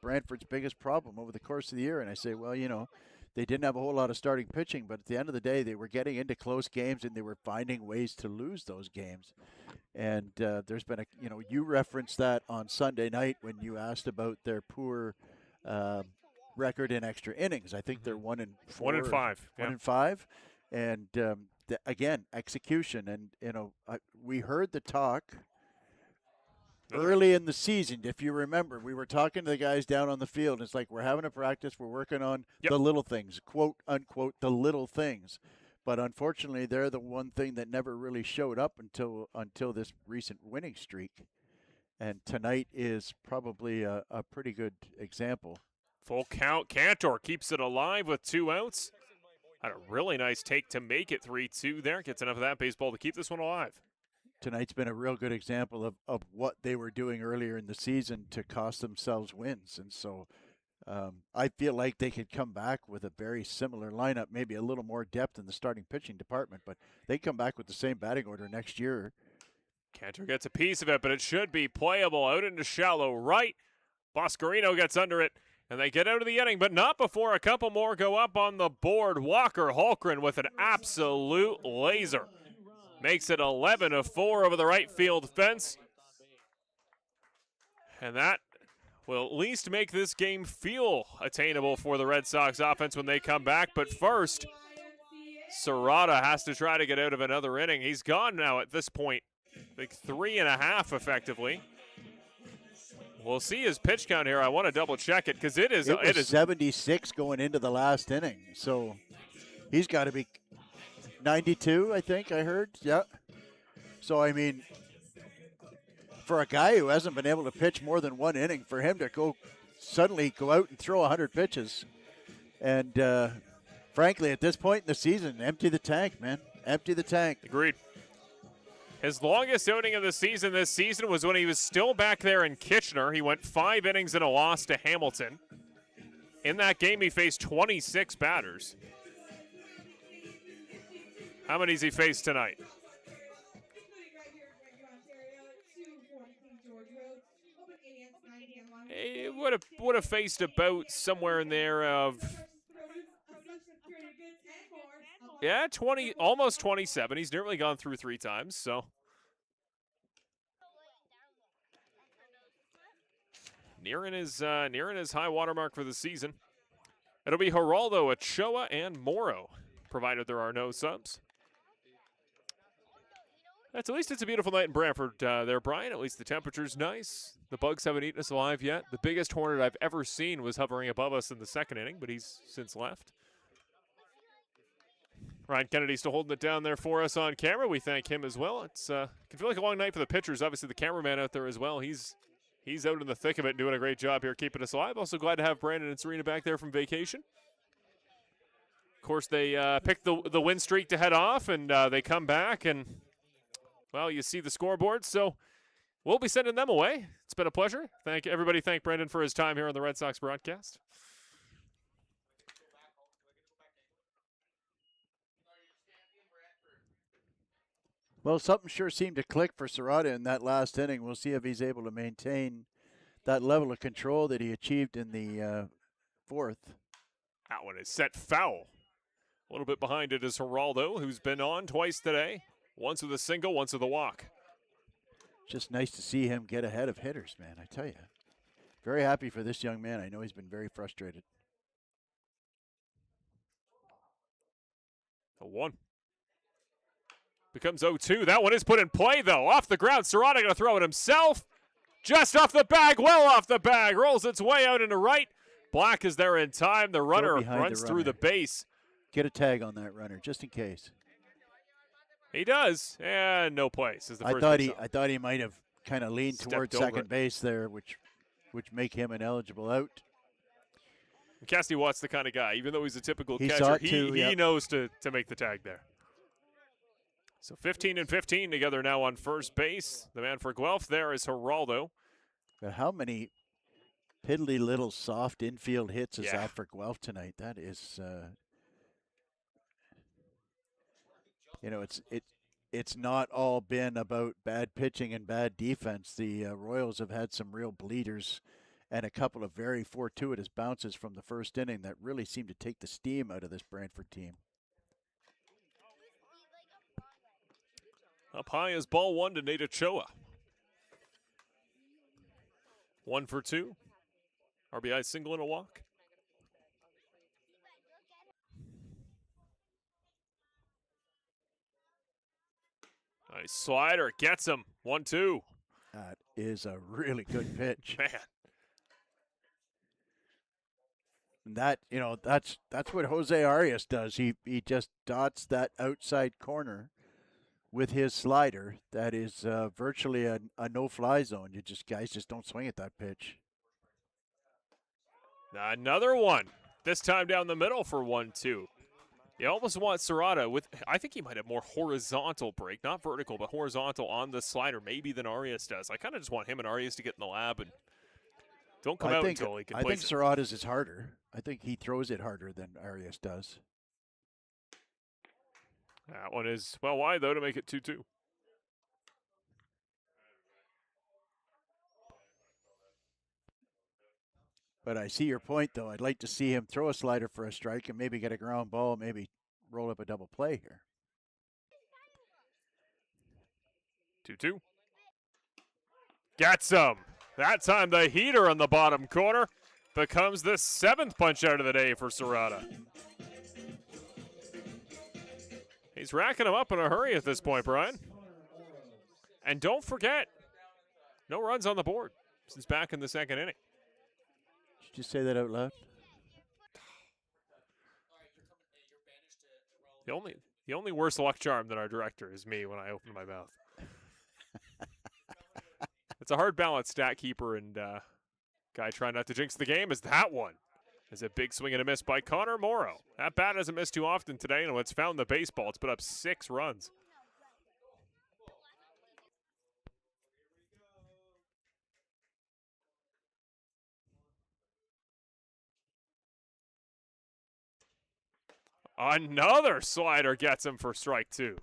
Brantford's biggest problem over the course of the year? And I say, well, they didn't have a whole lot of starting pitching, but at the end of the day, they were getting into close games and they were finding ways to lose those games. And there's been you referenced that on Sunday night when you asked about their poor record in extra innings. I think they're 1-4. 1-5. 1-5. And again, execution. And, we heard the talk early in the season. If you remember, we were talking to the guys down on the field. It's like, we're having a practice. We're working on the little things, quote, unquote, the little things. But unfortunately, they're the one thing that never really showed up until this recent winning streak. And tonight is probably a pretty good example. Full count. Cantor keeps it alive with 2 outs. Had a really nice take to make it 3-2 there. Gets enough of that baseball to keep this one alive. Tonight's been a real good example of what they were doing earlier in the season to cost themselves wins. And so I feel like they could come back with a very similar lineup, maybe a little more depth in the starting pitching department, but they come back with the same batting order next year. Cantor gets a piece of it, but it should be playable out into shallow right. Boscarino gets under it, and they get out of the inning, but not before a couple more go up on the board. Walker Holmgren with an absolute laser. Makes it 11-4 over the right field fence. And that will at least make this game feel attainable for the Red Sox offense when they come back. But first, Serrata has to try to get out of another inning. He's gone now at this point, like 3.5 effectively. We'll see his pitch count here. I want to double check it because it is 76 going into the last inning. So he's got to be 92, I think I heard. Yeah. So, I mean, for a guy who hasn't been able to pitch more than 1 inning, for him to suddenly go out and throw 100 pitches. And frankly, at this point in the season, empty the tank, man. Empty the tank. Agreed. His longest outing of the season this season was when he was still back there in Kitchener. He went 5 innings and a loss to Hamilton. In that game, he faced 26 batters. How many has he faced tonight? He would have faced about somewhere in there of 20, almost 27. He's nearly gone through 3 times, so nearing his high water mark for the season. It'll be Geraldo, Ochoa, and Morrow, provided there are no subs. At least it's a beautiful night in Brantford there, Brian. At least the temperature's nice. The bugs haven't eaten us alive yet. The biggest hornet I've ever seen was hovering above us in the second inning, but he's since left. Ryan Kennedy still holding it down there for us on camera. We thank him as well. It's can feel like a long night for the pitchers. Obviously, the cameraman out there as well. He's out in the thick of it, doing a great job here, keeping us alive. Also glad to have Brandon and Serena back there from vacation. Of course, they picked the win streak to head off, and they come back and, well, you see the scoreboard, so we'll be sending them away. It's been a pleasure. Thank Brendan for his time here on the Red Sox broadcast. Well, something sure seemed to click for Serrata in that last inning. We'll see if he's able to maintain that level of control that he achieved in the fourth. That one is set foul. A little bit behind it is Geraldo, who's been on twice today. Once with a single, once with a walk. Just nice to see him get ahead of hitters, man. I tell you. Very happy for this young man. I know he's been very frustrated. A 1. Becomes 0-2. That one is put in play, though. Off the ground. Serrata going to throw it himself. Just off the bag. Well off the bag. Rolls its way out into right. Black is there in time. The runner runs through the base. Get a tag on that runner, just in case. He does. And no place is the first I thought he might have kind of leaned towards second base there, which make him ineligible out. Cassidy Watt's the kind of guy, even though he's a typical catcher, he knows to make the tag there. So 15 and 15 together now on first base. The man for Guelph there is Geraldo. But how many piddly little soft infield hits is that for Guelph tonight? That is, it's not all been about bad pitching and bad defense. The Royals have had some real bleeders and a couple of very fortuitous bounces from the first inning that really seem to take the steam out of this Brantford team. Up high is ball 1 to Nate Ochoa. 1 for 2. RBI single and a walk. Nice slider, gets him. 1-2. That is a really good pitch. Man. And that, that's what Jose Arias does. He just dots that outside corner with his slider. That is virtually a no-fly zone. Guys just don't swing at that pitch. Another one. This time down the middle for 1-2. You almost want Serrata with, I think he might have more horizontal break, not vertical, but horizontal on the slider maybe than Arias does. I kind of just want him and Arias to get in the lab and don't come out until he can place it. I think Serrata's is harder. I think he throws it harder than Arias does. That one is well wide, though, to make it 2-2. But I see your point, though. I'd like to see him throw a slider for a strike and maybe get a ground ball, maybe roll up a double play here. 2-2. Gets him. That time the heater on the bottom corner becomes the 7th punch out of the day for Serrata. He's racking them up in a hurry at this point, Brian. And don't forget, no runs on the board since back in the second inning. Did you say that out loud? The only worse luck charm than our director is me when I open my mouth. It's a hard balance, stat keeper and guy trying not to jinx the game is that one. Is a big swing and a miss by Connor Morrow. That bat hasn't missed too often today, and it's found the baseball. It's put up 6 runs. Another slider gets him for strike 2.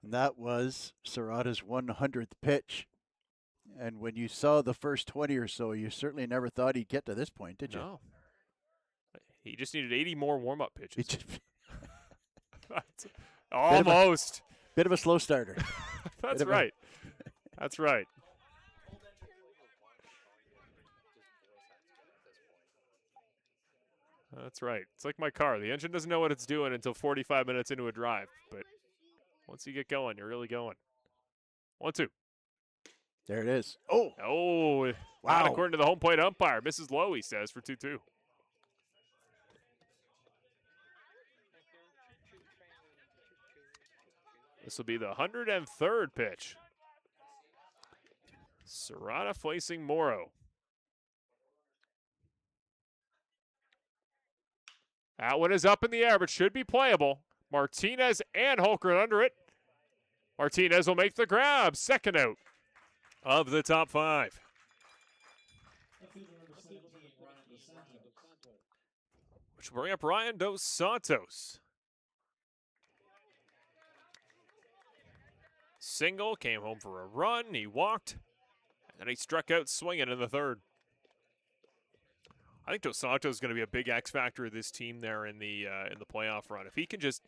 And that was Serrata's 100th pitch. And when you saw the first 20 or so, you certainly never thought he'd get to this point, did you? No. He just needed 80 more warm-up pitches. Almost. Bit of a slow starter. That's right. That's right. That's right. It's like my car. The engine doesn't know what it's doing until 45 minutes into a drive. But once you get going, you're really going. 1-2. There it is. Oh. Oh, wow. Not according to the home plate umpire. Misses low, he says, for 2-2. This will be the 103rd pitch. Serrata facing Morrow. That one is up in the air, but should be playable. Martinez and Holkert under it. Martinez will make the grab. Second out of the top 5. Which will bring up Ryan Dos Santos. Single, came home for a run. He walked, and then he struck out swinging in the 3rd. I think Dos Santos is going to be a big X factor of this team there in the playoff run. If he can just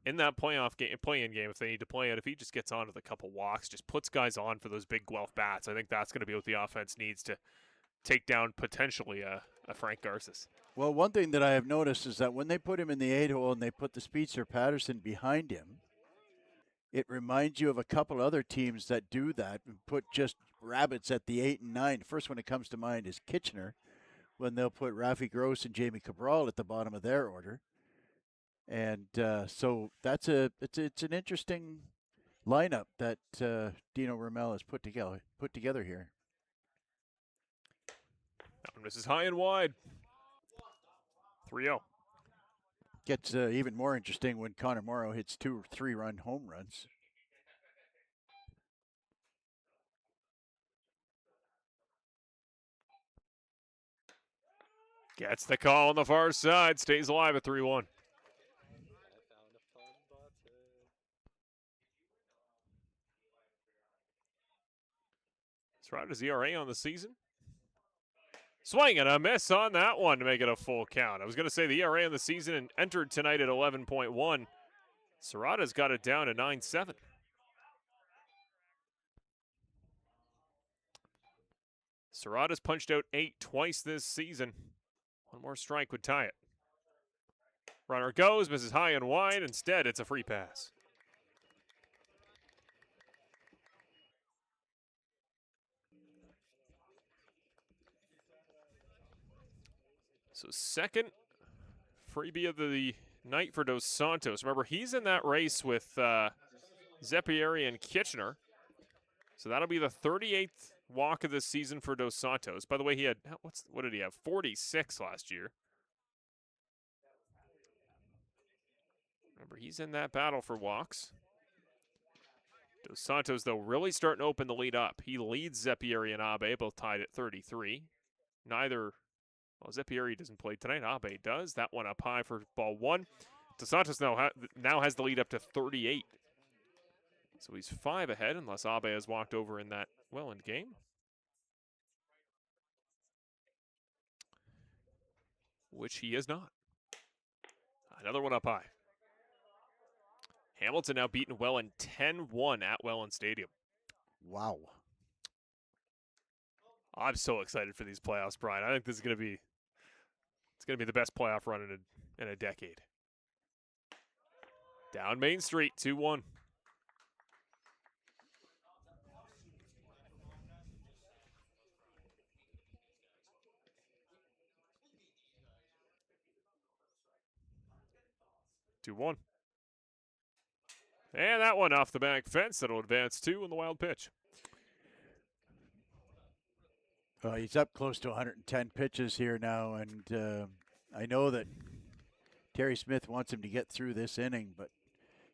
in that playoff game, play-in game, if they need to play it, if he just gets on with a couple walks, just puts guys on for those big Guelph bats, I think that's going to be what the offense needs to take down potentially a Frank Garces. Well, one thing that I have noticed is that when they put him in the 8-hole and they put the Speedster Patterson behind him, it reminds you of a couple other teams that do that and put just rabbits at the 8 and 9. The first one that comes to mind is Kitchener, when they'll put Rafi Gross and Jamie Cabral at the bottom of their order. And so it's an interesting lineup that Dino Ramel has put together here. This is high and wide. 3-0. Gets even more interesting when Connor Morrow hits 2 or 3-run home runs. Gets the call on the far side. Stays alive at 3-1. Serrata's ERA on the season. Swing and a miss on that one to make it a full count. I was going to say the ERA on the season and entered tonight at 11.1. Serrata's got it down to 9.7. Serrata's punched out 8 twice this season. One more strike would tie it. Runner goes, misses high and wide. Instead, it's a free pass. So second freebie of the night for Dos Santos. Remember, he's in that race with Zeppieri and Kitchener. So that'll be the 38th walk of the season for Dos Santos. By the way, he had, what did he have? 46 last year. Remember, he's in that battle for walks. Dos Santos, though, really starting to open the lead up. He leads Zeppieri and Abe, both tied at 33. Well, Zeppieri doesn't play tonight. Abe does. That one up high for ball 1. Dos Santos now has the lead up to 38. So he's 5 ahead unless Abe has walked over in that Welland game. Which he has not. Another one up high. Hamilton now beaten Welland 10-1 at Welland Stadium. Wow. I'm so excited for these playoffs, Brian. I think this is going to be the best playoff run in a decade. Down Main Street, 2-1. And that one off the back fence. That'll advance 2 on the wild pitch. He's up close to 110 pitches here now, and I know that Terry Smith wants him to get through this inning, but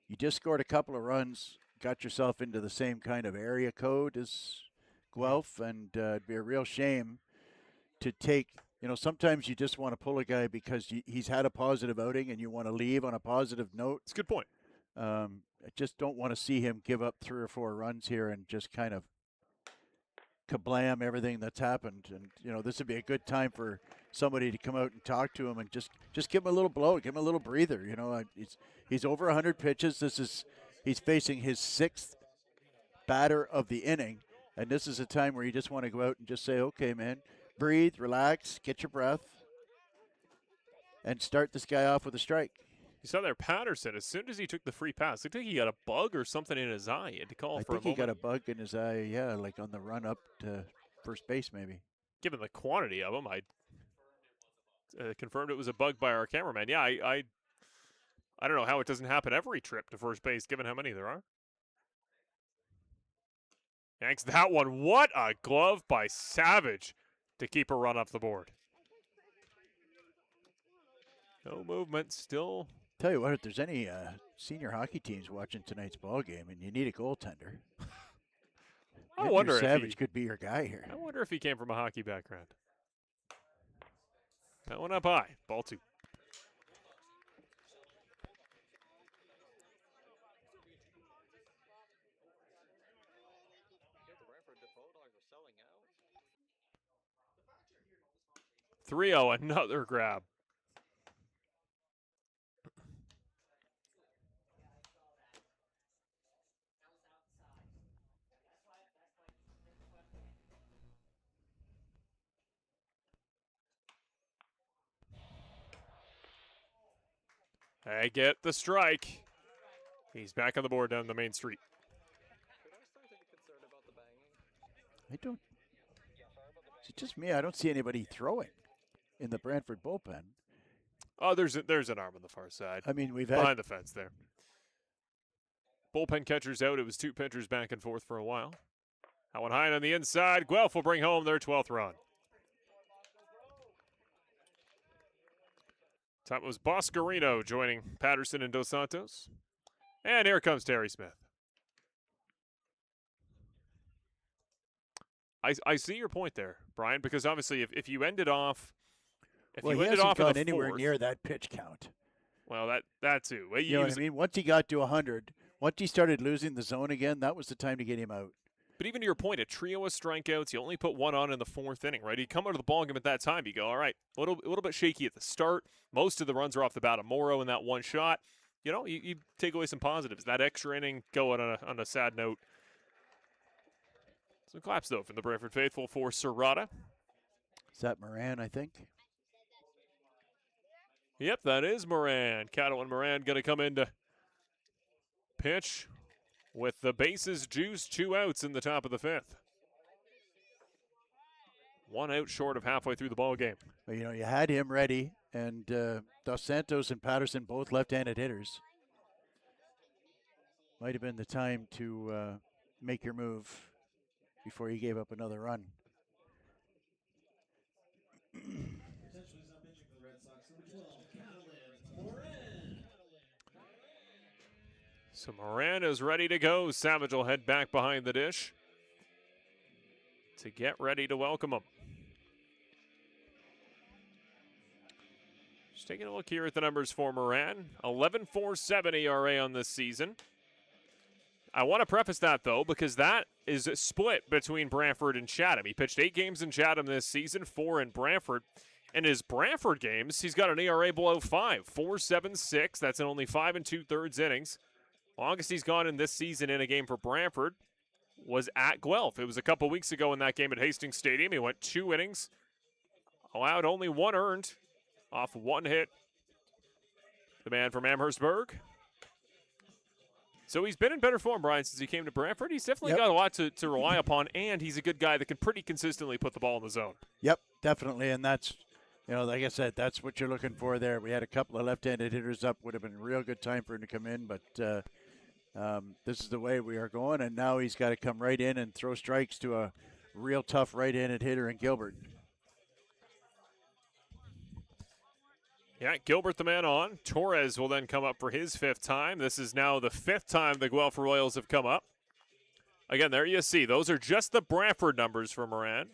you just scored a couple of runs, got yourself into the same kind of area code as Guelph, and it'd be a real shame to take, sometimes you just want to pull a guy because he's had a positive outing and you want to leave on a positive note. It's a good point. I just don't want to see him give up 3 or 4 runs here and just kind of kablam everything that's happened. And, this would be a good time for somebody to come out and talk to him and just give him a little blow, give him a little breather. He's over 100 pitches. He's facing his 6th batter of the inning, and this is a time where you just want to go out and just say, okay, man, breathe, relax, get your breath, and start this guy off with a strike. You saw there Patterson, as soon as he took the free pass, it looked like he got a bug or something in his eye. He had to call for a moment. I think he got a bug in his eye, yeah, like on the run up to first base maybe. Given the quantity of them, I confirmed it was a bug by our cameraman. Yeah, I don't know how it doesn't happen every trip to first base, given how many there are. Yanks that one. What a glove by Savage to keep a run off the board. No movement, still. Tell you what, if there's any senior hockey teams watching tonight's ball game and you need a goaltender, I wonder if Savage could be your guy here. I wonder if he came from a hockey background. That one up high. Ball 2. 3-0, another grab. I get the strike. He's back on the board down the main street. I don't. Is it just me? I don't see anybody throwing in the Brantford bullpen. Oh, there's an arm on the far side. I mean, we've behind had the fence there. Bullpen catcher's out. It was 2 pitchers back and forth for a while. That one high on the inside. Guelph will bring home their 12th run. Top was Boscarino joining Patterson and Dos Santos. And here comes Terry Smith. I see your point there, Brian, because obviously if you ended off he hasn't gone anywhere near that pitch count. Well, that too. You know what I mean? Once he got to 100, once he started losing the zone again, that was the time to get him out. But even to your point, a trio of strikeouts, you only put one on in the 4th inning, right? He'd come out of the ballgame at that time. You go, all right, a little bit shaky at the start. Most of the runs are off the bat of Morrow in that one shot. You know, you take away some positives. That extra inning going on a sad note. Some claps, though, from the Brantford faithful for Serrata. Is that Moran, I think? Yep, that is Moran. Cattle and Moran going to come in to pitch with the bases juiced, 2 outs in the top of the 5th. 1 out short of halfway through the ball game. Well, you know, you had him ready, and Dos Santos and Patterson both left-handed hitters. Might have been the time to make your move before he gave up another run. So Moran is ready to go. Savage will head back behind the dish to get ready to welcome him. Just taking a look here at the numbers for Moran. 11.47 ERA on this season. I want to preface that, though, because that is split between Brantford and Chatham. He pitched 8 games in Chatham this season, 4 in Brantford. In his Brantford games, he's got an ERA below 5, 4.76. That's in only 5 2/3 innings. Longest he's gone in this season in a game for Brantford was at Guelph. It was a couple weeks ago in that game at Hastings Stadium. He went 2 innings, allowed only 1 earned off 1 hit. The man from Amherstburg. So he's been in better form, Brian, since he came to Brantford. He's definitely got a lot to rely upon, and he's a good guy that can pretty consistently put the ball in the zone. Yep, definitely, and that's, you know, like I said, that's what you're looking for there. We had a couple of left-handed hitters up. Would have been a real good time for him to come in, but this is the way we are going, and now he's got to come right in and throw strikes to a real tough right-handed hitter in Gilbert. Yeah, Gilbert the man on. Torres will then come up for his 5th time. This is now the 5th time the Guelph Royals have come up. Again, there you see. Those are just the Brantford numbers for Moran.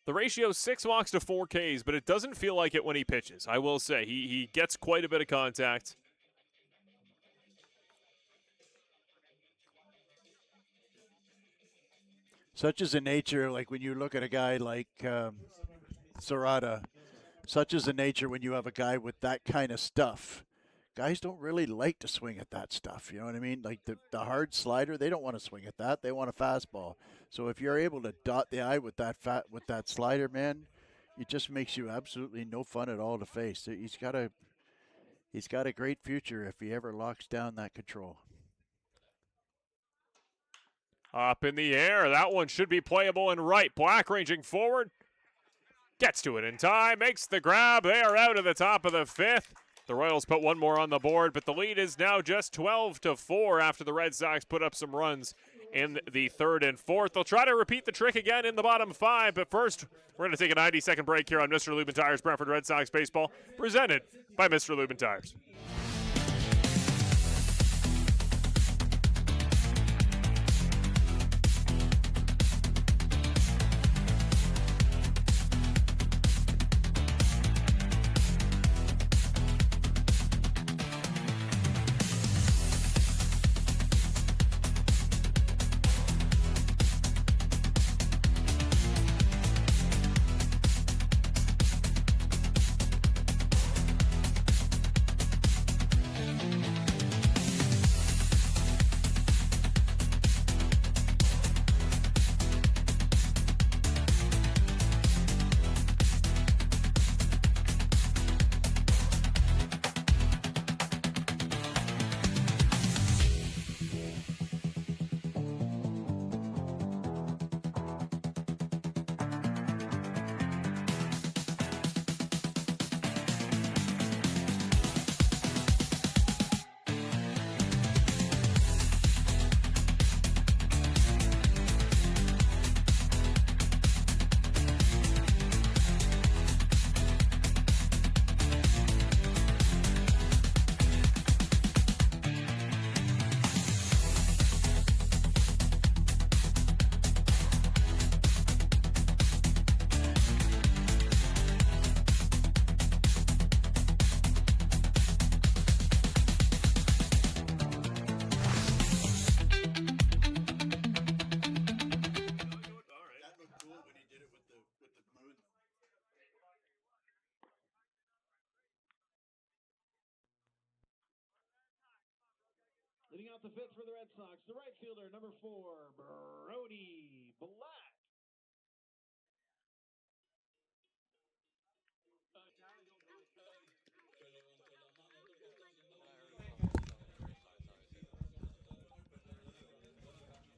The ratio is 6 walks to 4 Ks, but it doesn't feel like it when he pitches. I will say, he gets quite a bit of contact. Such is the nature, like when you look at a guy like Serrata, such is the nature when you have a guy with that kind of stuff. Guys don't really like to swing at that stuff, you know what I mean? Like the hard slider, they don't want to swing at that. They want a fastball. So if you're able to dot the eye with that slider, man, it just makes you absolutely no fun at all to face. He's got a great future if he ever locks down that control. Up in the air. That one should be playable and right. Black ranging forward. Gets to it in time. Makes the grab. They are out of the top of the 5th. The Royals put 1 more on the board, but the lead is now just 12-4 after the Red Sox put up some runs in the 3rd and 4th. They'll try to repeat the trick again in the bottom 5, but first, we're going to take a 90-second break here on Mr. Lubin Tires Brantford Red Sox Baseball, presented by Mr. Lubin Tires. Leading out the fifth for the Red Sox, the right fielder, number 4, Brody Black.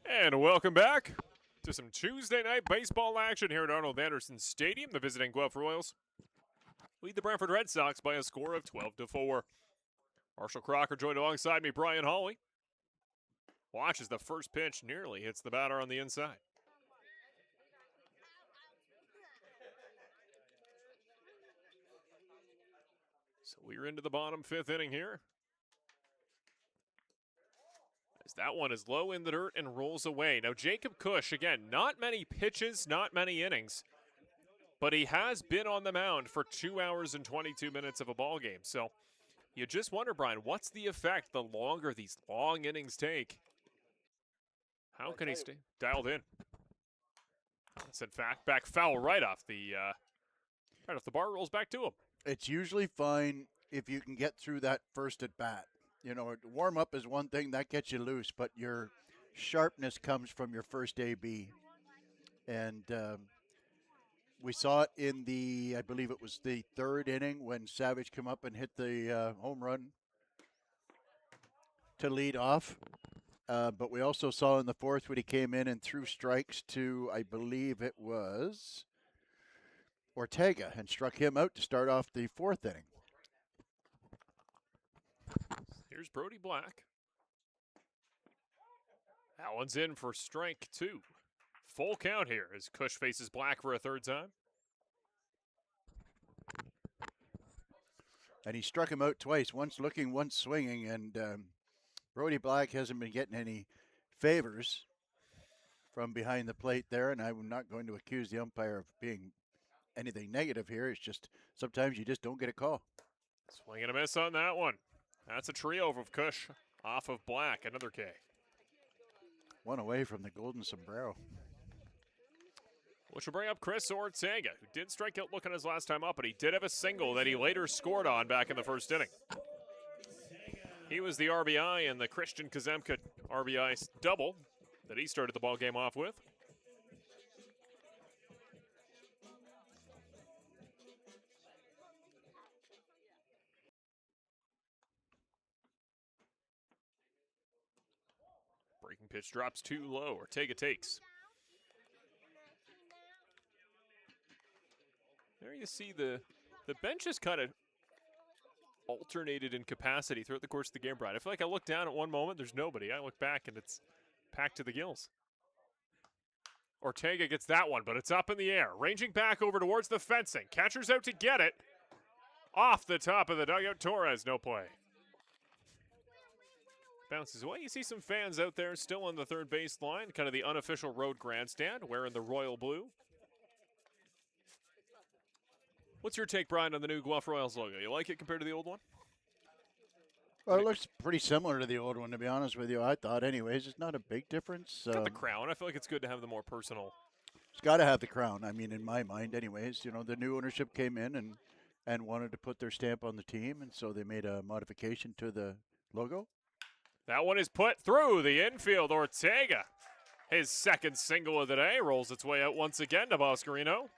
And welcome back to some Tuesday night baseball action here at Arnold Anderson Stadium. The visiting Guelph Royals lead the Brantford Red Sox by a score of 12-4. Marshall Crocker joined alongside me, Brian Hawley. Watches the first pitch, nearly hits the batter on the inside. So we're into the bottom fifth inning here. As that one is low in the dirt and rolls away. Now Jacob Cush, again, not many pitches, not many innings, but he has been on the mound for 2 hours and 22 minutes of a ball game. So you just wonder, Brian, what's the effect the longer these long innings take? How can he stay dialed in? That's in fact back foul right off the bar, rolls back to him. It's usually fine if you can get through that first at bat. You know, warm up is one thing that gets you loose, but your sharpness comes from your first AB. And we saw it in I believe it was the third inning when Savage came up and hit the home run to lead off. But we also saw in the fourth when he came in and threw strikes to, I believe it was Ortega, and struck him out to start off the fourth inning. Here's Brody Black. That one's in for strike 2. Full count here as Cush faces Black for a third time. And he struck him out twice, once looking, once swinging, and Brody Black hasn't been getting any favors from behind the plate there, and I'm not going to accuse the umpire of being anything negative here. It's just sometimes you just don't get a call. Swing and a miss on that one. That's a trio of Cush off of Black, another K. One away from the golden sombrero. Which will bring up Chris Ortega, who did strike out looking his last time up, but he did have a single that he later scored on back in the first inning. He was the RBI in the Christian Kazemka RBI double that he started the ball game off with. Breaking pitch drops too low. Ortega takes. There you see the bench is kind of alternated in capacity throughout the course of the game, Brian. I feel like I look down at one moment, there's nobody. I look back and it's packed to the gills. Ortega gets that one, but it's up in the air. Ranging back over towards the fencing. Catcher's out to get it. Off the top of the dugout, Torres, no play. Bounces away. You see some fans out there still on the third base line, kind of the unofficial road grandstand, wearing the royal blue. What's your take, Brian, on the new Guelph Royals logo? You like it compared to the old one? Well, it looks pretty similar to the old one, to be honest with you. I thought, anyways. It's not a big difference. It's got the crown. I feel like it's good to have the more personal. It's got to have the crown. I mean, in my mind, anyways. You know, the new ownership came in and wanted to put their stamp on the team, and so they made a modification to the logo. That one is put through the infield. Ortega, his second single of the day, rolls its way out once again to Boscarino.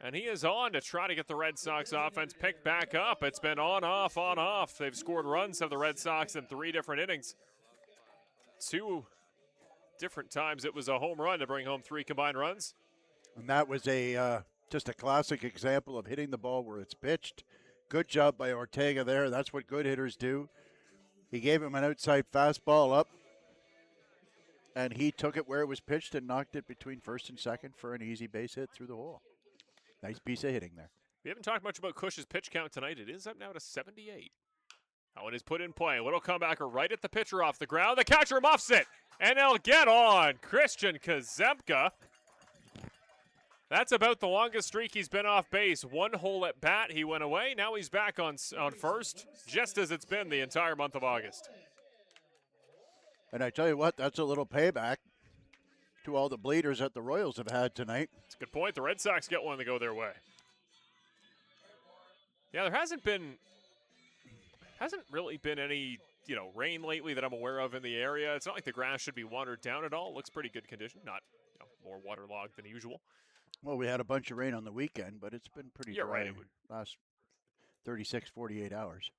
And he is on to try to get the Red Sox offense picked back up. It's been on, off, on, off. They've scored runs, have the Red Sox in 3 different innings. 2 different times it was a home run to bring home 3 combined runs. And that was just a classic example of hitting the ball where it's pitched. Good job by Ortega there. That's what good hitters do. He gave him an outside fastball up, and he took it where it was pitched and knocked it between first and second for an easy base hit through the hole. Nice piece of hitting there. We haven't talked much about Cush's pitch count tonight. It is up now to 78. That one is put in play. A little comebacker right at the pitcher off the ground. The catcher muffs it, and he'll get on Christian Kazemka. That's about the longest streak he's been off base. 1 hole at bat, he went away. Now he's back on first, just as it's been the entire month of August. And I tell you what, that's a little payback to all the bleeders that the Royals have had tonight. That's a good point. The Red Sox get one to go their way. Yeah, there hasn't really been any, rain lately that I'm aware of in the area. It's not like the grass should be watered down at all. It looks pretty good condition. Not more waterlogged than usual. Well, we had a bunch of rain on the weekend, but it's been pretty Yeah, dry right. It would, last 36, 48 hours.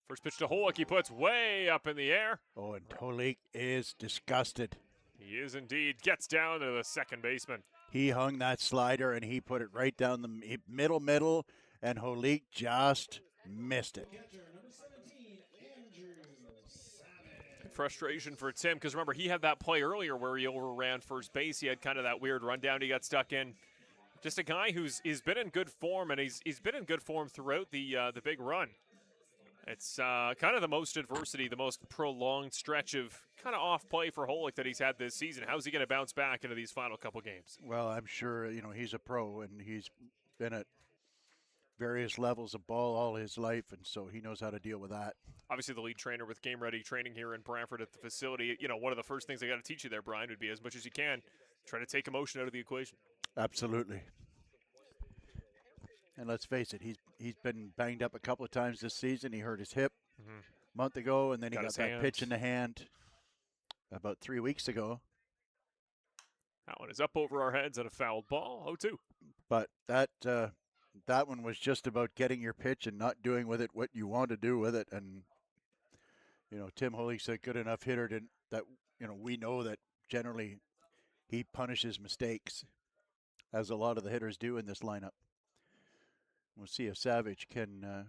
First pitch to Holick, he puts way up in the air. Oh, and Holick is disgusted. He is indeed. Gets down to the second baseman. He hung that slider, and he put it right down the middle, and Holick just missed it. Frustration for Tim, because remember, he had that play earlier where he overran first base. He had kind of that weird rundown he got stuck in. Just a guy he's been in good form, and he's been in good form throughout the big run. It's kind of the most adversity, the most prolonged stretch of kind of off play for Holick that he's had this season. How's he going to bounce back into these final couple games? Well, I'm sure, he's a pro, and he's been at various levels of ball all his life, and so he knows how to deal with that. Obviously, the lead trainer with Game Ready training here in Brantford at the facility. One of the first things I got to teach you there, Brian, would be as much as you can, try to take emotion out of the equation. Absolutely. And let's face it, he's been banged up a couple of times this season. He hurt his hip a month ago, and then he got that pitch in the hand about 3 weeks ago. That one is up over our heads and a fouled ball, 0-2. But that one was just about getting your pitch and not doing with it what you want to do with it. And, Tim Holick's a good enough hitter that we know that generally he punishes mistakes, as a lot of the hitters do in this lineup. We'll see if Savage can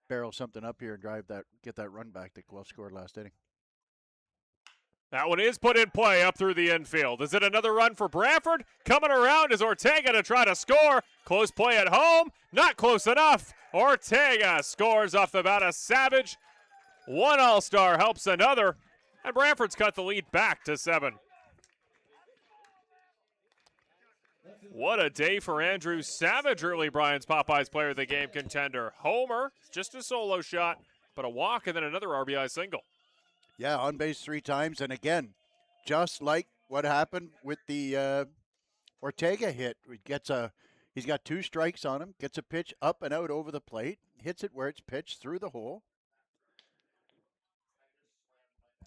barrel something up here and get that run back that Guelph scored last inning. That one is put in play up through the infield. Is it another run for Brantford? Coming around is Ortega to try to score. Close play at home. Not close enough. Ortega scores off the bat of Savage. One All-Star helps another. And Brantford's cut the lead back to 7. What a day for Andrew Savage, early Brian's Popeyes Player of the Game contender. Homer, just a solo shot, but a walk and then another RBI single. Yeah, on base 3 times. And again, just like what happened with the Ortega hit, he's got 2 strikes on him, gets a pitch up and out over the plate, hits it where it's pitched through the hole.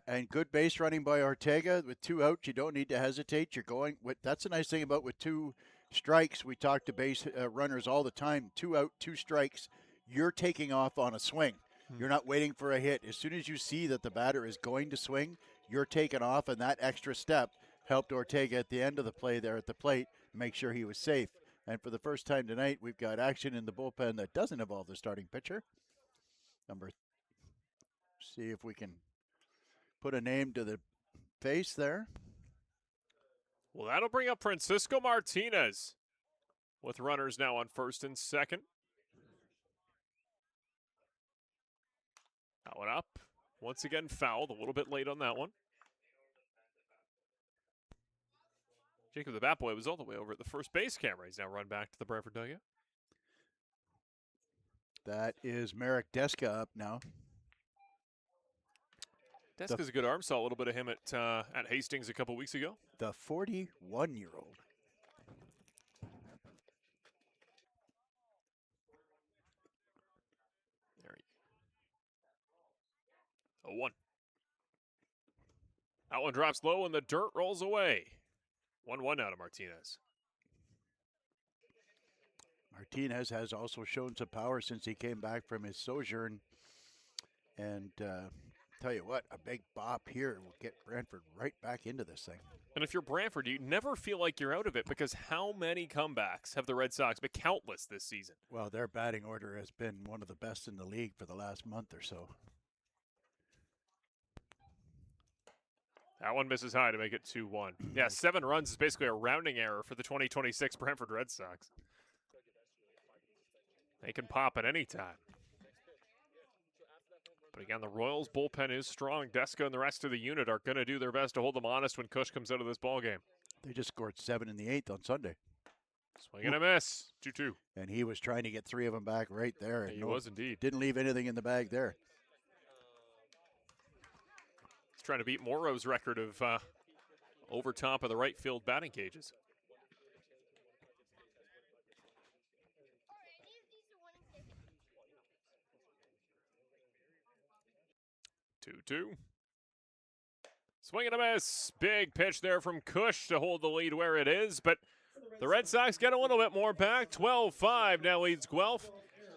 And good base running by Ortega. With 2 outs, you don't need to hesitate. You're going with. That's the nice thing about with 2 strikes. We talk to base runners all the time. 2 out, 2 strikes. You're taking off on a swing. You're not waiting for a hit. As soon as you see that the batter is going to swing, you're taking off, and that extra step helped Ortega at the end of the play there at the plate make sure he was safe. And for the first time tonight, we've got action in the bullpen that doesn't involve the starting pitcher. See if we can put a name to the face there. Well, that'll bring up Francisco Martinez with runners now on first and second. That one up. Once again, fouled. A little bit late on that one. Jacob the Bat Boy was all the way over at the first base camera. He's now run back to the Brantford dugout. That is Marek Deska up now. Deska's a good arm. Saw a little bit of him at Hastings a couple weeks ago. The 41-year-old. There he 0-1. That one drops low and the dirt rolls away. 1-1 now to Martinez. Martinez has also shown some power since he came back from his sojourn. And tell you what, a big bop here will get Brantford right back into this thing. And if you're Brantford, you never feel like you're out of it, because how many comebacks have the Red Sox been? Countless this season. Well, their batting order has been one of the best in the league for the last month or so. That one misses high to make it 2-1. Yeah, 7 runs is basically a rounding error for the 2026 Brantford Red Sox. They can pop at any time. But again, the Royals bullpen is strong. Deska and the rest of the unit are going to do their best to hold them honest when Kush comes out of this ballgame. They just scored 7 in the 8th on Sunday. Swing and a miss. 2-2. And he was trying to get 3 of them back right there. Yeah, he was indeed. Didn't leave anything in the bag there. He's trying to beat Morrow's record of over top of the right field batting cages. 2-2. Swing and a miss. Big pitch there from Cush to hold the lead where it is, but the Red Sox get a little bit more back. 12-5 now leads Guelph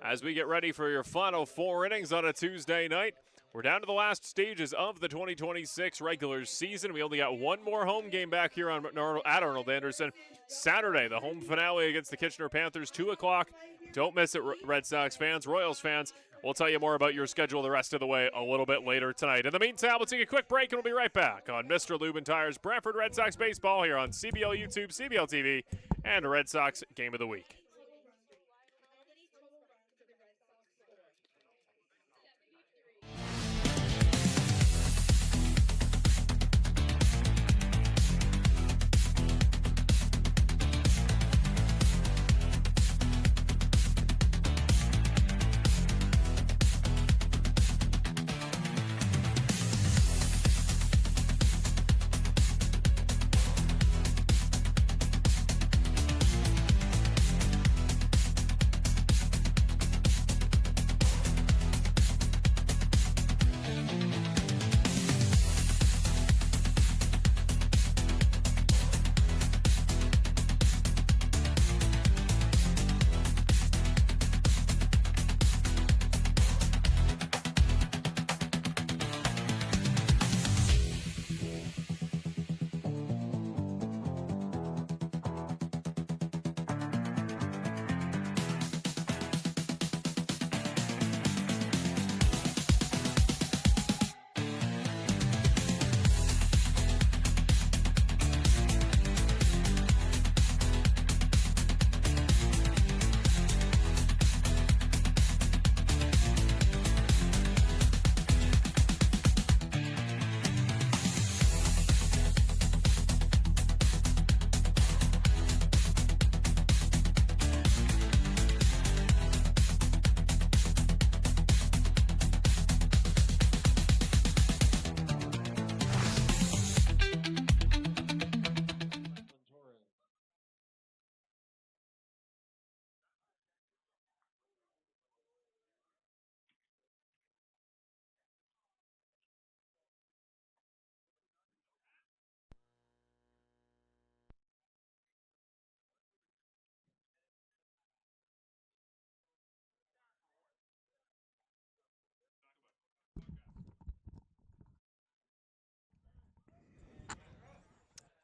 as we get ready for your final 4 innings on a Tuesday night. We're down to the last stages of the 2026 regular season. We only got one more home game back here at Arnold Anderson. Saturday, the home finale against the Kitchener Panthers, 2 o'clock. Don't miss it, Red Sox fans, Royals fans. We'll tell you more about your schedule the rest of the way a little bit later tonight. In the meantime, we'll take a quick break, and we'll be right back on Mr. Lubin Tire's Brantford Red Sox Baseball here on CBL YouTube, CBL TV, and Red Sox Game of the Week.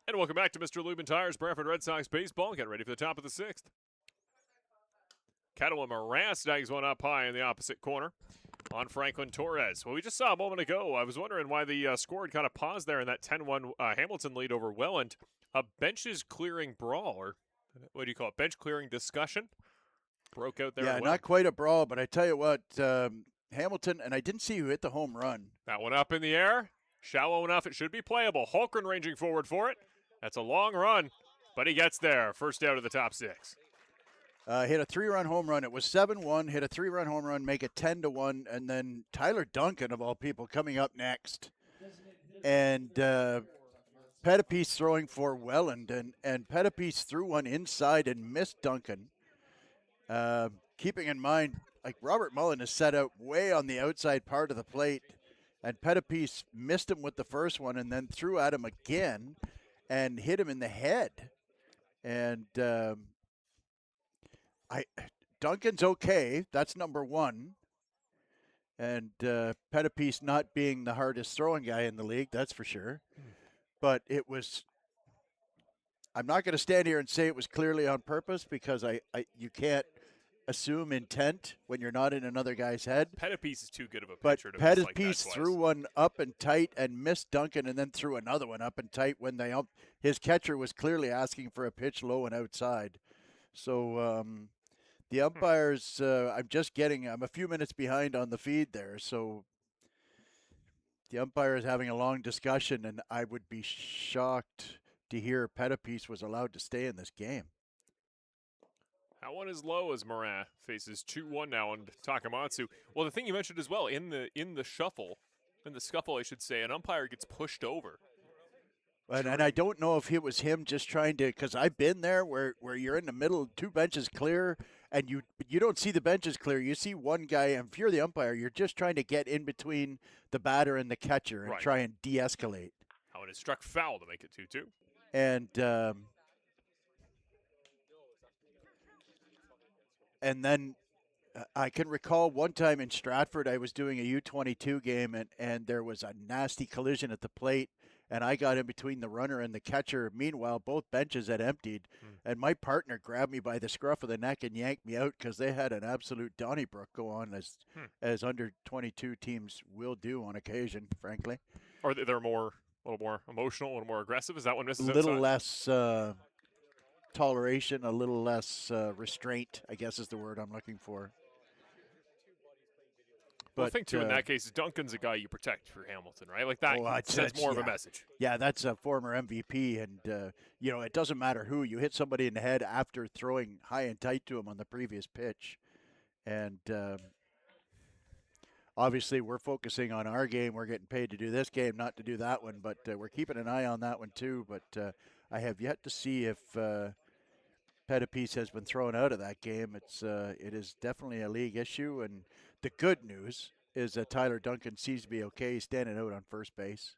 And welcome back to Mr. Lubin Tire's Brantford Red Sox Baseball. Get ready for the top of the 6th. Kettle Moran snags one up high in the opposite corner on Franklin Torres. Well, we just saw a moment ago, I was wondering why the score had kind of paused there in that 10-1 Hamilton lead over Welland. A benches clearing brawl, or what do you call it, bench clearing discussion, broke out there. Yeah, not quite a brawl, but I tell you what, Hamilton, and I didn't see who hit the home run. That one up in the air, shallow enough it should be playable. Holgren ranging forward for it. That's a long run, but he gets there. First out of the top 6. Hit a 3-run home run. It was 7-1, hit a 3-run home run, make it 10-1, and then Tyler Duncan, of all people, coming up next. And Pettipiece throwing for Welland, and Pettipiece threw one inside and missed Duncan. Keeping in mind, like Robert Mullen is set out way on the outside part of the plate, and Pettipiece missed him with the first one and then threw at him again and hit him in the head. And Duncan's okay. That's number 1. And Pettipiece not being the hardest throwing guy in the league, that's for sure. But it was, I'm not going to stand here and say it was clearly on purpose, because you can't assume intent when you're not in another guy's head. Pettipiece is too good of a But pitcher to miss like Pettipiece that threw one up and tight and missed Duncan, and then threw another one up and tight when his catcher was clearly asking for a pitch low and outside. So the umpires, I'm a few minutes behind on the feed there, so the umpire is having a long discussion, and I would be shocked to hear Pettipiece was allowed to stay in this game. That one is low as Moran faces 2-1 now on Takamatsu. Well, the thing you mentioned as well, in the scuffle, I should say, an umpire gets pushed over. And I don't know if it was him just trying to, because I've been there where you're in the middle, 2 benches clear, and you don't see the benches clear. You see one guy, and if you're the umpire, you're just trying to get in between the batter and the catcher and Right. try and de-escalate. How it is struck foul to make it 2-2. And then I can recall one time in Stratford, I was doing a U22 game, and there was a nasty collision at the plate, and I got in between the runner and the catcher. Meanwhile, both benches had emptied, and my partner grabbed me by the scruff of the neck and yanked me out because they had an absolute Donnybrook go on, as under 22 teams will do on occasion, frankly. Or they're a little more emotional, a little more aggressive. Is that one misses A little outside? less toleration, a little less restraint, I guess is the word I'm looking for. Well, I think, too, in that case, Duncan's a guy you protect for Hamilton, right? Like that sends more of a message. Yeah, that's a former MVP, and, it doesn't matter who. You hit somebody in the head after throwing high and tight to him on the previous pitch. And obviously we're focusing on our game. We're getting paid to do this game, not to do that one, but we're keeping an eye on that one, too. But I have yet to see if Pettipies has been thrown out of that game. It is definitely a league issue, and the good news is that Tyler Duncan seems to be okay. He's standing out on first base.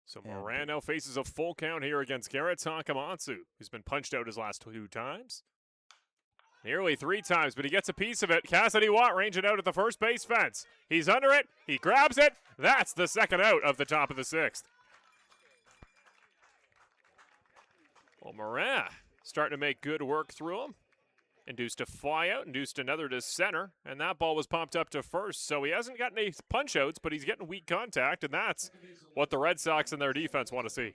So Moran now faces a full count here against Garrett Takamatsu, who's been punched out his last 2 times. Nearly 3 times, but he gets a piece of it. Cassidy Watt ranging out at the first base fence. He's under it. He grabs it. That's the second out of the top of the 6th. Well, Moran starting to make good work through him. Induced a fly out, induced another to center, and that ball was popped up to first. So he hasn't gotten any punch outs, but he's getting weak contact, and that's what the Red Sox and their defense want to see.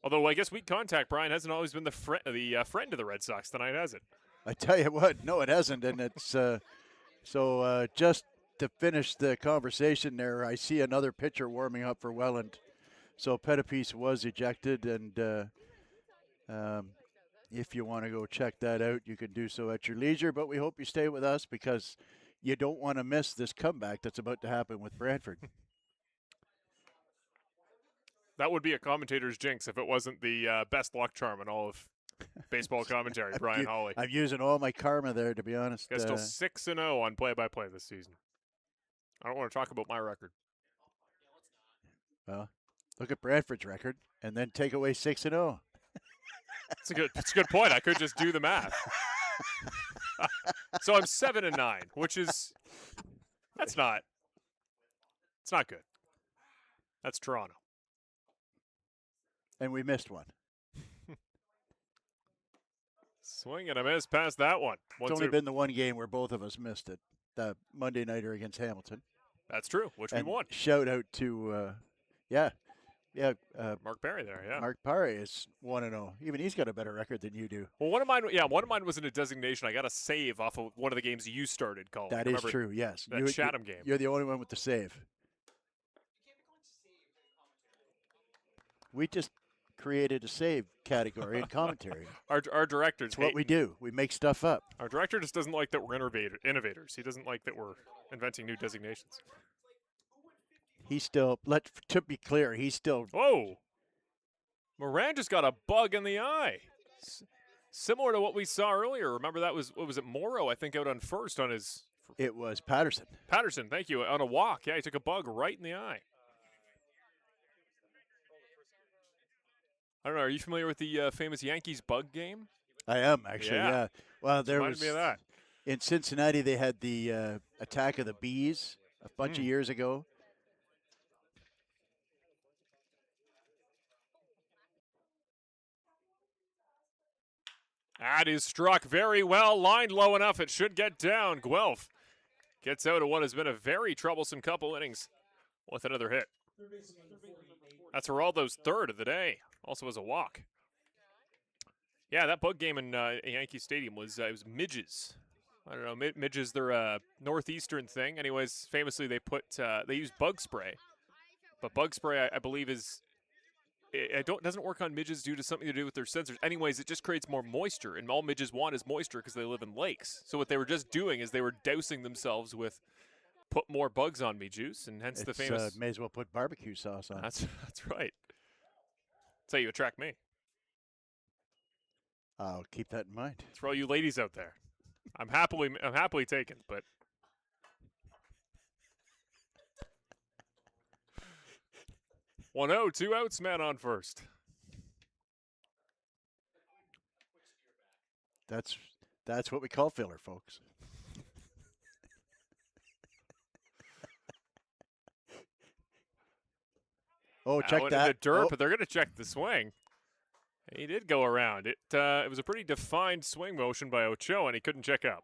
Although I guess weak contact, Brian, hasn't always been the friend of the Red Sox tonight, has it? I tell you what, no, it hasn't, and it's so just to finish the conversation there, I see another pitcher warming up for Welland. So Pettipies was ejected, and if you want to go check that out, you can do so at your leisure, but we hope you stay with us because you don't want to miss this comeback that's about to happen with Brantford. That would be a commentator's jinx if it wasn't the best luck charm in all of baseball commentary, Brian Hawley. I'm using all my karma there, to be honest. Guys still 6-0 on play-by-play this season. I don't want to talk about my record. Well, look at Brantford's record and then take away 6-0. It's a good point. I could just do the math. So I'm 7-9, which is it's not good. That's Toronto. And we missed one. Swing and a miss past that one. It's only been the one game where both of us missed it. The Monday nighter against Hamilton. That's true, which and we won. Shout out to Mark Perry there, yeah. Mark Perry is 1-0. Even he's got a better record than you do. Well, one of mine was in a designation. I got a save off of one of the games you started, Colin. That is true, yes. That Chatham game. You're the only one with the save. We just created a save category in commentary. Our director. It's what we do. We make stuff up. Our director just doesn't like that we're innovators. He doesn't like that we're inventing new designations. He's still, to be clear, he's still. Whoa! Moran just got a bug in the eye. Similar to what we saw earlier. Remember what was it, Morrow, I think, out on first on his. It was Patterson. Patterson, thank you. On a walk. Yeah, he took a bug right in the eye. I don't know. Are you familiar with the famous Yankees bug game? I am, actually, yeah. Well, there reminded me of that. In Cincinnati, they had the attack of the bees a bunch of years ago. That is struck very well. Lined low enough. It should get down. Guelph gets out of what has been a very troublesome couple innings with another hit. That's Geraldo's third of the day. Also has a walk. Yeah, that bug game in Yankee Stadium was it was midges. I don't know, midges. They're a northeastern thing. Anyways, famously they use bug spray, but bug spray I believe doesn't work on midges due to something to do with their sensors. Anyways, it just creates more moisture, and all midges want is moisture because they live in lakes. So what they were just doing is they were dousing themselves with "put more bugs on me" juice, and hence the famous. May as well put barbecue sauce on. That's right. That's how you attract me. I'll keep that in mind. It's for all you ladies out there. I'm happily taken, but 1-0, 2 outs, man on first. That's what we call filler, folks. Oh, That check one that. in the dirt, Oh, but they're going to check the swing. He did go around. It was a pretty defined swing motion by Ochoa, and he couldn't check up.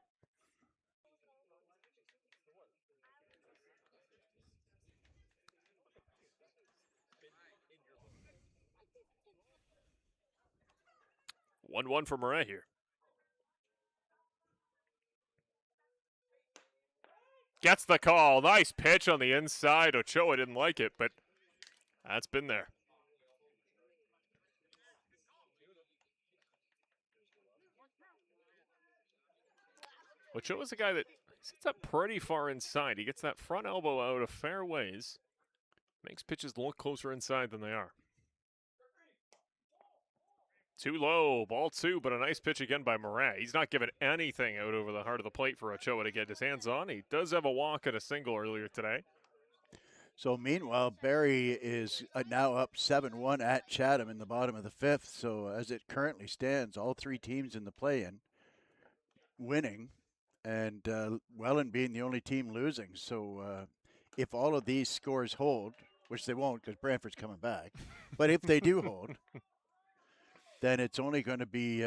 One for Murray here. Gets the call. Nice pitch on the inside. Ochoa didn't like it, but that's been there. Ochoa's a guy that sits up pretty far inside. He gets that front elbow out of fair ways. Makes pitches look closer inside than they are. Too low, ball 2, but a nice pitch again by Murray. He's not giving anything out over the heart of the plate for Ochoa to get his hands on. He does have a walk and a single earlier today. so meanwhile, Barrie is now up 7-1 at Chatham in the bottom of the 5th. So as it currently stands, all 3 teams in the play-in winning, and Welland being the only team losing. So if all of these scores hold, which they won't because Brantford's coming back, but if they do hold, then it's only going to be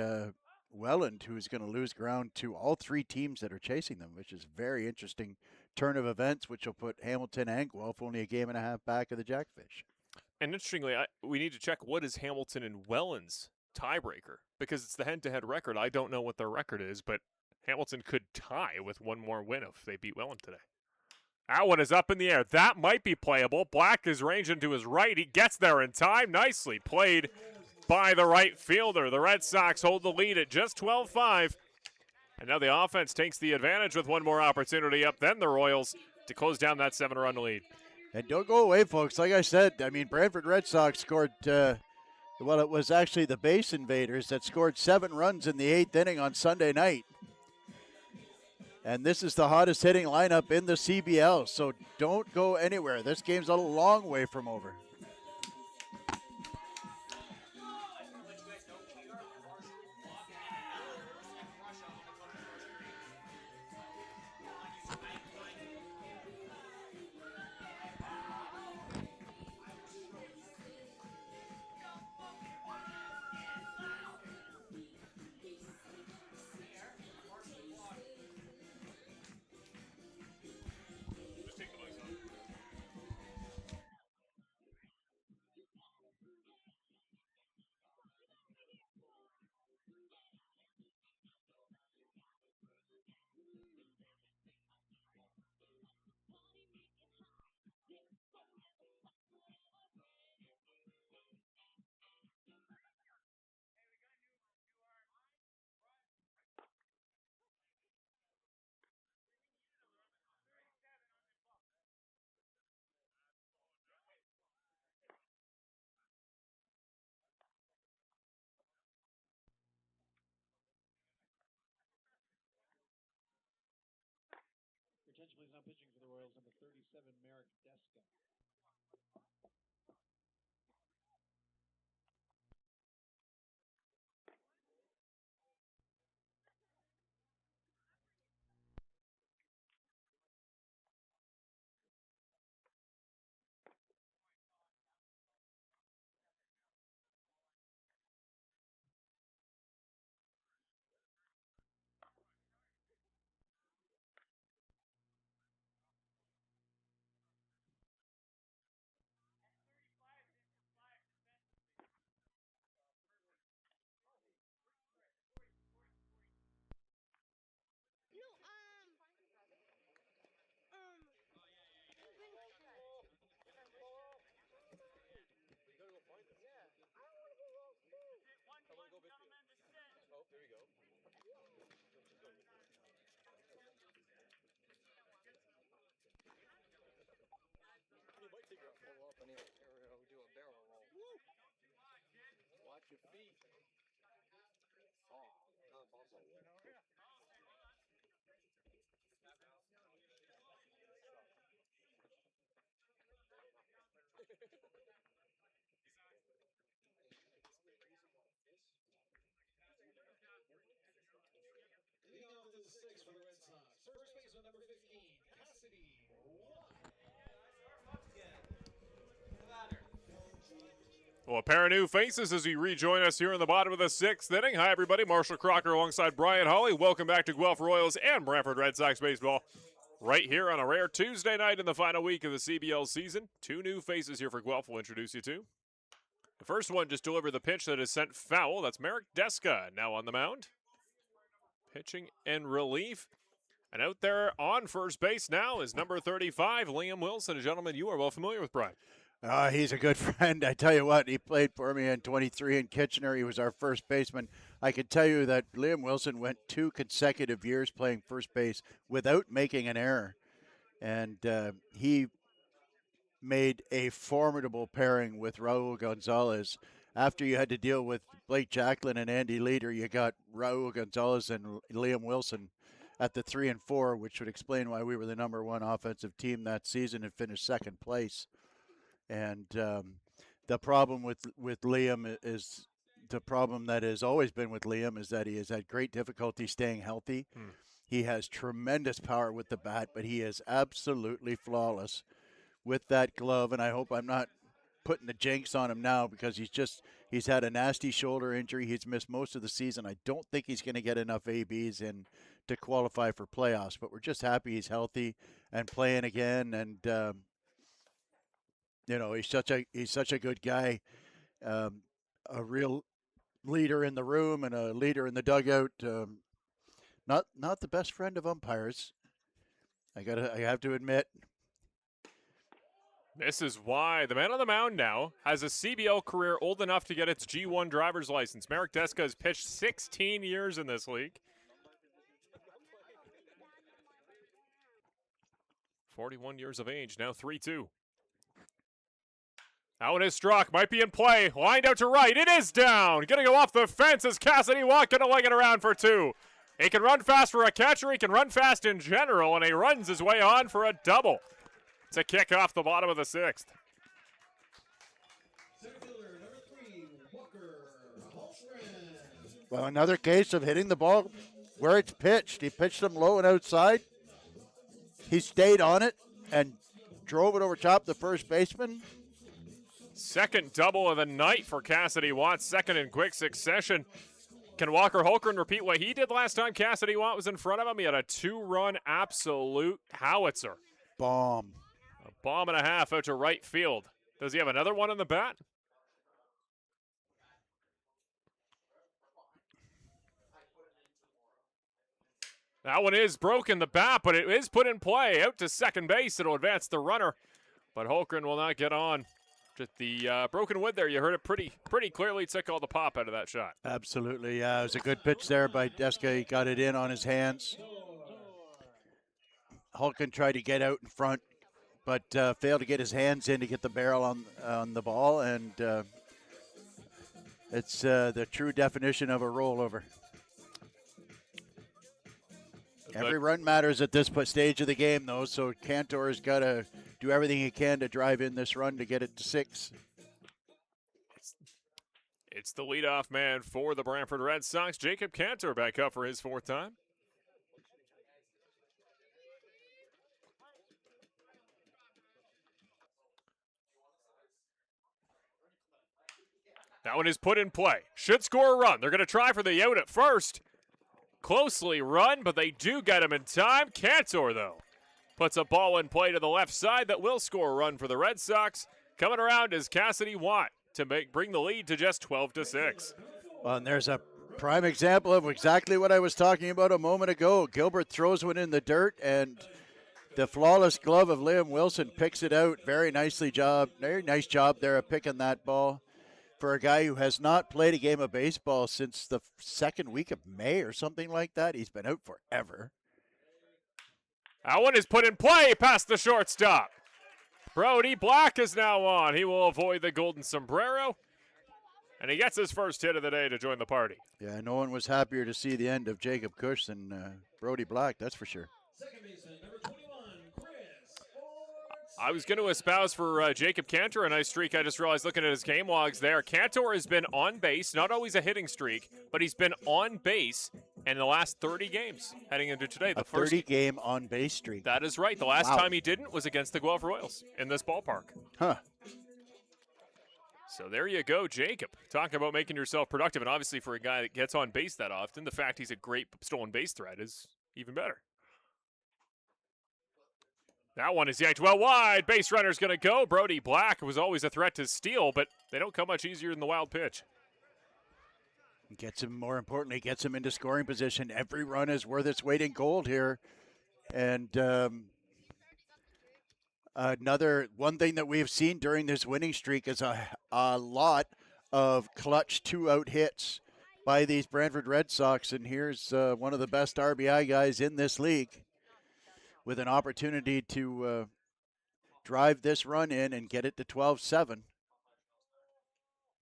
Welland who is going to lose ground to all 3 teams that are chasing them, which is very interesting turn of events, which will put Hamilton and Guelph only a game and a half back of the Jackfish. And interestingly, we need to check what is Hamilton and Welland's tiebreaker, because it's the head-to-head record. I don't know what their record is, but Hamilton could tie with one more win if they beat Welland today. That one is up in the air. That might be playable. Black is ranging to his right. He gets there in time. Nicely played by the right fielder. The Red Sox hold the lead at just 12-5. And now the offense takes the advantage with one more opportunity up. Then the Royals to close down that 7-run lead. And don't go away, folks. Like I said, I mean, Brantford Red Sox scored, well, it was actually the Base Invaders that scored 7 runs in the 8th inning on Sunday night. And this is the hottest hitting lineup in the CBL, so don't go anywhere. This game's a long way from over. Attention, please. Now pitching for the Royals, number 37, Merrick Deska. Watch your feet. Leading off to the sixth for the Red Sox. First baseman number 15, Cassidy Well, a pair of new faces as you rejoin us here in the bottom of the sixth inning. Hi, everybody. Marshall Crocker alongside Brian Hawley. Welcome back to Guelph Royals and Brantford Red Sox baseball. Right here on a rare Tuesday night in the final week of the CBL season. Two new faces here for Guelph we'll introduce you to. The first one just delivered the pitch that is sent foul. That's Marek Deska now on the mound. Pitching in relief. And out there on first base now is number 35, Liam Wilson, a gentleman you are well familiar with, Brian. He's a good friend. I tell you what, he played for me in 23 in Kitchener. He was our first baseman. I can tell you that Liam Wilson went 2 consecutive years playing first base without making an error. And he made a formidable pairing with Raul Gonzalez. After you had to deal with Blake Jacklin and Andy Leader, you got Raul Gonzalez and Liam Wilson at the 3 and 4, which would explain why we were the number 1 offensive team that season and finished second place. And the problem with Liam is the problem that has always been with Liam is that he has had great difficulty staying healthy. He has tremendous power with the bat, but he is absolutely flawless with that glove. And I hope I'm not putting the jinx on him now because he's had a nasty shoulder injury. He's missed most of the season. I don't think he's going to get enough ABs in to qualify for playoffs, but we're just happy he's healthy and playing again. And you know, he's such a good guy, a real leader in the room and a leader in the dugout. Not the best friend of umpires. I have to admit. This is why the man on the mound now has a CBL career old enough to get its G1 driver's license. Marek Deska has pitched 16 years in this league. 41 years of age, now 3-2. That one is struck, might be in play, lined out to right, it is down! Gonna go off the fence as Cassidy Watt gonna leg it around for 2. He can run fast for a catcher, he can run fast in general, and he runs his way on for a double. It's a kick off the bottom of the 6th. Well, another case of hitting the ball where it's pitched. He pitched them low and outside. He stayed on it and drove it over top the first baseman. Second double of the night for Cassidy Watt, second in quick succession. Can Walker Holgren repeat what he did last time Cassidy Watt was in front of him? He had a 2-run absolute howitzer. Bomb. A bomb and a half out to right field. Does he have another one in the bat? That one is broken, the bat, but it is put in play. Out to second base. It'll advance the runner, but Holgren will not get on. Just the broken wood there. You heard it pretty clearly. Took all the pop out of that shot. Absolutely, yeah. It was a good pitch there by Deska. He got it in on his hands. Holgren tried to get out in front, but failed to get his hands in to get the barrel on the ball, and it's the true definition of a rollover. Every run matters at this stage of the game, though, so Cantor's got to do everything he can to drive in this run to get it to 6. It's the leadoff man for the Brantford Red Sox. Jacob Cantor back up for his 4th time. That one is put in play. Should score a run. They're going to try for the out at first. Closely run, but they do get him in time. Cantor, though, puts a ball in play to the left side that will score a run for the Red Sox. Coming around is Cassidy Watt to bring the lead to just 12-6. Well, and there's a prime example of exactly what I was talking about a moment ago. Gilbert throws one in the dirt, and the flawless glove of Liam Wilson picks it out. Very nice job there of picking that ball. For a guy who has not played a game of baseball since the 2nd week of May or something like that. He's been out forever. That one is put in play past the shortstop. Brody Black is now on. He will avoid the golden sombrero. And he gets his first hit of the day to join the party. Yeah, no one was happier to see the end of Jacob Cush than Brody Black, that's for sure. Second baseman, number 21, Chris. I was going to espouse for Jacob Cantor a nice streak. I just realized looking at his game logs there, Cantor has been on base, not always a hitting streak, but he's been on base in the last 30 games heading into today. The a 30-game on-base streak. That is right. The last Wow. time he didn't was against the Guelph Royals in this ballpark. Huh. So there you go, Jacob. Talking about making yourself productive, and obviously for a guy that gets on base that often, the fact he's a great stolen base threat is even better. That one is yanked well wide. Base runner's going to go. Brody Black was always a threat to steal, but they don't come much easier than the wild pitch. Gets him, more importantly, gets him into scoring position. Every run is worth its weight in gold here. And one thing that we've seen during this winning streak is a lot of clutch two-out hits by these Brantford Red Sox. And here's one of the best RBI guys in this league with an opportunity to drive this run in and get it to 12-7.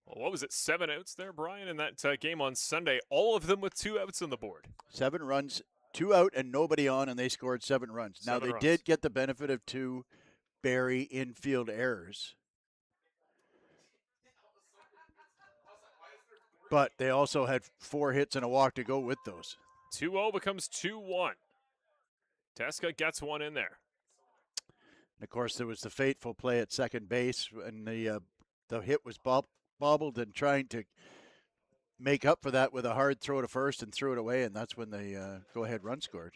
Well, what was it, 7 outs there, Brian, in that game on Sunday? All of them with 2 outs on the board. 7 runs, 2 out and nobody on, and they scored 7 runs. Now, they did get the benefit of 2 Barry infield errors. But they also had 4 hits and a walk to go with those. 2-0 becomes 2-1. Teska gets one in there. And of course, there was the fateful play at second base, and the hit was bobbled and trying to make up for that with a hard throw to first and threw it away, and that's when the go-ahead run scored.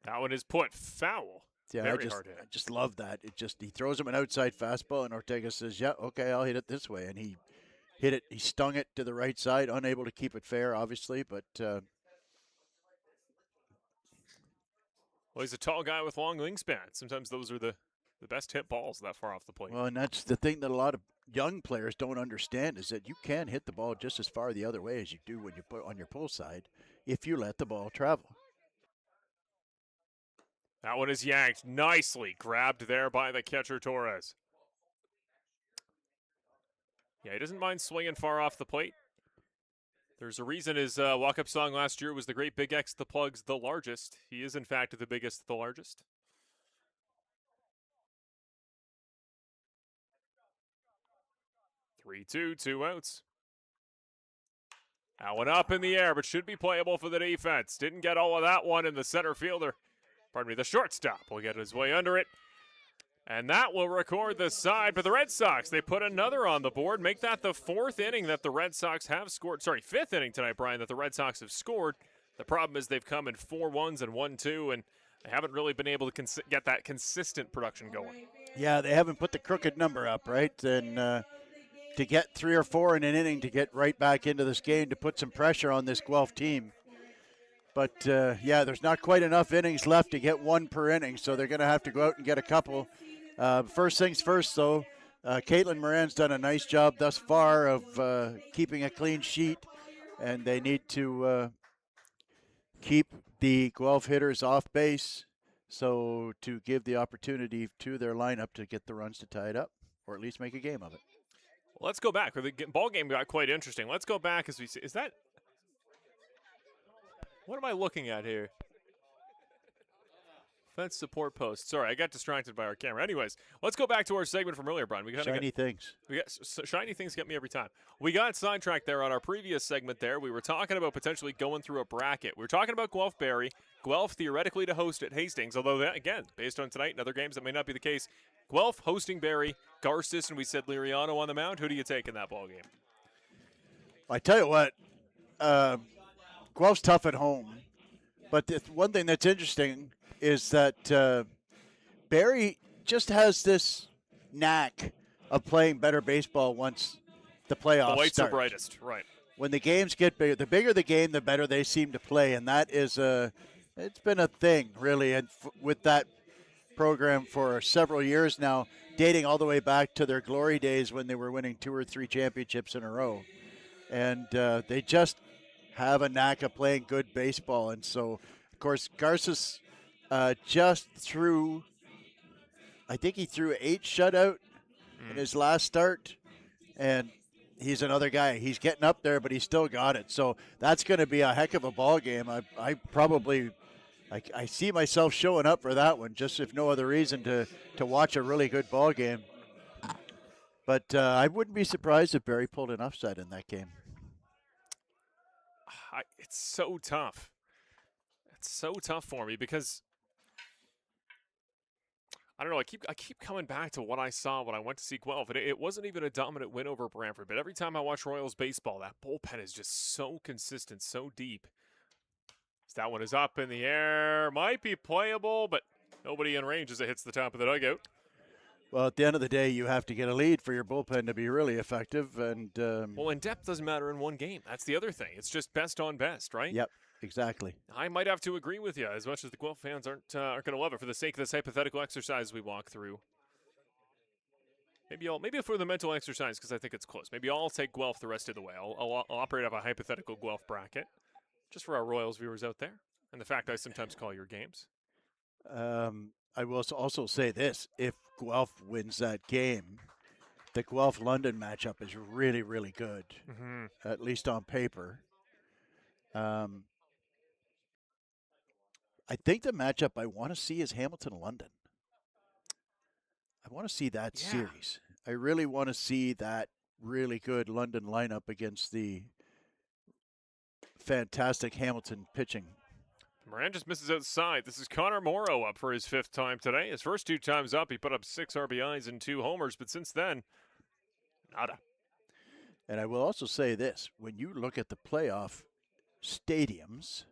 That one is put foul. Yeah, Very hard hit. I just love that. He throws him an outside fastball, and Ortega says, "Yeah, okay, I'll hit it this way," and he hit it. He stung it to the right side, unable to keep it fair, obviously, but. Well, he's a tall guy with long wingspan. Sometimes those are the best hit balls that far off the plate. Well, and that's the thing that a lot of young players don't understand is that you can hit the ball just as far the other way as you do when you put on your pull side if you let the ball travel. That one is yanked. Nicely grabbed there by the catcher, Torres. Yeah, he doesn't mind swinging far off the plate. There's a reason his walk-up song last year was The Great Big X, the Plug's the largest. He is, in fact, the biggest, the largest. Three-two, 2 outs. That one up in the air, but should be playable for the defense. Didn't get all of that one, in the center fielder. Pardon me, the shortstop will get his way under it. And that will record the side. But the Red Sox, they put another on the board. Make that the 4th inning that the Red Sox have scored. Sorry, 5th inning tonight, Brian, that the Red Sox have scored. The problem is they've come in 4 1s and 1 2, and they haven't really been able to get that consistent production going. Yeah, they haven't put the crooked number up, right? And to get 3 or 4 in an inning to get right back into this game to put some pressure on this Guelph team. But, yeah, there's not quite enough innings left to get 1 per inning, so they're going to have to go out and get a couple. First things first, though, Caitlin Moran's done a nice job thus far of keeping a clean sheet, and they need to keep the Guelph hitters off base so to give the opportunity to their lineup to get the runs to tie it up, or at least make a game of it. Well, let's go back. The ball game got quite interesting. Let's go back as we see. Is that... What am I looking at here? Fence support post. Sorry, I got distracted by our camera. Anyways, let's go back to our segment from earlier, Brian. Shiny things. Shiny things get me every time. We got sidetracked there on our previous segment there. We were talking about potentially going through a bracket. We were talking about Guelph Barrie. Guelph theoretically to host at Hastings, although, that, again, based on tonight and other games, that may not be the case. Guelph hosting Barrie, Garces, and we said Liriano on the mound. Who do you take in that ball game? I tell you what, Guelph's tough at home. But the one thing that's interesting is that Barrie just has this knack of playing better baseball once the playoffs start. The lights are brightest, right. When the games get bigger, the bigger the game, the better they seem to play. And that is it's been a thing, really, and with that program for several years now, dating all the way back to their glory days when they were winning 2 or 3 championships in a row. And they just have a knack of playing good baseball. And so, of course, Garces just threw, I think he threw 8 shutout in his last start. And he's another guy. He's getting up there, but he's still got it. So that's going to be a heck of a ball game. I probably I see myself showing up for that one, just if no other reason to watch a really good ball game. But I wouldn't be surprised if Barrie pulled an upset in that game. It's so tough. It's so tough for me because I don't know. I keep coming back to what I saw when I went to see Guelph, and it wasn't even a dominant win over Brantford. But every time I watch Royals baseball, that bullpen is just so consistent, so deep. So that one is up in the air, might be playable, but nobody in range as it hits the top of the dugout. Well, at the end of the day, you have to get a lead for your bullpen to be really effective. And well, and depth doesn't matter in one game. That's the other thing. It's just best on best, right? Yep, exactly. I might have to agree with you, as much as the Guelph fans aren't going to love it for the sake of this hypothetical exercise we walk through. Maybe for the mental exercise, because I think it's close. Maybe I'll take Guelph the rest of the way. I'll operate off a hypothetical Guelph bracket, just for our Royals viewers out there, and the fact I sometimes call your games. I will also say this: if Guelph wins that game, the Guelph-London matchup is really, really good, at least on paper. I think the matchup I want to see is Hamilton-London. I want to see that series. I really want to see that really good London lineup against the fantastic Hamilton pitching. Moran just misses outside. This is Connor Morrow up for his 5th time today. His first 2 times up, he put up 6 RBIs and 2 homers, but since then, nada. And I will also say this: when you look at the playoff stadiums.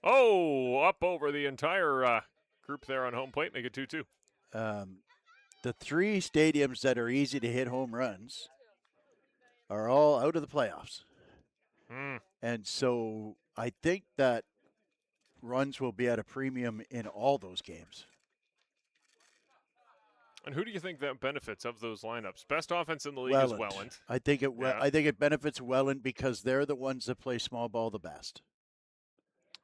Oh, up over the entire group there on home plate, make it 2-2. The 3 stadiums that are easy to hit home runs are all out of the playoffs. And so I think that runs will be at a premium in all those games. And who do you think that benefits of those lineups? Best offense in the league is Welland. I think it benefits Welland because they're the ones that play small ball the best.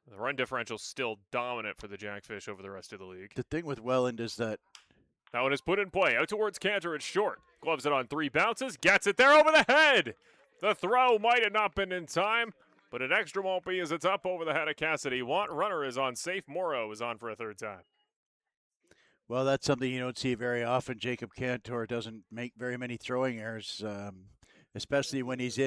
The run differential is still dominant for the Jackfish over the rest of the league. The thing with Welland is that one is put in play. Out towards Cantor, it's short. Gloves it on 3 bounces. Gets it there over the head. The throw might have not been in time, but an extra won't be as it's up over the head of Cassidy. Runner is on safe. Morrow is on for a 3rd time. Well, that's something you don't see very often. Jacob Cantor doesn't make very many throwing errors, especially when he's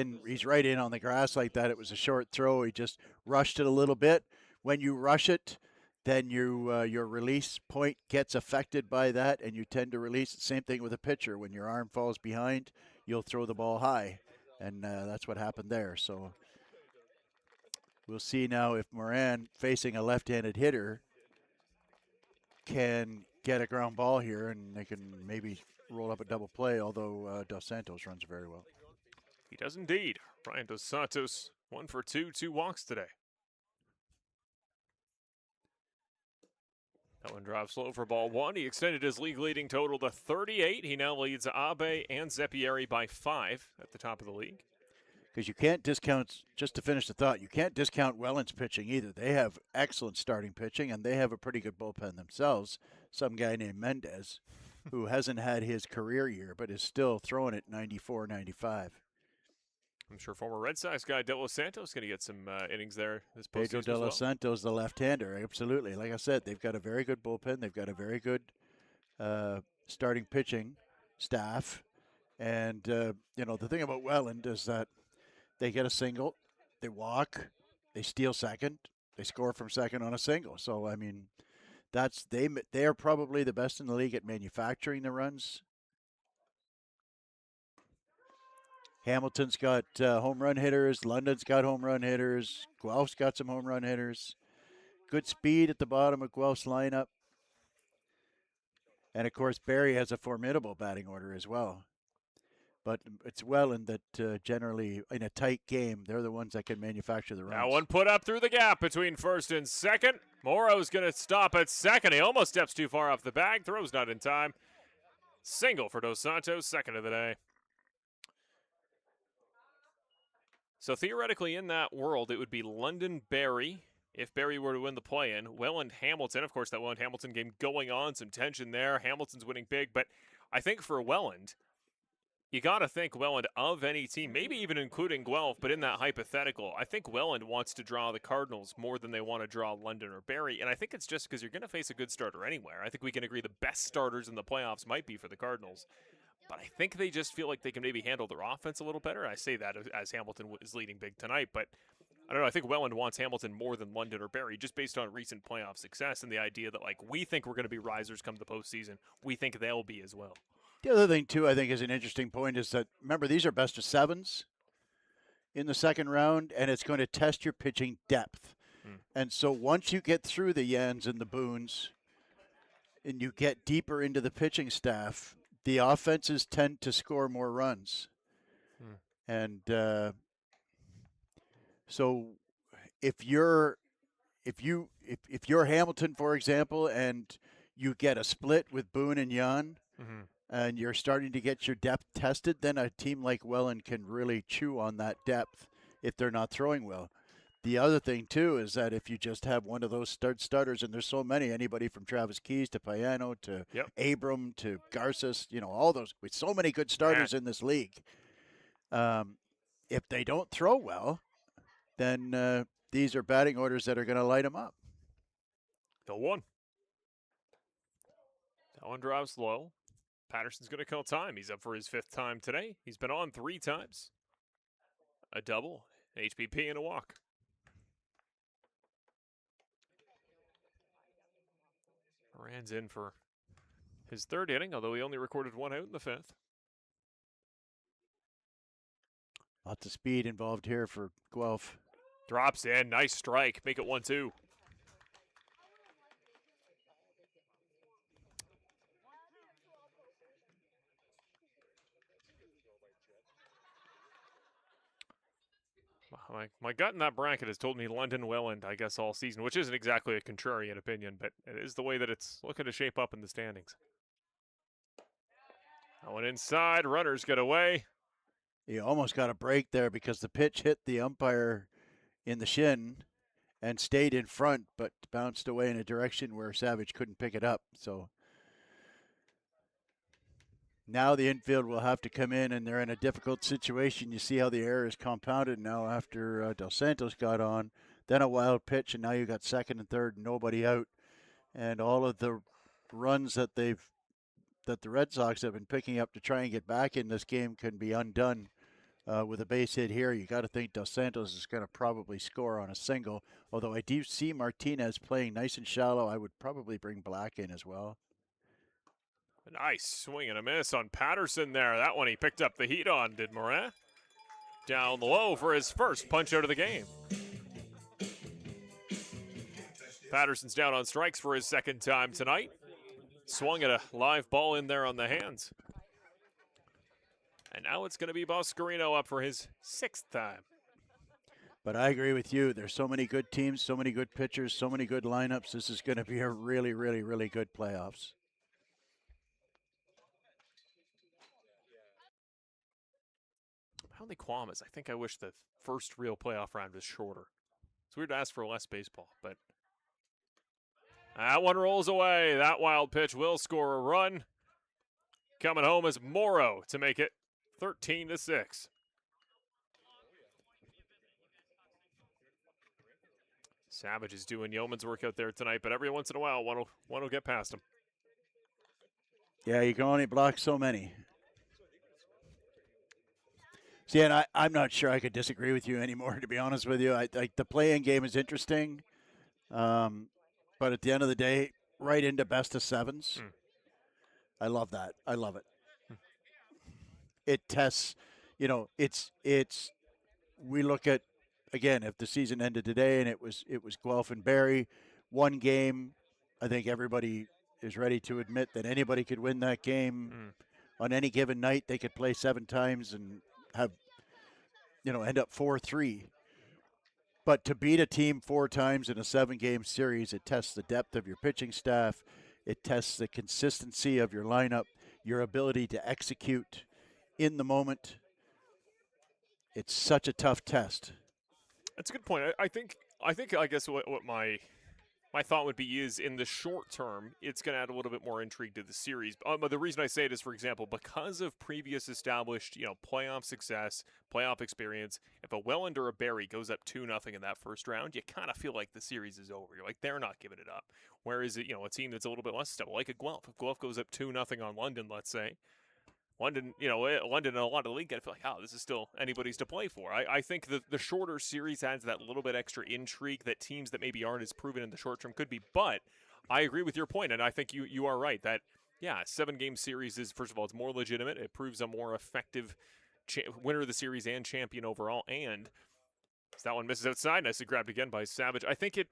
right in on the grass like that. It was a short throw. He just rushed it a little bit. When you rush it, then your release point gets affected by that, and you tend to release it. Same thing with a pitcher. When your arm falls behind, you'll throw the ball high, and that's what happened there. So we'll see now if Moran, facing a left-handed hitter, can get a ground ball here, and they can maybe roll up a double play, although Dos Santos runs very well. He does indeed. Ryan Dos Santos, 1 for 2, 2 walks today. That one drives slow for ball 1. He extended his league-leading total to 38. He now leads Abe and Zeppieri by 5 at the top of the league. Because you can't discount, just to finish the thought, you can't discount Welland's pitching either. They have excellent starting pitching, and they have a pretty good bullpen themselves. Some guy named Mendez, who hasn't had his career year, but is still throwing it 94, 95. I'm sure former Red Sox guy De Los Santos going to get some innings there this postseason. Pedro De Los Santos, the left-hander, absolutely. Like I said, they've got a very good bullpen. They've got a very good starting pitching staff. And, the thing about Welland is that they get a single, they walk, they steal second, they score from second on a single. So, I mean, they are probably the best in the league at manufacturing the runs. Hamilton's got home run hitters. London's got home run hitters. Guelph's got some home run hitters. Good speed at the bottom of Guelph's lineup. And, of course, Barrie has a formidable batting order as well. But it's Welland that generally, in a tight game, they're the ones that can manufacture the runs. That one put up through the gap between first and second. Morrow's going to stop at second. He almost steps too far off the bag. Throw's not in time. Single for Dos Santos, second of the day. So theoretically, in that world, it would be London-Barrie if Barrie were to win the play-in. Welland-Hamilton, of course, that Welland-Hamilton game going on, some tension there. Hamilton's winning big, but I think for Welland, you got to think Welland of any team, maybe even including Guelph, but in that hypothetical, I think Welland wants to draw the Cardinals more than they want to draw London or Barrie, and I think it's just because you're going to face a good starter anywhere. I think we can agree the best starters in the playoffs might be for the Cardinals, but I think they just feel like they can maybe handle their offense a little better. I say that as Hamilton is leading big tonight, but I don't know. I think Welland wants Hamilton more than London or Barrie just based on recent playoff success and the idea that, like, we think we're going to be risers come the postseason. We think they'll be as well. The other thing, too, I think is an interesting point is that, remember, these are best of sevens in the second round, and it's going to test your pitching depth. And so once you get through the Yans and the Boones and you get deeper into the pitching staff, the offenses tend to score more runs. And so if you're Hamilton, for example, and you get a split with Boone and Yan, and you're starting to get your depth tested, then a team like Welland can really chew on that depth if they're not throwing well. The other thing, too, is that if you just have one of those starters, and there's so many, anybody from Travis Keys to Payano to Abram to Garces, all those, with so many good starters in this league. If they don't throw well, then these are batting orders that are going to light them up. The one. That one drives low. Patterson's going to kill time. He's up for his 5th time today. He's been on 3 times. A double, an HBP, and a walk. Moran's in for his 3rd inning, although he only recorded 1 out in the 5th. Lots of speed involved here for Guelph. Drops in. Nice strike. Make it 1-2. My gut in that bracket has told me London Welland, I guess, all season, which isn't exactly a contrarian opinion, but it is the way that it's looking to shape up in the standings. That one inside. Runners get away. He almost got a break there because the pitch hit the umpire in the shin and stayed in front, but bounced away in a direction where Savage couldn't pick it up. So now the infield will have to come in, and they're in a difficult situation. You see how the error is compounded now after Dos Santos got on. Then a wild pitch, and now you got 2nd and 3rd, nobody out. And all of the runs that the Red Sox have been picking up to try and get back in this game can be undone with a base hit here. You got to think Dos Santos is going to probably score on a single, although I do see Martinez playing nice and shallow. I would probably bring Black in as well. A nice swing and a miss on Patterson there. That one he picked up the heat on, did Moran. Down low for his first punch out of the game. Patterson's down on strikes for his 2nd time tonight. Swung at a live ball in there on the hands. And now it's going to be Boscarino up for his 6th time. But I agree with you. There's so many good teams, so many good pitchers, so many good lineups. This is going to be a really, really, really good playoffs. My only qualm is I think I wish the first real playoff round was shorter. It's weird to ask for less baseball, but that one rolls away. That wild pitch will score a run. Coming home is Morrow to make it 13-6. Savage is doing yeoman's work out there tonight, but every once in a while, one will get past him. Yeah, you can only block so many. See, and I'm not sure I could disagree with you anymore, to be honest with you. The play-in game is interesting, but at the end of the day, right into best of sevens. I love that. I love it. It tests, we look at, again, if the season ended today and it was Guelph and Barrie, one game, I think everybody is ready to admit that anybody could win that game. On any given night. They could play 7 times and have, end up 4-3. But to beat a team 4 times in a 7-game series, it tests the depth of your pitching staff. It tests the consistency of your lineup, your ability to execute in the moment. It's such a tough test. That's a good point. I guess what my my thought would be is in the short term, it's going to add a little bit more intrigue to the series. But the reason I say it is, for example, because of previous established, playoff success, playoff experience, if a Welland or a Barrie goes up 2-0 in that first round, you kind of feel like the series is over. You're like, they're not giving it up. Whereas, a team that's a little bit less stable, like a Guelph. If Guelph goes up 2-0 on London, let's say, London in a lot of the league, I feel like, this is still anybody's to play for. I think the shorter series adds that little bit extra intrigue that teams that maybe aren't as proven in the short term could be. But I agree with your point, and I think you are right that, 7-game series is, first of all, it's more legitimate. It proves a more effective winner of the series and champion overall. And as that one misses outside, nicely grabbed again by Savage. I think it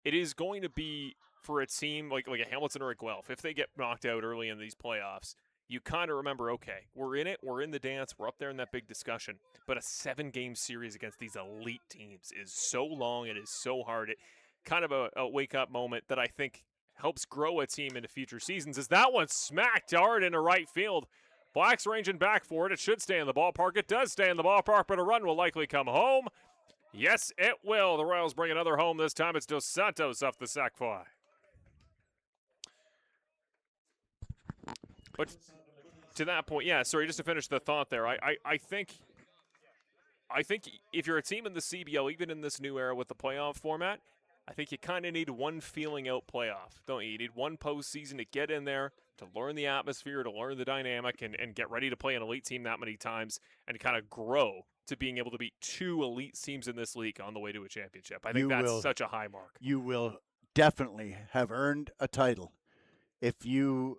is going to be for a team like a Hamilton or a Guelph, if they get knocked out early in these playoffs, you kind of remember, okay, we're in it, we're in the dance, we're up there in that big discussion. But a 7-game series against these elite teams is so long, it is so hard. It kind of a wake-up moment that I think helps grow a team into future seasons. As that one smacked hard into right field. Black's ranging back for it. It should stay in the ballpark. It does stay in the ballpark, but a run will likely come home. Yes, it will. The Royals bring another home. This time it's Dos Santos off the sac fly. But to that point, just to finish the thought there, I think if you're a team in the CBL, even in this new era with the playoff format, I think you kind of need one feeling out playoff, don't you? You need one postseason to get in there, to learn the atmosphere, to learn the dynamic, and get ready to play an elite team that many times and kind of grow to being able to beat 2 elite teams in this league on the way to a championship. I think that's such a high mark. You will definitely have earned a title if you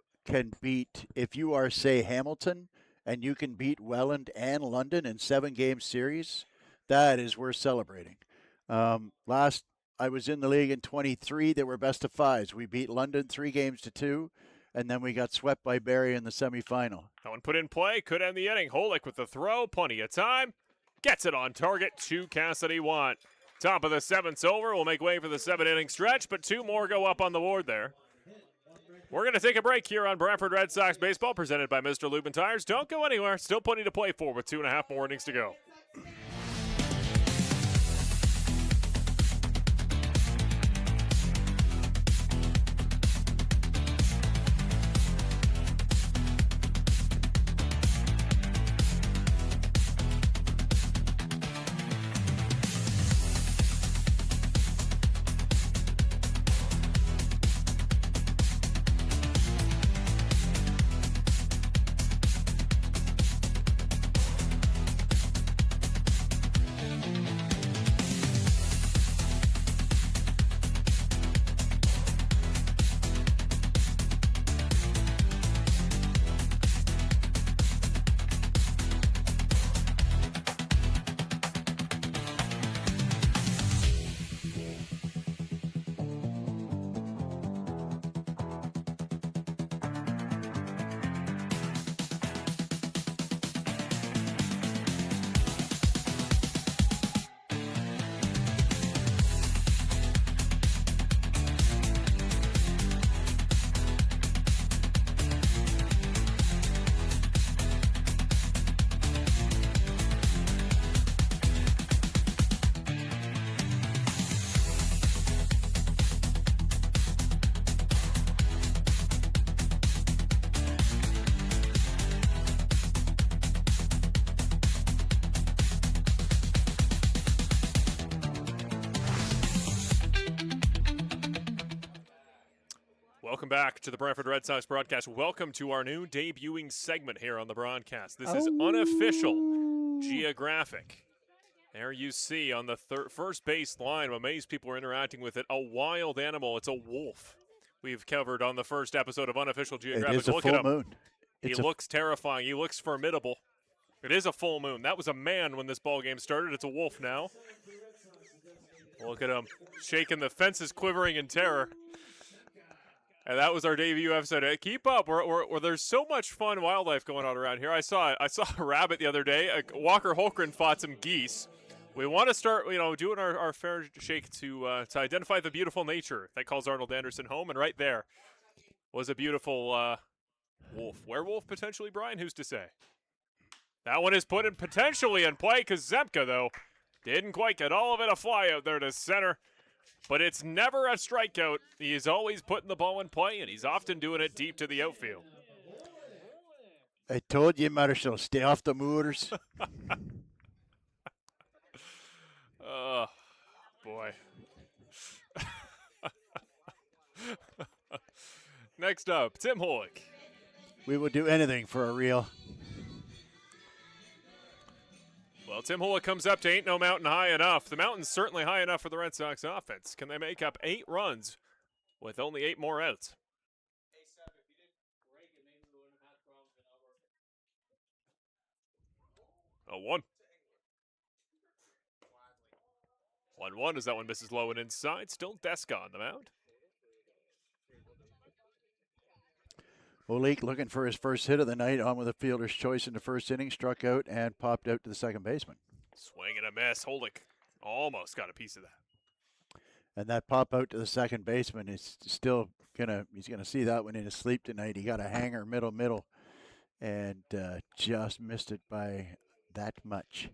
are, say, Hamilton, and you can beat Welland and London in 7-game series. That is worth celebrating. Last I was in the league in 23, there were best of 5s. We beat London 3-2, and then we got swept by Barrie in the semifinal. That one put in play, could end the inning. Holick with the throw, plenty of time. Gets it on target, 2 Cassidy 1. Top of the 7th's over. We'll make way for the 7-inning stretch, but 2 more go up on the board there. We're going to take a break here on Brantford Red Sox Baseball, presented by Mr. Lubin Tires. Don't go anywhere. Still plenty to play for with 2.5 more innings to go. Welcome back to the Brantford Red Sox broadcast. Welcome to our new debuting segment here on the broadcast. This is unofficial geographic. There you see on the first base line, amazed people are interacting with it, a wild animal. It's a wolf. We've covered on the first episode of Unofficial Geographic. It is a Look full at him. moon. He looks terrifying. He looks formidable. It is a full moon. That was a man when this ball game started. It's a wolf now. Look at him shaking the fences, quivering in terror. And that was our debut episode. Keep up. There's so much fun wildlife going on around here. I saw a rabbit the other day. Walker Holgren fought some geese. We want to start, doing our fair shake to identify the beautiful nature that calls Arnold Anderson home. And right there was a beautiful wolf. Werewolf, potentially, Brian? Who's to say? That one is put in potentially in play because Zemka, though, didn't quite get all of it. A fly out there to center. but it's never a strikeout. He is always putting the ball in play, and he's often doing it deep to the outfield. I told you, Marshall, stay off the moors. Oh, boy. Next up, Tim Holick. We will do anything for a reel. Well, Tim Holick comes up to ain't no mountain high enough. The mountain's certainly high enough for the Red Sox offense. Can they make up 8 runs with only 8 more outs? A 1. 1-1 as that one misses low and inside. Still Deska on the mound. Olik looking for his first hit of the night, on with a fielder's choice in the first inning, struck out and popped out to the second baseman. Swing and a miss. Holick almost got a piece of that. And that pop out to the second baseman is still he's gonna see that one in his sleep tonight. He got a hanger middle, and just missed it by that much.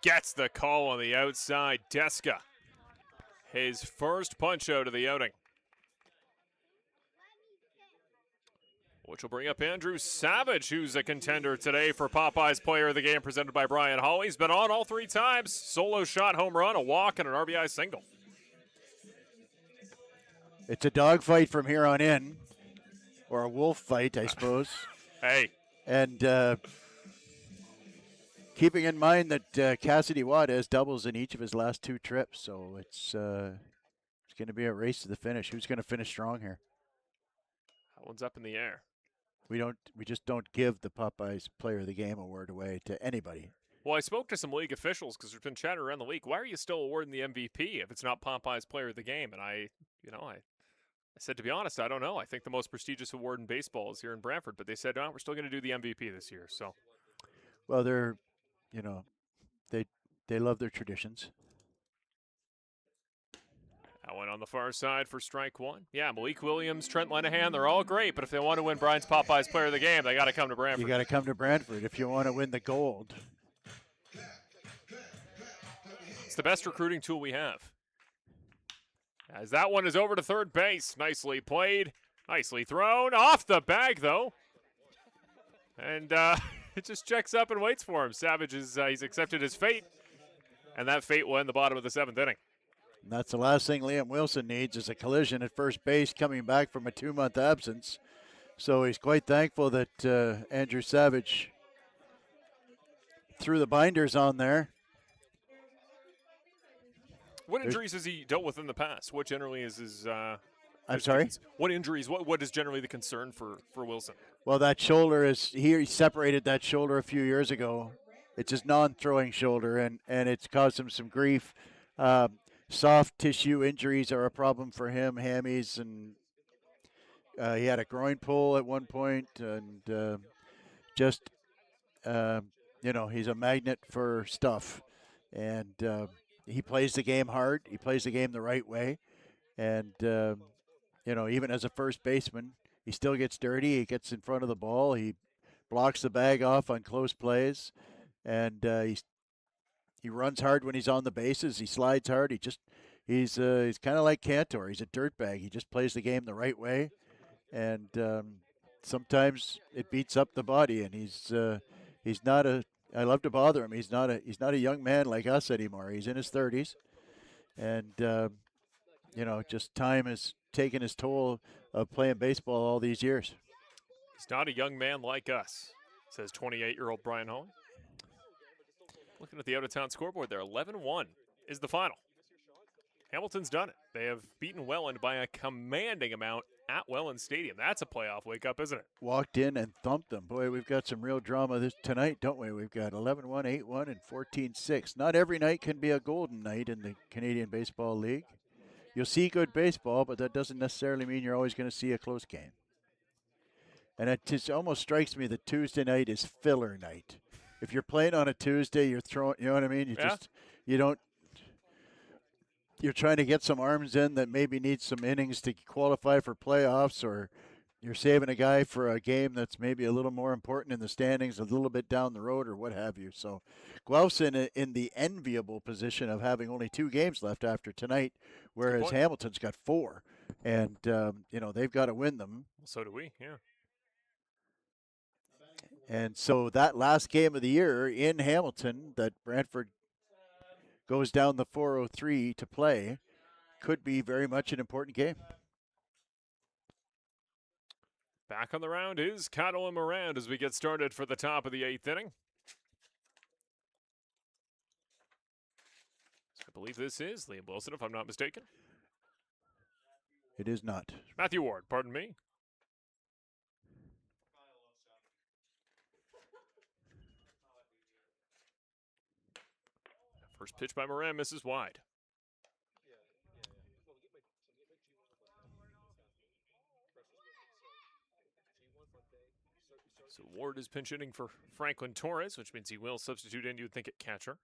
Gets the call on the outside. Deska, his first punch out of the outing. Which will bring up Andrew Savage, who's a contender today for Popeye's Player of the Game, presented by Brian Hall. He's been on all 3 times. Solo shot, home run, a walk, and an RBI single. It's a dogfight from here on in, or a wolf fight, I suppose. Hey. And keeping in mind that Cassidy Watt has doubles in each of his last 2 trips, so it's going to be a race to the finish. Who's going to finish strong here? That one's up in the air. We just don't give the Popeyes Player of the Game award away to anybody. Well, I spoke to some league officials because there's been chatter around the league. Why are you still awarding the MVP if it's not Popeyes Player of the Game? And I said, to be honest, I don't know. I think the most prestigious award in baseball is here in Brantford, but they said, no, we're still going to do the MVP this year. So, well, they're, they love their traditions. That one on the far side for strike 1. Yeah, Malik Williams, Trent Lenahan, they're all great, but if they want to win Brian's Popeyes Player of the Game, they got to come to Brantford. You got to come to Brantford if you want to win the gold. It's the best recruiting tool we have. As that one is over to third base. Nicely played, nicely thrown. Off the bag, though. And it just checks up and waits for him. Savage he's accepted his fate, and that fate will end the bottom of the 7th inning. And that's the last thing Liam Wilson needs is a collision at first base coming back from a 2-month absence. So he's quite thankful that Andrew Savage threw the binders on there. What injuries has he dealt with in the past? What generally is his... I'm sorry? What injuries, what is generally the concern for Wilson? Well, that shoulder he separated that shoulder a few years ago. It's his non-throwing shoulder, and it's caused him some grief. Soft tissue injuries are a problem for him, hammies, and he had a groin pull at one point, and he's a magnet for stuff. And he plays the game hard. He plays the game the right way. And, even as a first baseman, he still gets dirty. He gets in front of the ball. He blocks the bag off on close plays. And he runs hard when he's on the bases. He slides hard. He's kind of like Cantor. He's a dirtbag. He just plays the game the right way, and sometimes it beats up the body. And he's not a. I love to bother him. He's not a young man like us anymore. He's in his 30s, and just time has taken his toll of playing baseball all these years. He's not a young man like us, says 28-year-old Brian Hall. Looking at the out-of-town scoreboard there, 11-1 is the final. Hamilton's done it. They have beaten Welland by a commanding amount at Welland Stadium. That's a playoff wake-up, isn't it? Walked in and thumped them. Boy, we've got some real drama tonight, don't we? We've got 11-1, 8-1, and 14-6. Not every night can be a golden night in the Canadian Baseball League. You'll see good baseball, but that doesn't necessarily mean you're always going to see a close game. And it just almost strikes me that Tuesday night is filler night. If you're playing on a Tuesday, you're throwing, you know what I mean? You're trying to get some arms in that maybe need some innings to qualify for playoffs, or you're saving a guy for a game that's maybe a little more important in the standings, a little bit down the road, or what have you. So, Guelph's in the enviable position of having only 2 games left after tonight, whereas Hamilton's got 4, and they've got to win them. So do we, yeah. And so that last game of the year in Hamilton that Brantford goes down the 403 to play could be very much an important game. Back on the round is Cato and Morand as we get started for the top of the 8th inning. I believe this is Liam Wilson, if I'm not mistaken. It is not. Matthew Ward, pardon me. First pitch by Moran misses wide. So Ward is pinch hitting for Franklin Torres, which means he will substitute in, you would think, at catcher.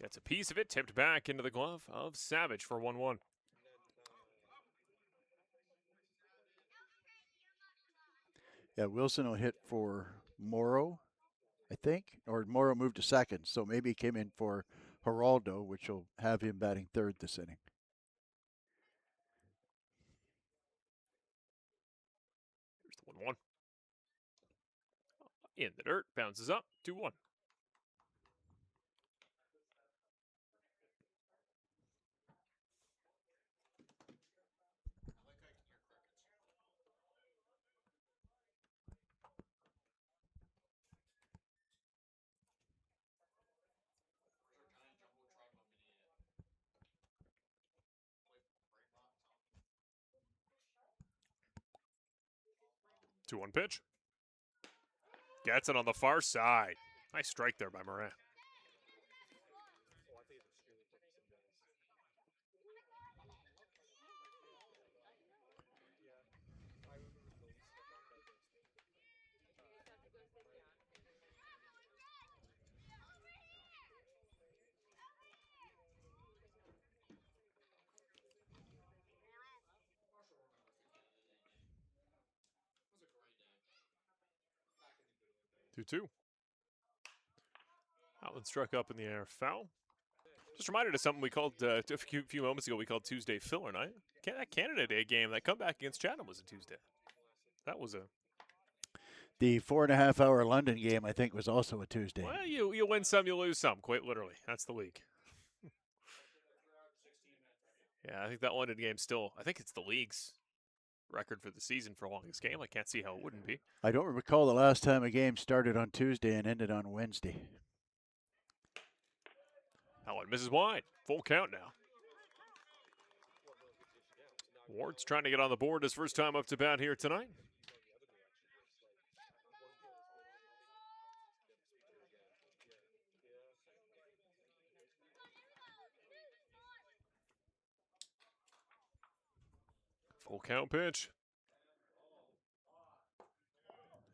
Gets a piece of it, tipped back into the glove of Savage for 1-1. Yeah, Wilson will hit for Morrow, I think, or Morrow moved to second, so maybe he came in for Geraldo, which will have him batting third this inning. Here's the 1-1. In the dirt, bounces up, 2-1. Two-one pitch. Gets it on the far side. Nice strike there by Moran. Two-two. Outland struck up in the air, foul. Just reminded of something we called a few moments ago. We called Tuesday filler night. That Canada Day game, that comeback against Chatham was a Tuesday. That was a. The 4.5-hour London game, I think, was also a Tuesday. Well, you win some, you lose some. Quite literally, that's the week. Yeah, I think that London game still. I think it's the league's record for the season for longest game. I can't see how it wouldn't be. I don't recall the last time a game started on Tuesday and ended on Wednesday. That one misses wide. Full count now. Ward's trying to get on the board his first time up to bat here tonight. Full count pitch.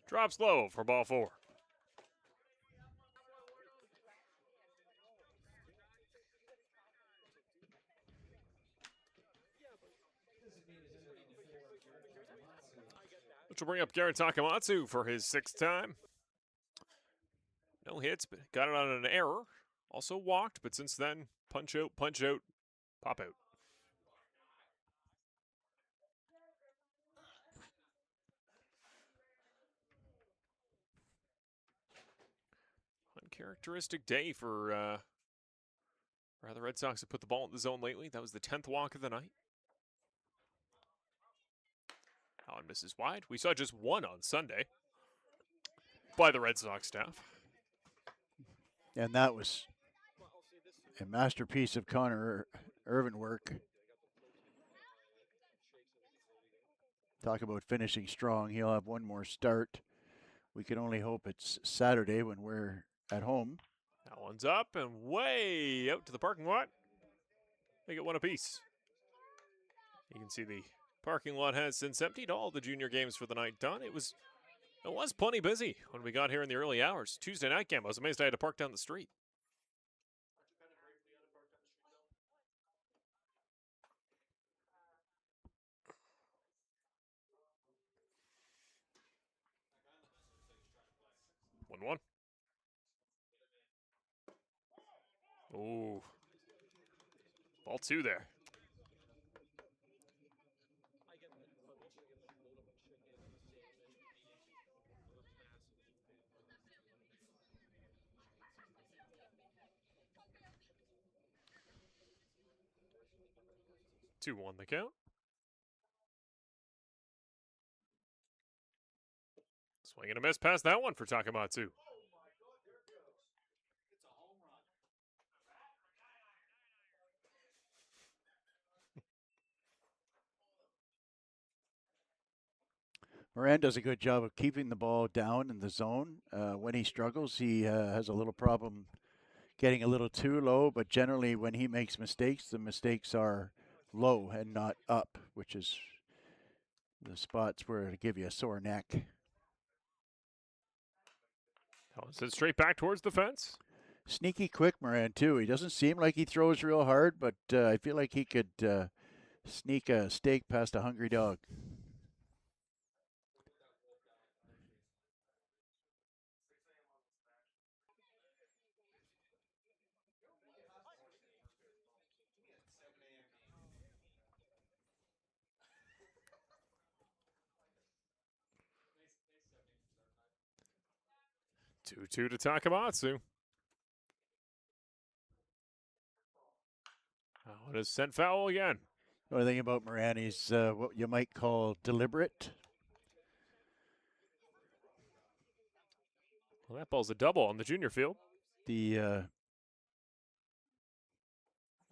Drops low for ball 4. Which will bring up Garrett Takamatsu for his 6th time. No hits, but got it on an error. Also walked, but since then, punch out, pop out. Uncharacteristic day for the Red Sox have put the ball in the zone lately. That was the 10th walk of the night. Allen misses wide. We saw just one on Sunday by the Red Sox staff. And that was a masterpiece of Connor Irvin work. Talk about finishing strong. He'll have one more start. We can only hope it's Saturday when we're at home. That one's up and way out to the parking lot. Make it one apiece. You can see the parking lot has since emptied. All the junior games for the night done. It was plenty busy when we got here in the early hours. Tuesday night game, I was amazed I had to park down the street. 1. Ooh. Ball 2 there. Two one the count. Swing and a miss past that one for Takamatsu. Moran does a good job of keeping the ball down in the zone. When he struggles, he has a little problem getting a little too low, but generally when he makes mistakes, the mistakes are low and not up, which is the spots where it'll give you a sore neck. Collins it straight back towards the fence. Sneaky quick Moran, too. He doesn't seem like he throws real hard, but I feel like he could sneak a steak past a hungry dog. Two to Takamatsu. Oh, it is sent foul again. The only thing about Moran, he's what you might call deliberate. Well, that ball's a double on the junior field. The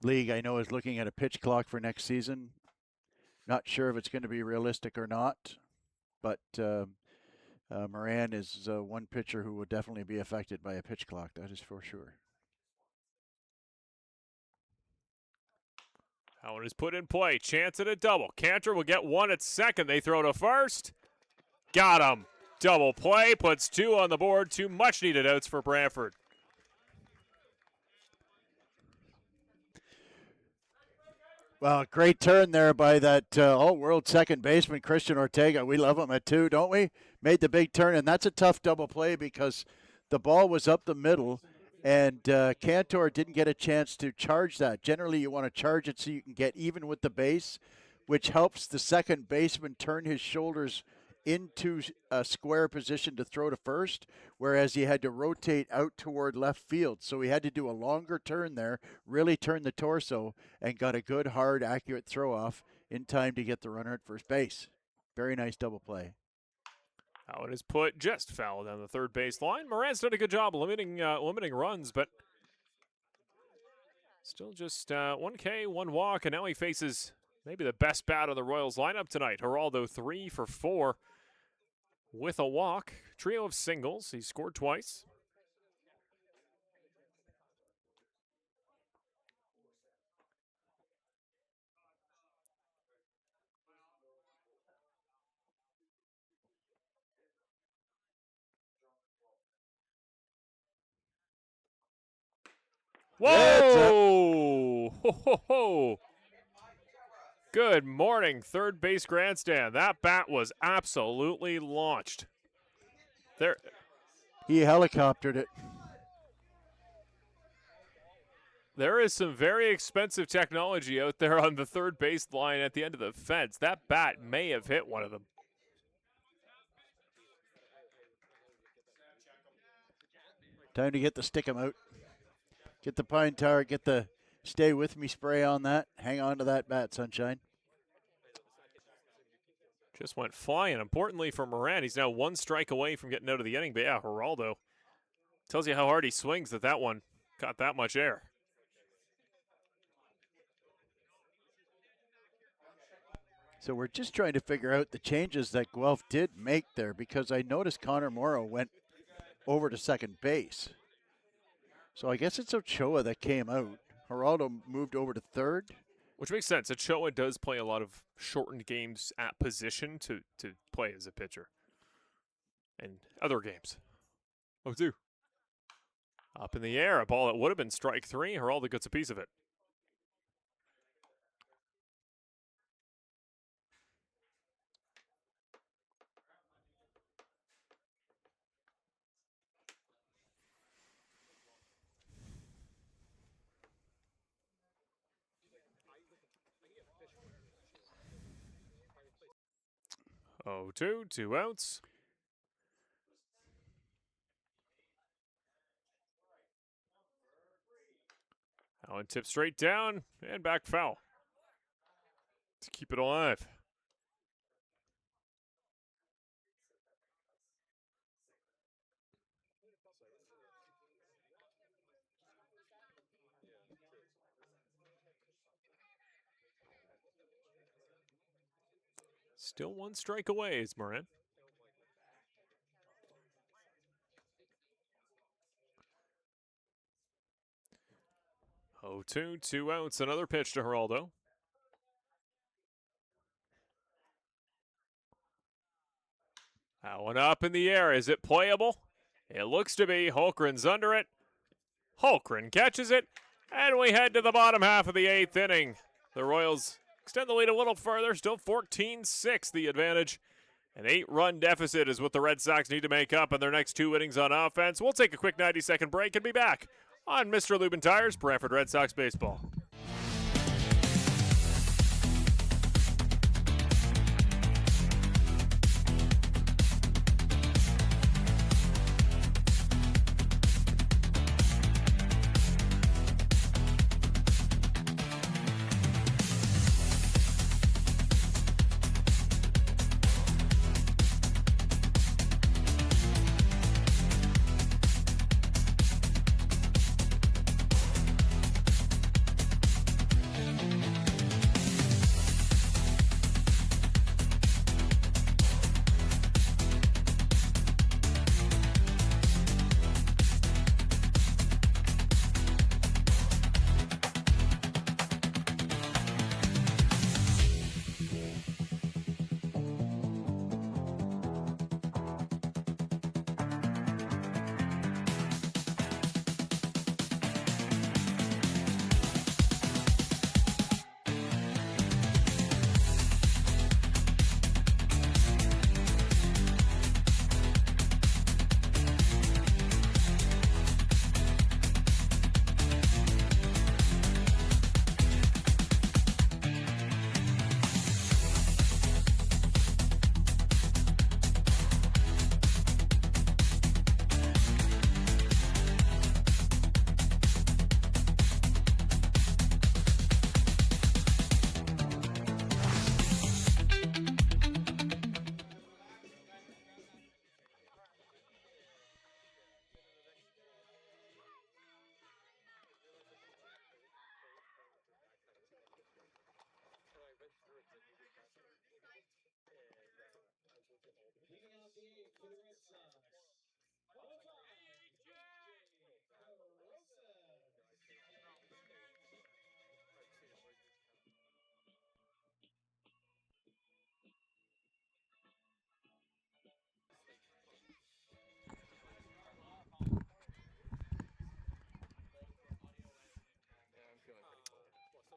league, I know, is looking at a pitch clock for next season. Not sure if it's going to be realistic or not, but Moran is one pitcher who will definitely be affected by a pitch clock. That is for sure. That one is put in play. Chance at a double. Cantor will get one at second. They throw to first. Got him. Double play. Puts 2 on the board. 2 much-needed outs for Brantford. Well, great turn there by that all-world second baseman, Christian Ortega. We love him at 2, don't we? Made the big turn, and that's a tough double play because the ball was up the middle, and Cantor didn't get a chance to charge that. Generally, you want to charge it so you can get even with the base, which helps the second baseman turn his shoulders into a square position to throw to first, whereas he had to rotate out toward left field. So he had to do a longer turn there, really turn the torso, and got a good, hard, accurate throw off in time to get the runner at first base. Very nice double play. How it is put just foul down the third base line. Moran's done a good job limiting runs, but still just 1K, 1 walk, and now he faces maybe the best bat of the Royals lineup tonight. Geraldo 3 for 4 with a walk. Trio of singles. He scored twice. Whoa! Ho, ho, ho. Good morning, third base grandstand. That bat was absolutely launched. There. He helicoptered it. There is some very expensive technology out there on the third base line at the end of the fence. That bat may have hit one of them. Time to get the stick 'em out. Get the pine tar, get the stay with me spray on that. Hang on to that bat, Sunshine. Just went flying. Importantly for Moran, he's now 1 strike away from getting out of the inning. But yeah, Geraldo tells you how hard he swings that one got that much air. So we're just trying to figure out the changes that Guelph did make there, because I noticed Connor Morrow went over to second base. So I guess it's Ochoa that came out. Geraldo moved over to third. Which makes sense. Ochoa does play a lot of shortened games at position to play as a pitcher. And other games. 0-2. Up in the air, a ball that would have been strike 3. Geraldo gets a piece of it. 0-2, 2 outs. Allen tips straight down and back foul to keep it alive. Still one strike away is Moran. Oh, 2 outs. Another pitch to Geraldo. That one up in the air. Is it playable? It looks to be. Holmgren's under it. Holmgren catches it. And we head to the bottom half of the 8th inning. The Royals extend the lead a little further. Still 14-6 the advantage. An 8-run deficit is what the Red Sox need to make up in their next 2 innings on offense. We'll take a quick 90-second break and be back on Mr. Lubin Tires, Brantford Red Sox Baseball.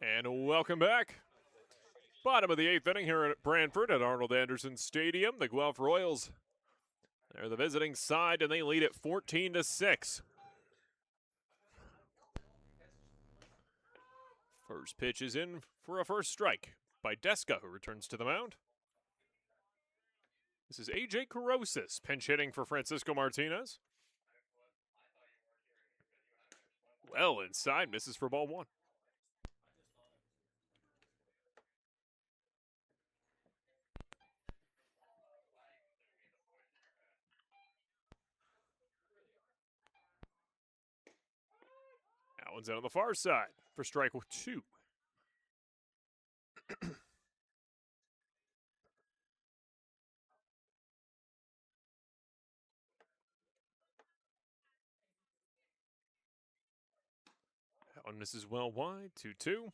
And welcome back. Bottom of the 8th inning here at Brantford at Arnold Anderson Stadium. The Guelph Royals, they're the visiting side, and they lead it 14-6. First pitch is in for a first strike by Deska, who returns to the mound. This is A.J. Carosis, pinch hitting for Francisco Martinez. Well inside, misses for ball 1. That one's out on the far side for strike 2. That one misses well wide, 2-2.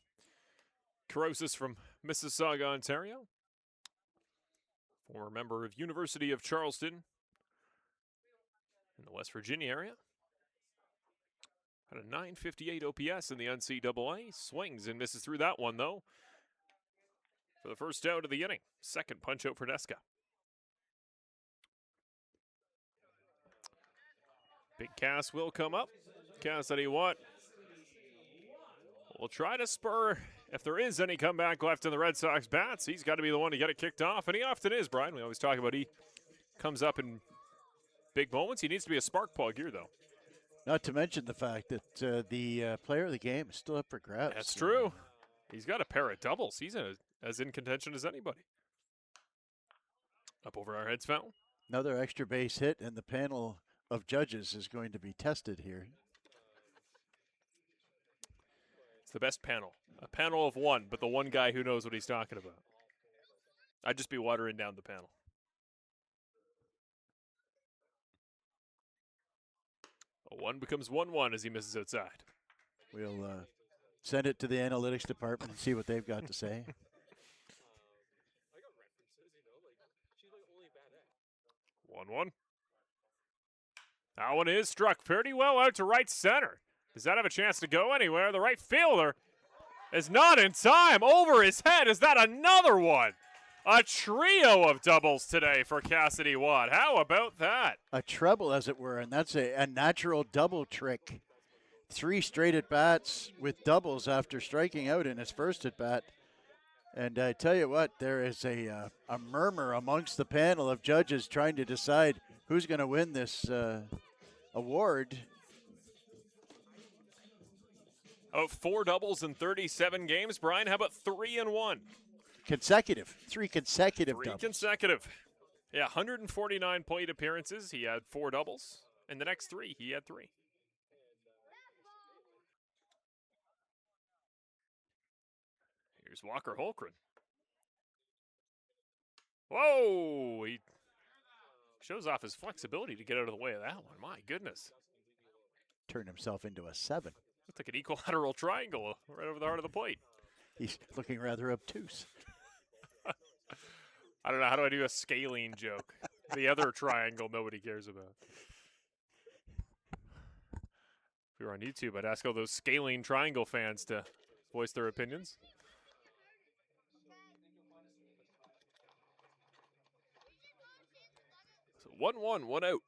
Carosis from Mississauga, Ontario. Former member of University of Charleston in the West Virginia area. Had a .958 OPS in the NCAA. Swings and misses through that one, though. For the first out of the inning. Second punch out for Deska. Big Cass will come up. Cassidy Watt will try to spur if there is any comeback left in the Red Sox bats, he's got to be the one to get it kicked off, and he often is, Brian. We always talk about he comes up in big moments. He needs to be a spark plug here, though. Not to mention the fact that the player of the game is still up for grabs. That's true. He's got a pair of doubles. He's as in contention as anybody. Up over our heads, Fountain. Another extra base hit, and the panel of judges is going to be tested here. It's the best panel. A panel of one, but the one guy who knows what he's talking about. I'd just be watering down the panel. A 1 becomes 1-1 as he misses outside. We'll send it to the analytics department and see what they've got to say. 1-1. That one is struck pretty well out to right center. Does that have a chance to go anywhere? The right fielder is not in time. Over his head. Is that another one? A trio of doubles today for Cassidy Watt. How about that? A treble, as it were, and that's a natural double trick. 3 straight at-bats with doubles after striking out in his first at-bat. And I tell you what, there is a murmur amongst the panel of judges trying to decide who's going to win this award. Oh, 4 doubles in 37 games. Brian, how about 3 in 1? Consecutive. 3 consecutive Three doubles. consecutive. Yeah, 149 plate appearances. He had 4 doubles. And the next 3, he had 3. Here's Walker Holmgren. Whoa! He shows off his flexibility to get out of the way of that one. My goodness. Turned himself into a 7. Looked like an equilateral triangle right over the heart of the plate. He's looking rather obtuse. I don't know. How do I do a scalene joke? The other triangle nobody cares about. If we were on YouTube, I'd ask all those scalene triangle fans to voice their opinions. So 1-1, 1 out.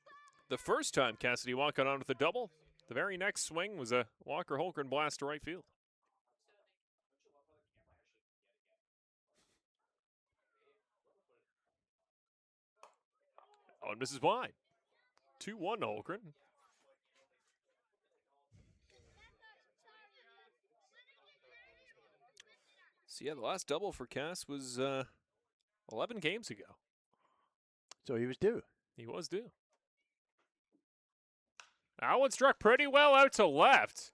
The first time Cassidy Watt got on with a double, the very next swing was a Walker Holmgren blast to right field. Oh, and misses wide. 2-1 to Holmgren. So, yeah, the last double for Cass was 11 games ago. So he was due. He was due. That one struck pretty well out to left.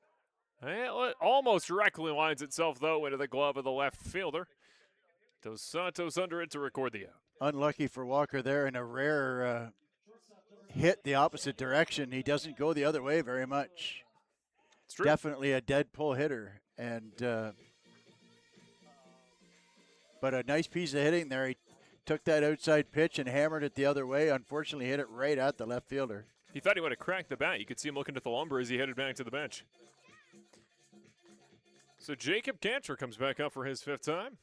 It almost directly lines itself, though, into the glove of the left fielder. Dos Santos under it to record the out. Unlucky for Walker there, and a rare hit the opposite direction. He doesn't go the other way very much. It's true. Definitely a dead pull hitter, and but a nice piece of hitting there. He took that outside pitch and hammered it the other way. Unfortunately, hit it right at the left fielder. He thought he would have cracked the bat. You could see him looking at the lumber as he headed back to the bench. So Jacob Cantor comes back up for his 5th time.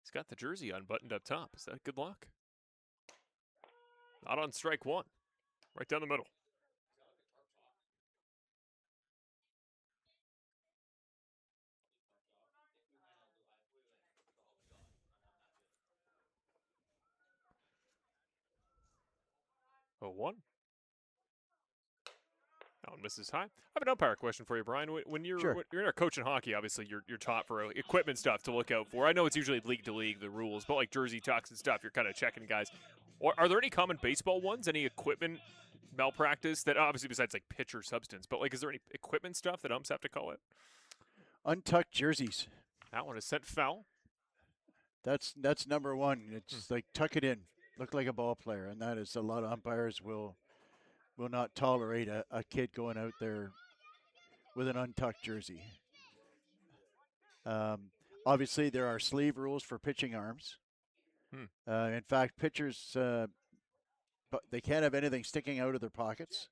He's got the jersey unbuttoned up top. Is that good luck? Not on strike 1. Right down the middle. Oh, 1. That one misses high. I have an umpire question for you, Brian. When you're Sure. when you're a coach in hockey, obviously you're taught for equipment stuff to look out for. I know it's usually league to league, the rules, but like jersey tucks and stuff, you're kind of checking guys. Or are there any common baseball ones? Any equipment malpractice that obviously besides like pitcher substance, but like is there any equipment stuff that umps have to call it? Untucked jerseys. That one is sent foul. That's number 1. It's like tuck it in, look like a ball player, and that is a lot of umpires will not tolerate a kid going out there with an untucked jersey. Obviously, there are sleeve rules for pitching arms. In fact, pitchers, but they can't have anything sticking out of their pockets,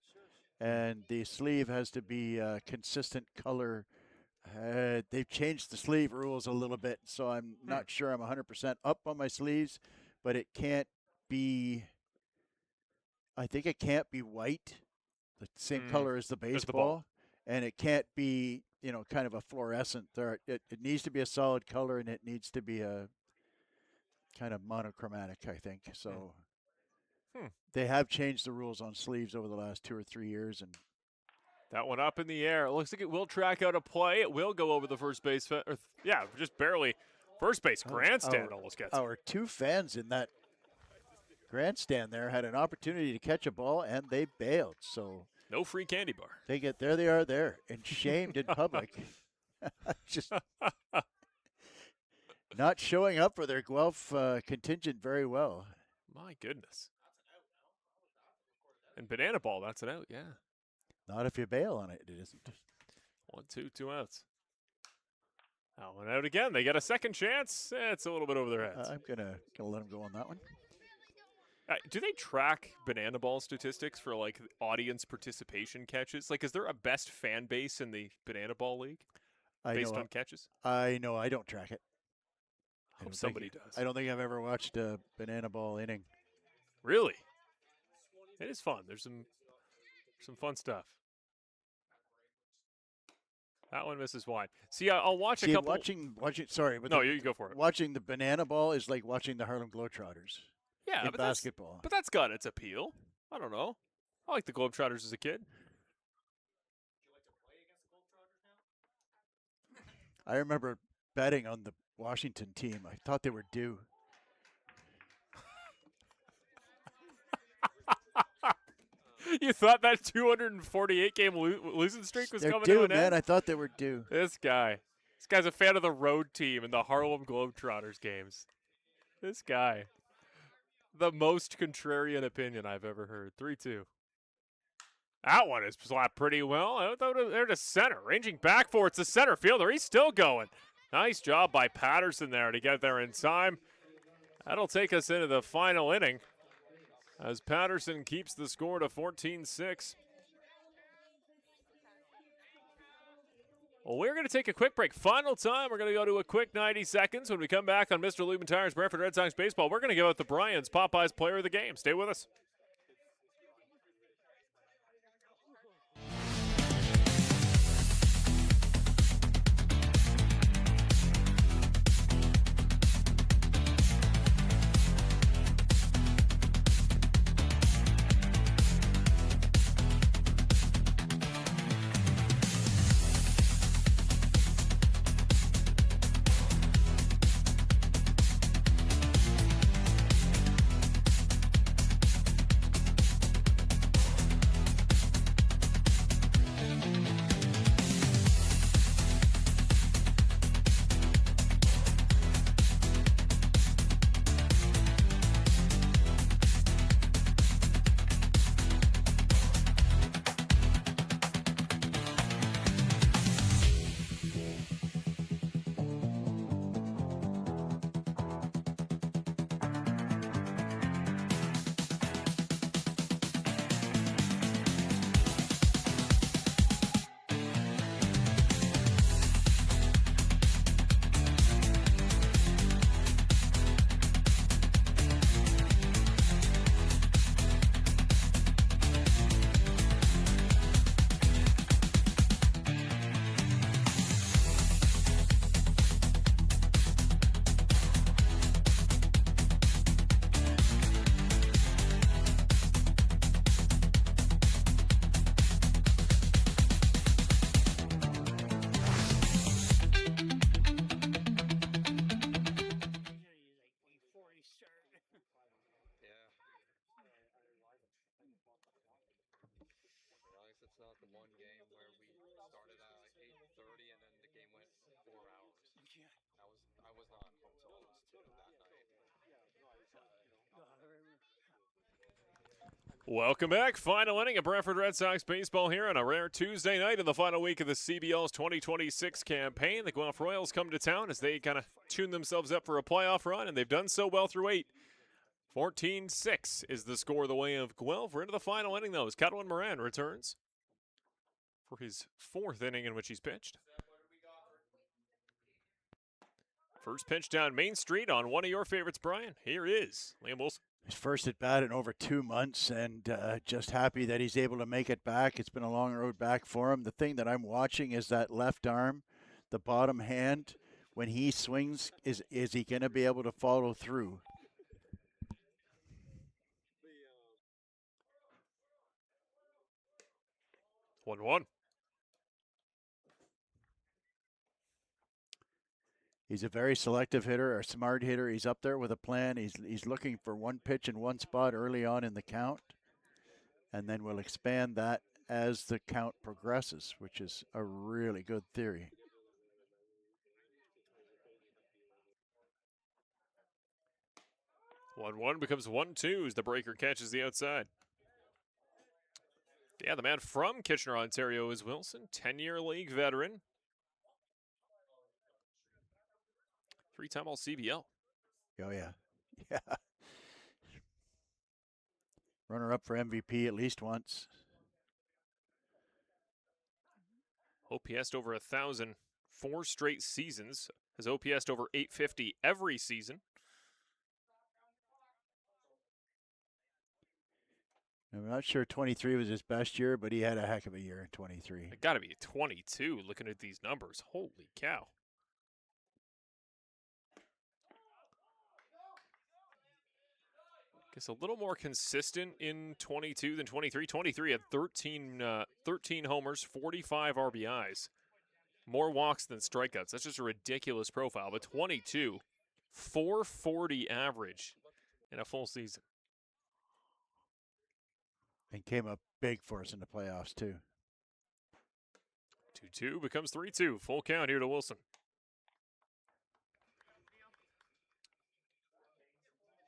and the sleeve has to be consistent color. They've changed the sleeve rules a little bit, so I'm not sure I'm 100% up on my sleeves, but it can't be. I think it can't be white the same color as the As the baseball, ball. and it can't be, kind of a fluorescent. It needs to be a solid color, and it needs to be a kind of monochromatic, I think. So they have changed the rules on sleeves over the last 2 or 3 years, and That one up in the air. It looks like it will track out a play. It will go over the first base. Just barely. First base grandstand almost gets it. our 2 fans in that grandstand there had an opportunity to catch a ball, and they bailed. So No free candy bar. they are there and shamed in public. Just not showing up for their Guelph contingent very well. My goodness. And banana ball, that's an out, yeah. Not if you bail on it, it isn't. 1-2, 2 outs. That one out again. They get a second chance. It's a little bit over their heads. I'm gonna let them go on that one. Do they track banana ball statistics for like audience participation catches? Like, is there a best fan base in the banana ball league based on catches? I know. I don't track it. I hope somebody does. I don't think I've ever watched a banana ball inning. Really? It is fun. There's some fun stuff. That one misses wide. See, I'll watch a couple. Sorry, but no, you go for it. Watching the banana ball is like watching the Harlem Globetrotters. Yeah, in but basketball. But that's got its appeal. I don't know. I like the Globetrotters as a kid. I remember betting on the Washington team. I thought they were due. You thought that 248 game losing streak was coming to an end? I thought they were due. This guy's a fan of the road team in the Harlem Globetrotters games. This guy. The most contrarian opinion I've ever heard. 3-2. That one is slapped pretty well. They're to center. Ranging back for it's the center fielder. He's still going. Nice job by Patterson there to get there in time. That'll take us into the final inning as Patterson keeps the score to 14-6. Well, we're going to take a quick break. Final time, we're going to go to a quick 90 seconds. When we come back on Mr. Lubin Tires Brantford Red Sox Baseball, we're going to go with the Bryans Popeyes Player of the Game. Stay with us. Welcome back. Final inning of Brantford Red Sox baseball here on a rare Tuesday night in the final week of the CBL's 2026 campaign. The Guelph Royals come to town as they kind of tune themselves up for a playoff run, and they've done so well through 8. 14-6 is the score the way of Guelph. We're into the final inning, though, as Catalin Moran returns for his 4th inning in which he's pitched. First pitch down Main Street on one of your favorites, Brian. Here is Liam Wilson. His first at bat in over 2 months, and just happy that he's able to make it back. It's been a long road back for him. The thing that I'm watching is that left arm, the bottom hand. When he swings, is he going to be able to follow through? 1-1. He's a very selective hitter, a smart hitter. He's up there with a plan. He's looking for one pitch in one spot early on in the count, and then we'll expand that as the count progresses, which is a really good theory. One becomes 1-2 as the breaker catches the outside. Yeah, the man from Kitchener, Ontario is Wilson, 10-year league veteran. 3-time All-CBL. Oh, yeah. Yeah. Runner-up for MVP at least once. OPS over 1,000, 4 straight seasons. Has OPS over 850 every season. I'm not sure 23 was his best year, but he had a heck of a year in 23. It got to be 22 looking at these numbers. Holy cow. Guess a little more consistent in 22 than 23. 23 had 13 homers, 45 RBIs. More walks than strikeouts. That's just a ridiculous profile. But 22, 440 average in a full season. And came up big for us in the playoffs, too. 2-2 becomes 3-2. Full count here to Wilson.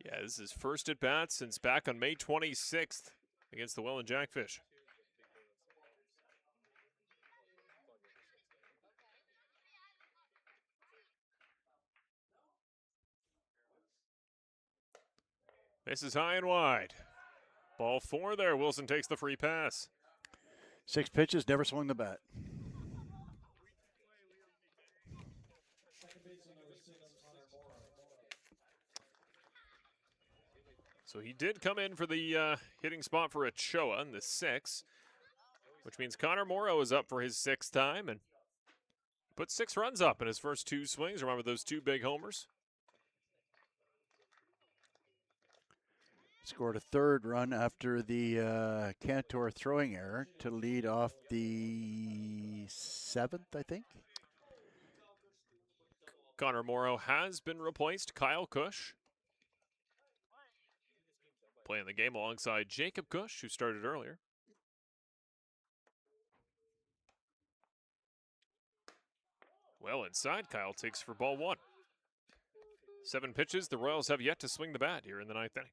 Yeah, this is first at bat since back on May 26th against the Welland Jackfish. This is high and wide. Ball 4 there. Wilson takes the free pass. 6 pitches, never swung the bat. So he did come in for the hitting spot for Ochoa in the 6th, which means Connor Morrow is up for his 6th time and put 6 runs up in his first 2 swings. Remember those 2 big homers? Scored a 3rd run after the Cantor throwing error to lead off the 7th, I think. Connor Morrow has been replaced. Kyle Cush playing the game alongside Jacob Cush, who started earlier. Well inside, Kyle takes for ball 1. 7 pitches. The Royals have yet to swing the bat here in the 9th inning.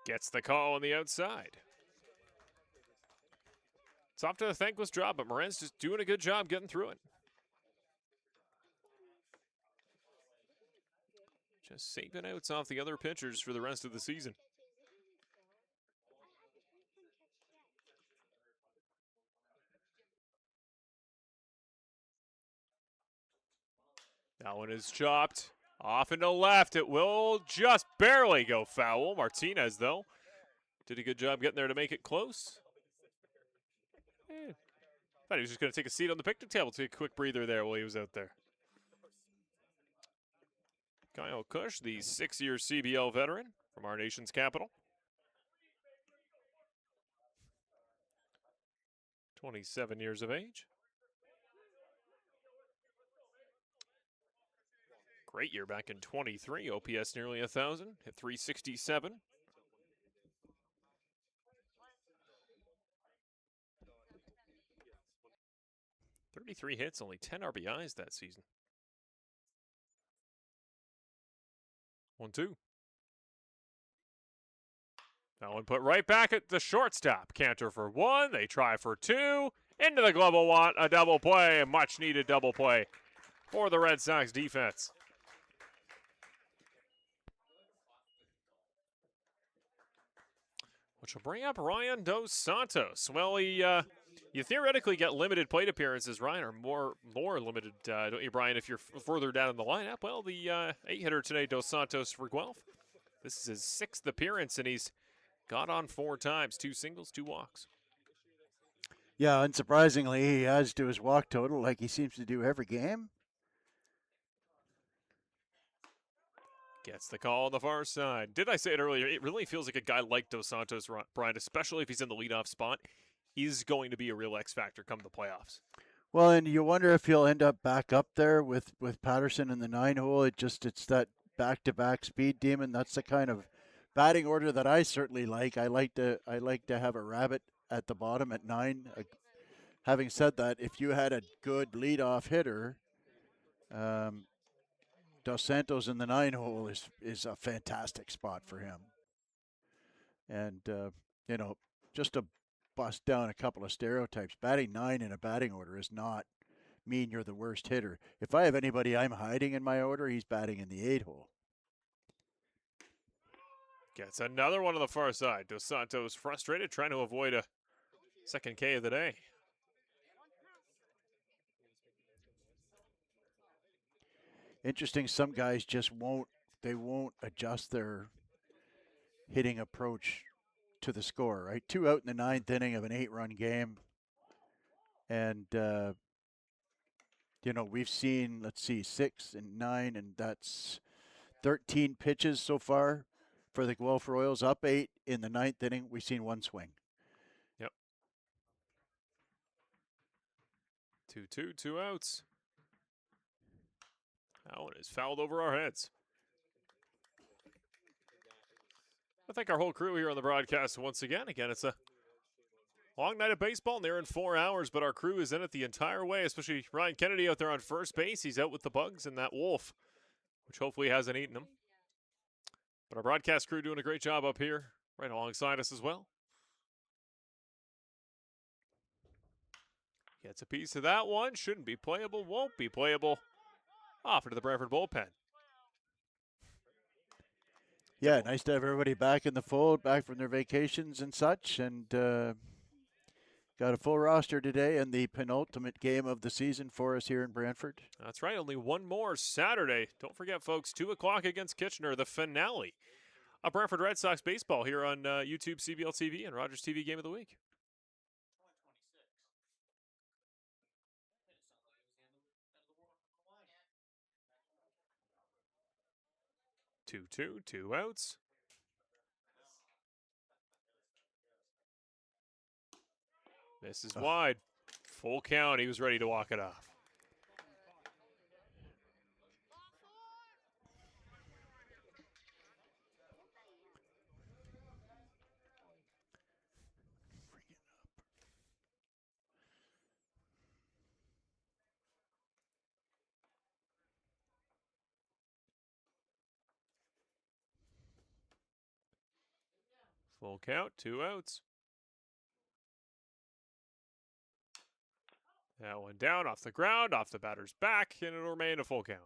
Gets the call on the outside. It's off to a thankless job, but Moran's just doing a good job getting through it. Just saving outs off the other pitchers for the rest of the season. That one is chopped. Off and to left. It will just barely go foul. Martinez, though, did a good job getting there to make it close. Thought he was just going to take a seat on the picnic table, take a quick breather there while he was out there. Kyle Cush, the 6-year CBL veteran from our nation's capital. 27 years of age. Great year back in 23. OPS nearly 1,000. Hit 367. .33 hits, only 10 RBIs that season. 1-2. That one put right back at the shortstop. Cantor for 1. They try for 2. Into the glove will want a double play. A much needed double play for the Red Sox defense. which will bring up Ryan Dos Santos. Well, you theoretically get limited plate appearances, Ryan, or more limited, don't you, Brian, if you're further down in the lineup? Well, the 8-hitter today, Dos Santos for Guelph. This is his 6th appearance, and he's got on 4 times, 2 singles, 2 walks. Yeah, unsurprisingly, he adds to his walk total like he seems to do every game. Gets the call on the far side. Did I say it earlier? It really feels like a guy like Dos Santos, Brian, especially if he's in the leadoff spot, is going to be a real X factor come the playoffs. Well, and you wonder if he'll end up back up there with Patterson in the 9-hole. It's that back-to-back speed demon. That's the kind of batting order that I certainly like. I like to have a rabbit at the bottom at 9. Having said that, if you had a good leadoff hitter, Dos Santos in the 9-hole is a fantastic spot for him. And just to bust down a couple of stereotypes, batting 9 in a batting order is not mean you're the worst hitter. If I have anybody I'm hiding in my order, he's batting in the 8-hole. Gets another one on the far side. Dos Santos frustrated, trying to avoid a second K of the day. Interesting, some guys just won't adjust their hitting approach to the score, right? 2 out in the 9th inning of an 8-run game. And, we've seen, 6 and 9, and that's 13 pitches so far for the Guelph Royals. Up 8 in the 9th inning. We've seen 1 swing. Yep. 2-2, 2 outs. That one is fouled over our heads. I thank our whole crew here on the broadcast once again. Again, it's a long night of baseball, and they're in 4 hours, but our crew is in it the entire way, especially Ryan Kennedy out there on first base. He's out with the bugs and that wolf, which hopefully hasn't eaten him. But our broadcast crew doing a great job up here, right alongside us as well. Gets a piece of that one. Shouldn't be playable, won't be playable. Off into the Brantford bullpen. Yeah, nice to have everybody back in the fold, back from their vacations and such, and got a full roster today and the penultimate game of the season for us here in Brantford. That's right, only one more Saturday. Don't forget, folks, 2 o'clock against Kitchener, the finale of Brantford Red Sox baseball here on YouTube, CBL TV, and Rogers TV Game of the Week. 2-2, 2 outs. This is wide. Full count. He was ready to walk it off. Full count, 2 outs. That one down off the ground, off the batter's back, and it'll remain a full count.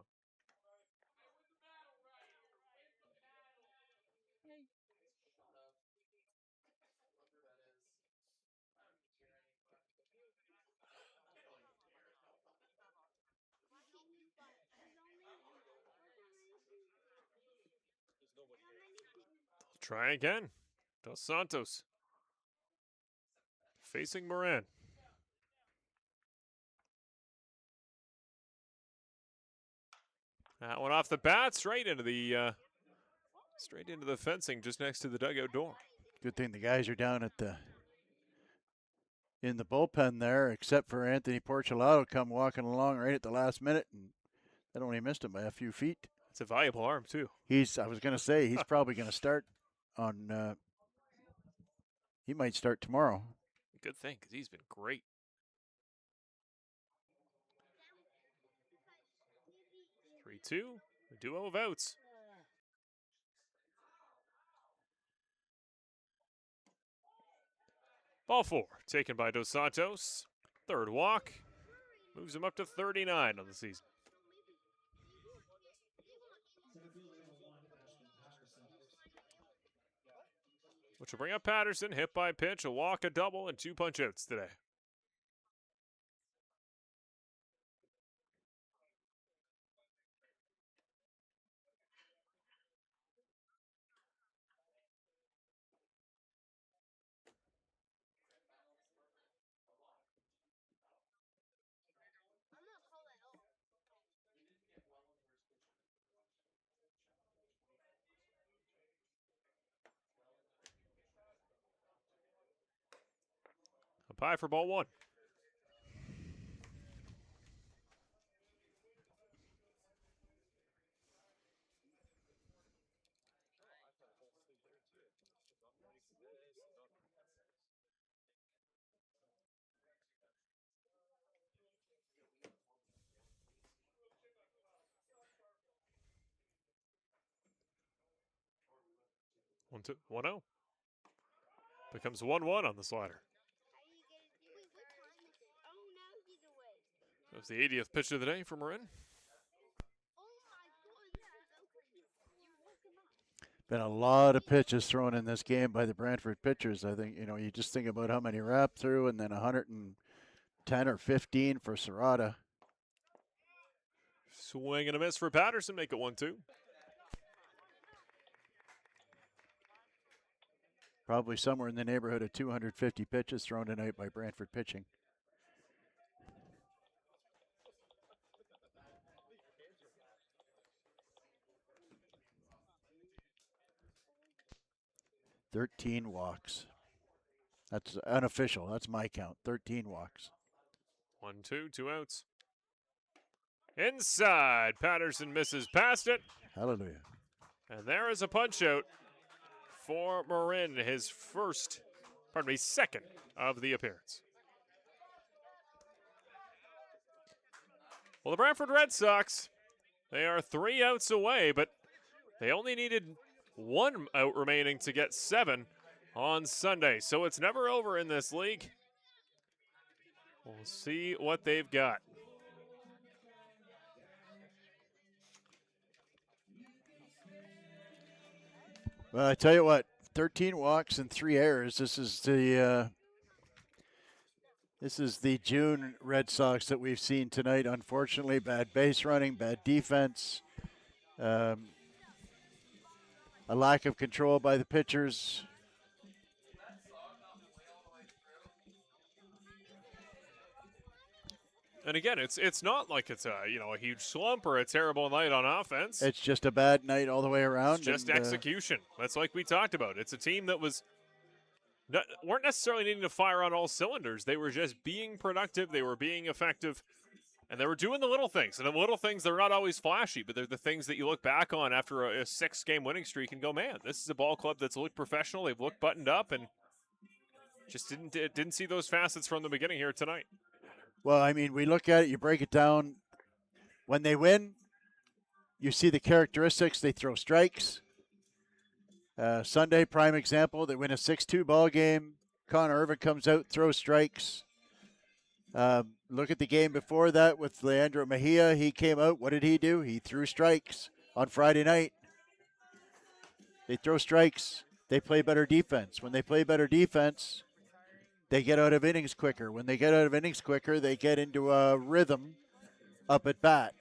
Try again. Dos Santos facing Moran. That one off the bat, straight into the fencing just next to the dugout door. Good thing the guys are down in the bullpen there, except for Anthony Porcelato come walking along right at the last minute, and that only missed him by a few feet. It's a valuable arm too. I was going to say he's probably going to start on. He might start tomorrow. Good thing, because he's been great. 3-2, a duo of outs. Ball 4, taken by Dos Santos. Third walk, moves him up to 39 on the season. which will bring up Patterson, hit by pitch, a walk, a double, and 2 punch-outs today. Up high for ball 1. One, 2, 1-0. Becomes 1-1 on the slider. That was the 80th pitch of the day for Marin. Been a lot of pitches thrown in this game by the Brantford pitchers. I think, you just think about how many Rapp threw, and then 110 or 15 for Serrata. Swing and a miss for Patterson, make it 1-2. Probably somewhere in the neighborhood of 250 pitches thrown tonight by Brantford pitching. $13 walks. That's unofficial. That's my count. 13 walks. 1-2, 2 outs. Inside, Patterson misses past it. Hallelujah. And there is a punch out for Marin, his second of the appearance. Well, the Brantford Red Sox, they are 3 outs away, but they only needed 1 out remaining to get 7 on Sunday. So it's never over in this league. We'll see what they've got. Well, I tell you what, 13 walks and 3 errors. This is the June Red Sox that we've seen tonight. Unfortunately, bad base running, bad defense, a lack of control by the pitchers. And again, it's not like it's a huge slump or a terrible night on offense. It's just a bad night all the way around. It's just execution. That's like we talked about. It's a team that weren't necessarily needing to fire on all cylinders. They were just being productive. They were being effective. And they were doing the little things. And the little things, they're not always flashy, but they're the things that you look back on after a 6-game winning streak and go, man, this is a ball club that's looked professional. They've looked buttoned up and just didn't see those facets from the beginning here tonight. Well, I mean, we look at it, you break it down. When they win, you see the characteristics. They throw strikes. Sunday, prime example, they win a 6-2 ball game. Connor Irvin comes out, throws strikes. Look at the game before that with Leandro Mejia. He came out. What did he do? He threw strikes on Friday night. They throw strikes. They play better defense. When they play better defense, they get out of innings quicker. When they get out of innings quicker, they get into a rhythm up at bat.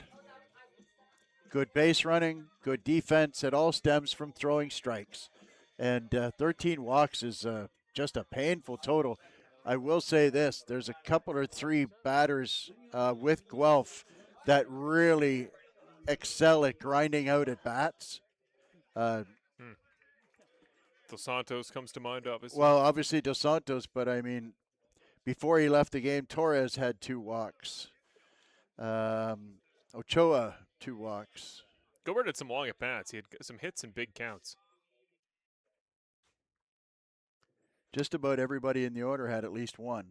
Good base running, good defense. It all stems from throwing strikes. And 13 walks is just a painful total. I will say this. There's a couple or 3 batters with Guelph that really excel at grinding out at bats. Dos Santos comes to mind, obviously. Well, obviously Dos Santos, but I mean, before he left the game, Torres had 2 walks. Ochoa, 2 walks. Gilbert had some long at-bats. He had some hits and big counts. Just about everybody in the order had at least 1.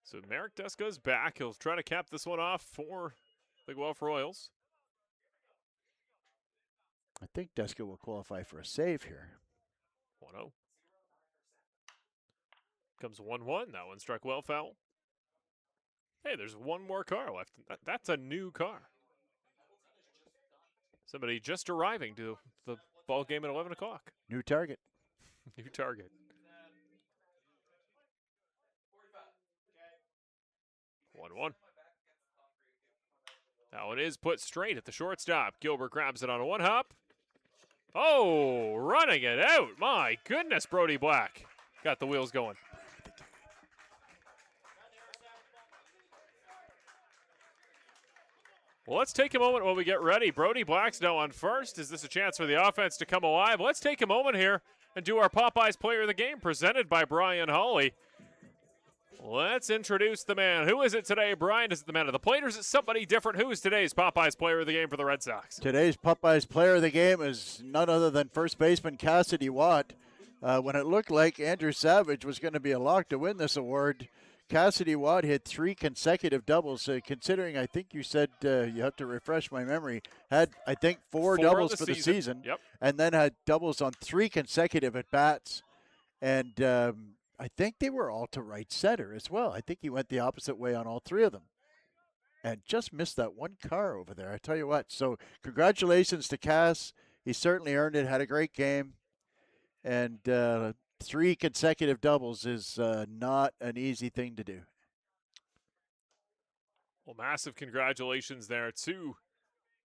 So Marek Deska's back. He'll try to cap this one off for the Guelph Royals. I think Deska will qualify for a save here. 1-0. Comes 1-1. That one struck well foul. Hey, there's 1 more car left. That's a new car. Somebody just arriving to the ball game at 11 o'clock. New target. New target. 1-1. Now it is put straight at the shortstop. Gilbert grabs it on a one hop. Oh, running it out. My goodness, Brody Black. Got the wheels going. Well, let's take a moment while we get ready. Brody Black's now on first. Is this a chance for the offense to come alive? Let's take a moment here and do our Popeyes Player of the Game presented by Brian Hawley. Let's introduce the man. Who is it today, Brian? Is it the man of the plate or is it somebody different? Who is today's Popeyes Player of the Game for the Red Sox? Today's Popeyes Player of the Game is none other than first baseman Cassidy Watt. When it looked like Andrew Savage was going to be a lock to win this award, Cassidy Watt hit 3 consecutive doubles. Considering, I think you said, you have to refresh my memory, had, I think, four doubles for the season. Yep. And then had doubles on 3 consecutive at-bats. And I think they were all to right center as well. I think he went the opposite way on all 3 of them. And just missed that one car over there, I tell you what. So congratulations to Cass. He certainly earned it, had a great game. And 3 consecutive doubles is not an easy thing to do. Well, massive congratulations there to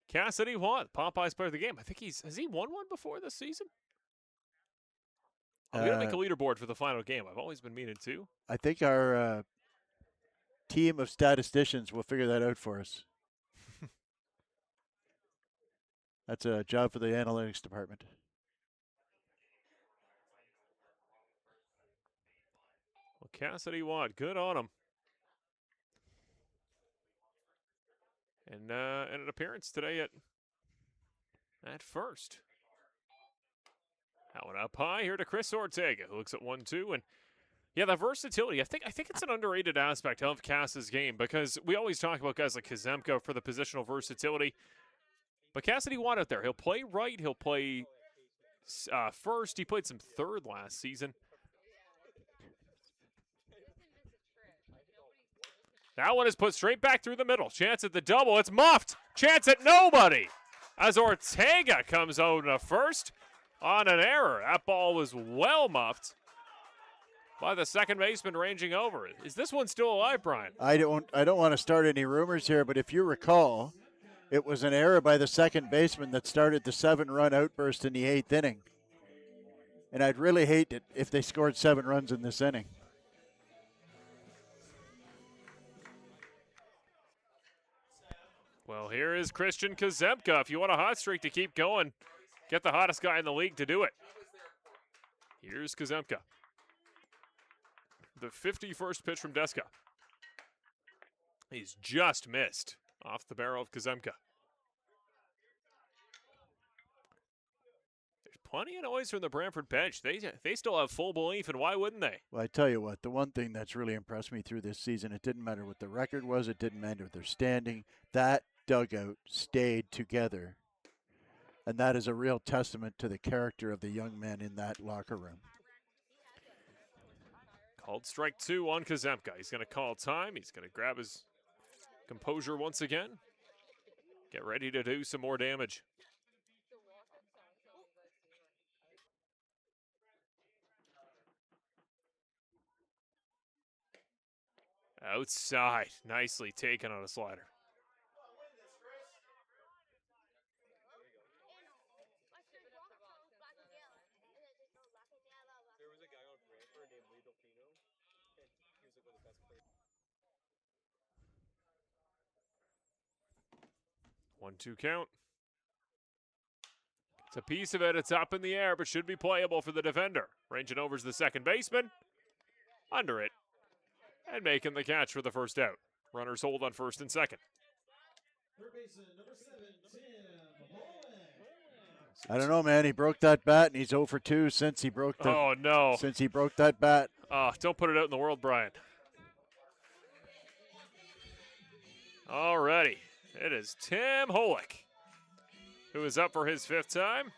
Cassidy Watt, Popeyes Player of the Game. I think has he won one before this season? I'm going to make a leaderboard for the final game. I've always been meaning to. I think our team of statisticians will figure that out for us. That's a job for the analytics department. Well, Cassidy Watt, good on him. And an appearance today at first. That one up high here to Chris Ortega, who looks at 1-2. And yeah, the versatility, I think it's an underrated aspect of Cass's game because we always talk about guys like Kazemka for the positional versatility. But Cassidy Watt out there, he'll play right, he'll play first. He played some third last season. That one is put straight back through the middle. Chance at the double. It's muffed. Chance at nobody as Ortega comes out in a first on an error. That ball was well muffed by the second baseman ranging over it. Is this one still alive, Brian? I don't want to start any rumors here, but if you recall, it was an error by the second baseman that started the 7-run outburst in the 8th inning. And I'd really hate it if they scored 7 runs in this inning. Well, here is Christian Kazemka. If you want a hot streak to keep going, get the hottest guy in the league to do it. Here's Kazemka. The 51st pitch from Deska. He's just missed off the barrel of Kazemka. There's plenty of noise from the Brantford bench. They still have full belief, and why wouldn't they? Well, I tell you what, the one thing that's really impressed me through this season, it didn't matter what the record was, it didn't matter their standing. That dugout stayed together. And that is a real testament to the character of the young men in that locker room. Called strike 2 on Kazemka. He's going to call time. He's going to grab his composure once again. Get ready to do some more damage. Outside. Nicely taken on a slider. One-two count. It's a piece of it. It's up in the air, but should be playable for the defender. Ranging over to the second baseman. Under it. And making the catch for the first out. Runners hold on first and second. Third baseman, number 7, Tim Holland. I don't know, man. He broke that bat, and he's 0 for 2 since he broke since he broke that bat. Oh, don't put it out in the world, Brian. Alrighty. It is Tim Holick, who is up for his 5th time.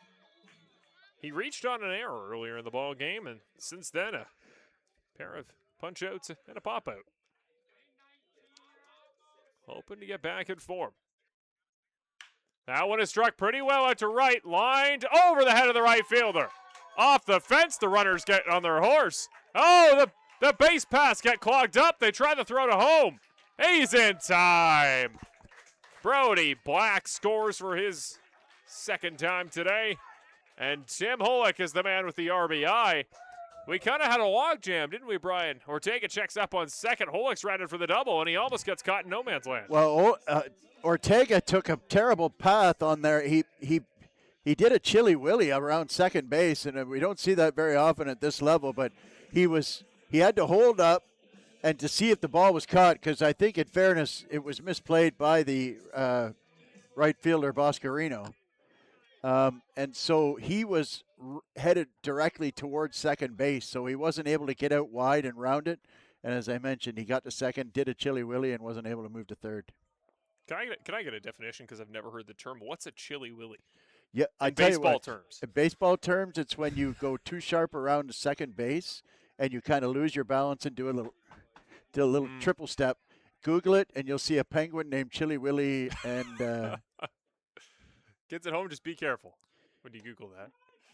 He reached on an error earlier in the ball game, and since then, a pair of punch-outs and a pop-out. Hoping to get back in form. That one is struck pretty well out to right, lined over the head of the right fielder. Off the fence, the runners get on their horse. Oh, the base pass get clogged up. They try to throw to home. He's in time. Brody Black scores for his second time today. And Tim Holick is the man with the RBI. We kind of had a log jam, didn't we, Brian? Ortega checks up on second. Holick's ran in for the double, and he almost gets caught in no man's land. Well, Ortega took a terrible path on there. He did a chili willy around second base, and we don't see that very often at this level. But he had to hold up and to see if the ball was caught, because I think, in fairness, it was misplayed by the right fielder Boscarino, and so he was headed directly towards second base, so he wasn't able to get out wide and round it. And as I mentioned, he got to second, did a chili willy, and wasn't able to move to third. Can I get a definition, because I've never heard the term? What's a chili willy? Yeah, I In tell you baseball what, terms. In baseball terms, it's when you go too sharp around the second base and you kind of lose your balance and do a little triple step. Google it, and you'll see a penguin named Chili Willy. And kids at home, just be careful when you Google that.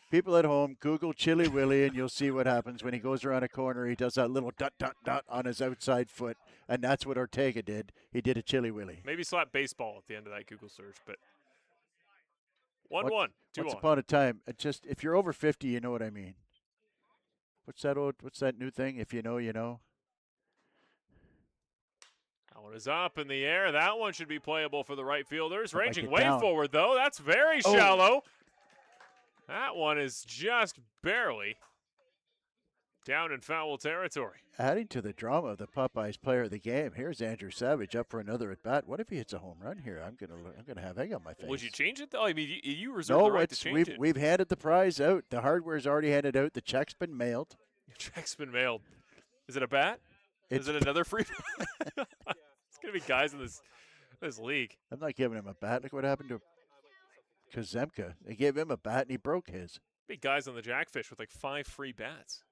People at home, Google Chili Willy, and you'll see what happens when he goes around a corner. He does that little dot, dot, dot on his outside foot, and that's what Ortega did. He did a Chili Willy. Maybe slap baseball at the end of that Google search, but 1-1, 2-1. Once upon a time, if you're over 50, you know what I mean. What's that new thing? If you know, you know. That one is up in the air. That one should be playable for the right fielders. Like Ranging it way down. forward, though. That's very shallow. That one is just barely down in foul territory. Adding to the drama of the Popeyes player of the game, here's Andrew Savage up for another at bat. What if he hits a home run here? I'm gonna have egg on my face. Would you change it though? I mean, you reserve the right to change it. We've handed the prize out. The hardware's already handed out. The check's been mailed. Your check's been mailed. Is it a bat? Is it another free? It's gonna be guys in this league. I'm not giving him a bat. Look what happened to Kazemka. They gave him a bat and he broke his. Be guys on the Jackfish with like 5 free bats.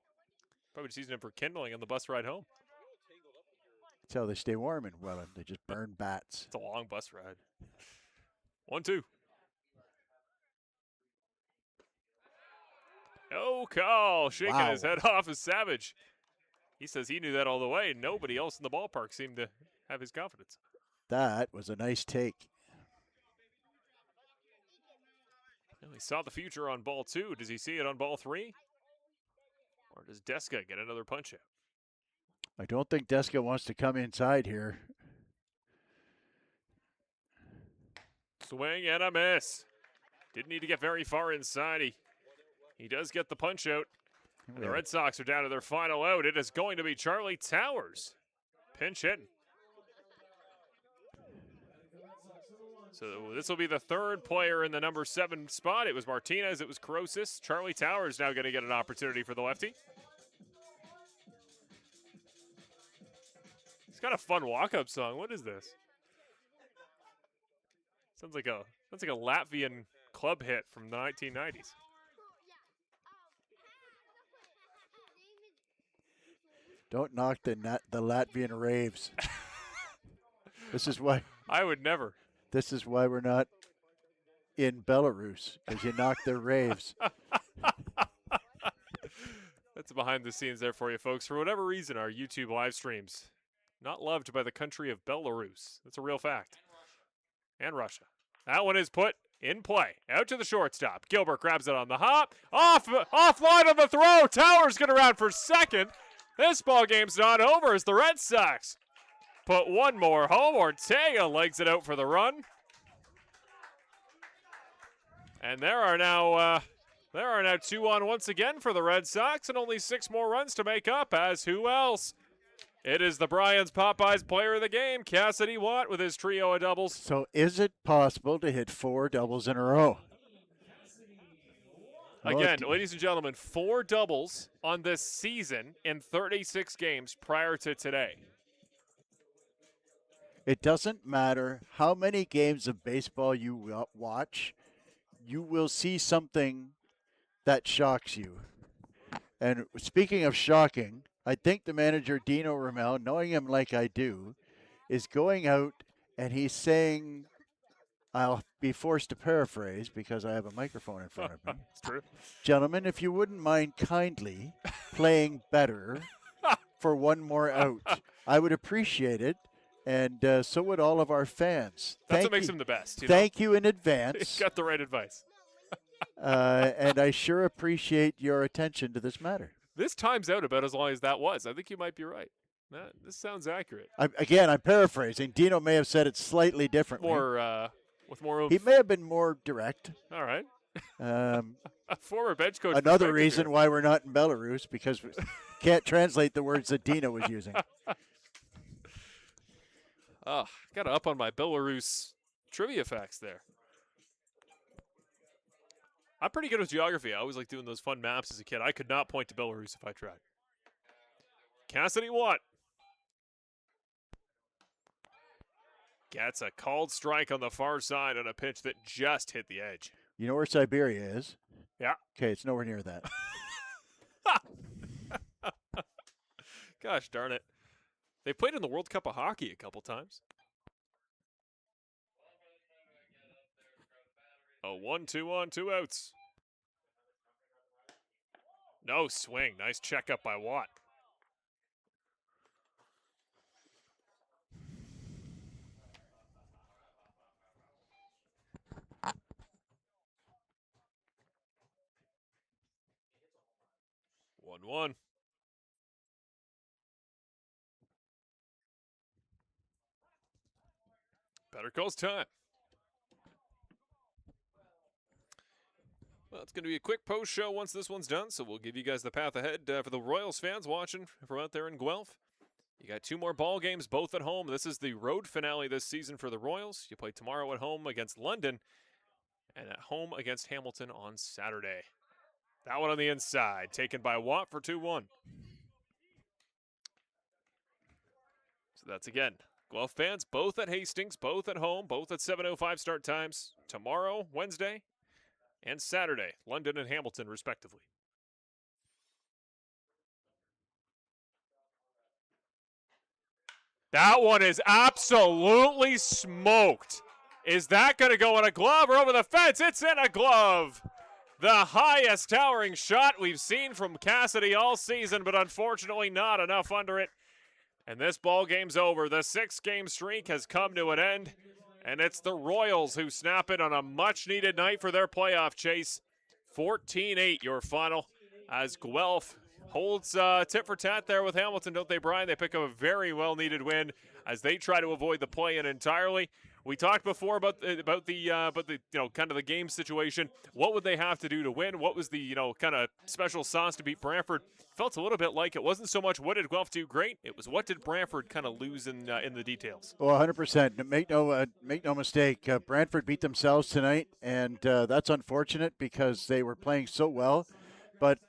Probably just using them for kindling on the bus ride home. That's how they stay warm in Welland. They just burn bats. It's a long bus ride. 1-2. No call. Shaking his head off is Savage. He says he knew that all the way. Nobody else in the ballpark seemed to have his confidence. That was a nice take. Well, he saw the future on ball 2. Does he see it on ball 3? Or does Deska get another punch out? I don't think Deska wants to come inside here. Swing and a miss. Didn't need to get very far inside. He does get the punch out. And the Red Sox are down to their final out. It is going to be Charlie Towers. Pinch hitting. So this will be the third player in the number 7 spot. It was Martinez, it was Carosis. Charlie Towers now going to get an opportunity for the lefty. It's got a fun walk-up song. What is this? Sounds like a Latvian club hit from the 1990s. Don't knock the Latvian raves. This is why I would never. This is why we're not in Belarus, because you knock their raves. That's behind the scenes there for you, folks. For whatever reason, our YouTube live streams not loved by the country of Belarus. That's a real fact. And Russia. That one is put in play. Out to the shortstop. Gilbert grabs it on the hop. Offline on the throw. Towers get around for second. This ball game's not over as the Red Sox put one more home. Ortega legs it out for the run. And there are now 2 on once again for the Red Sox and only 6 more runs to make up as who else? It is the Bryans Popeyes player of the game, Cassidy Watt, with his trio of doubles. So is it possible to hit 4 doubles in a row? Again, ladies and gentlemen, 4 doubles on this season in 36 games prior to today. It doesn't matter how many games of baseball you watch, you will see something that shocks you. And speaking of shocking, I think the manager, Dino Ramel, knowing him like I do, is going out and he's saying, I'll be forced to paraphrase because I have a microphone in front of me. It's true. Gentlemen, if you wouldn't mind kindly playing better for one more out, I would appreciate it, and so would all of our fans. That's Thank what makes you. him the best. Thank you in You advance, got the right advice. and I sure appreciate your attention to this matter. This time's out about as long as that was. I think you might be right. This sounds accurate. I'm paraphrasing. Dino may have said it slightly differently. With more of. He may have been more direct. All right. Um, Former bench coach. Another perspective reason here. why we're not in Belarus, because we can't translate the words that Dino was using. Got to up on my Belarus trivia facts there. I'm pretty good with geography. I always like doing those fun maps as a kid. I could not point to Belarus if I tried. Cassidy Watt gets a called strike on the far side on a pitch that just hit the edge. You know where Siberia is? Yeah. Okay, it's nowhere near that. Gosh darn it. They played in the World Cup of Hockey a couple times. A 1-2 on 2 outs. No swing. Nice checkup by Watt. One. Better calls time. Well, it's going to be a quick post show once this one's done, so we'll give you guys the path ahead for the Royals fans watching from out there in Guelph. You got 2 more ball games, both at home. This is the road finale this season for the Royals. You play tomorrow at home against London and at home against Hamilton on Saturday. That one on the inside, taken by Watt for 2-1. So that's again, Guelph fans, both at Hastings, both at home, both at 7:05 start times. Tomorrow, Wednesday, and Saturday, London and Hamilton, respectively. That one is absolutely smoked. Is that going to go in a glove or over the fence? It's in a glove. The highest towering shot we've seen from Cassidy all season, but unfortunately not enough under it. And this ball game's over. The 6-game streak has come to an end, and it's the Royals who snap it on a much-needed night for their playoff chase. 14-8 your final, as Guelph holds tit for tat there with Hamilton, don't they, Brian? They pick up a very well-needed win as they try to avoid the play-in entirely. We talked before about the kind of the game situation. What would they have to do to win? What was the kind of special sauce to beat Brantford? Felt a little bit like it wasn't so much what did Guelph do great. It was what did Brantford kind of lose in the details. Well, 100%. Make no mistake. Brantford beat themselves tonight, and that's unfortunate because they were playing so well. But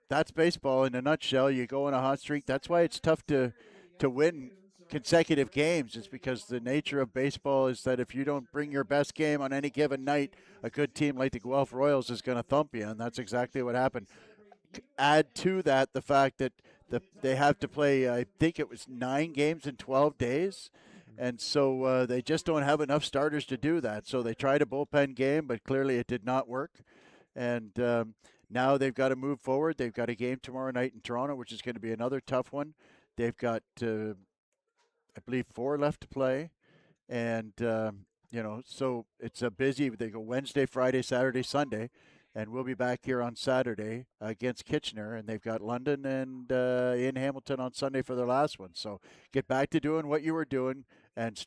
that's baseball in a nutshell. You go on a hot streak. That's why it's tough to win consecutive games. Is because the nature of baseball is that if you don't bring your best game on any given night, a good team like the Guelph Royals is going to thump you, and that's exactly what happened. Add to that the fact that they have to play, I think it was 9 games in 12 days, and so they just don't have enough starters to do that. So they tried a bullpen game, but clearly it did not work. And now they've got to move forward. They've got a game tomorrow night in Toronto, which is going to be another tough one. They've got, I believe, 4 left to play. And, so it's a busy, they go Wednesday, Friday, Saturday, Sunday. And we'll be back here on Saturday against Kitchener. And they've got London and in Hamilton on Sunday for their last one. So get back to doing what you were doing and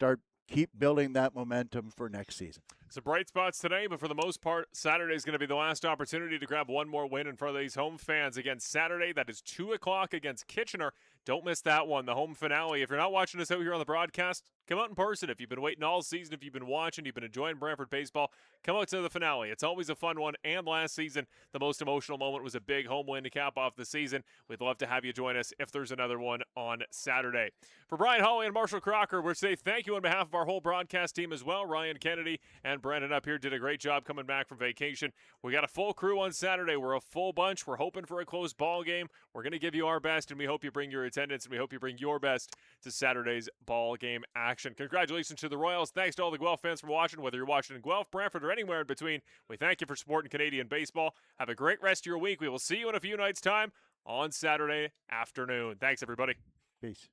keep building that momentum for next season. Some bright spots today, but for the most part, Saturday is going to be the last opportunity to grab one more win in front of these home fans. Again, Saturday, that is 2 o'clock against Kitchener. Don't miss that one, the home finale. If you're not watching us out here on the broadcast, come out in person. If you've been waiting all season, if you've been watching, you've been enjoying Brantford baseball, come out to the finale. It's always a fun one, and last season, the most emotional moment was a big home win to cap off the season. We'd love to have you join us if there's another one on Saturday. For Brian Hawley and Marshall Crocker, we're saying thank you on behalf of our whole broadcast team as well, Ryan Kennedy and Brandon up here did a great job coming back from vacation. We got a full crew on Saturday. We're a full bunch. We're hoping for a close ball game. We're going to give you our best, and we hope you bring your attendance, and we hope you bring your best to Saturday's ball game action. Congratulations to the Royals. Thanks to all the Guelph fans for watching, whether you're watching in Guelph, Brantford, or anywhere in between. We thank you for supporting Canadian baseball. Have a great rest of your week. We will see you in a few nights' time on Saturday afternoon. Thanks, everybody. Peace.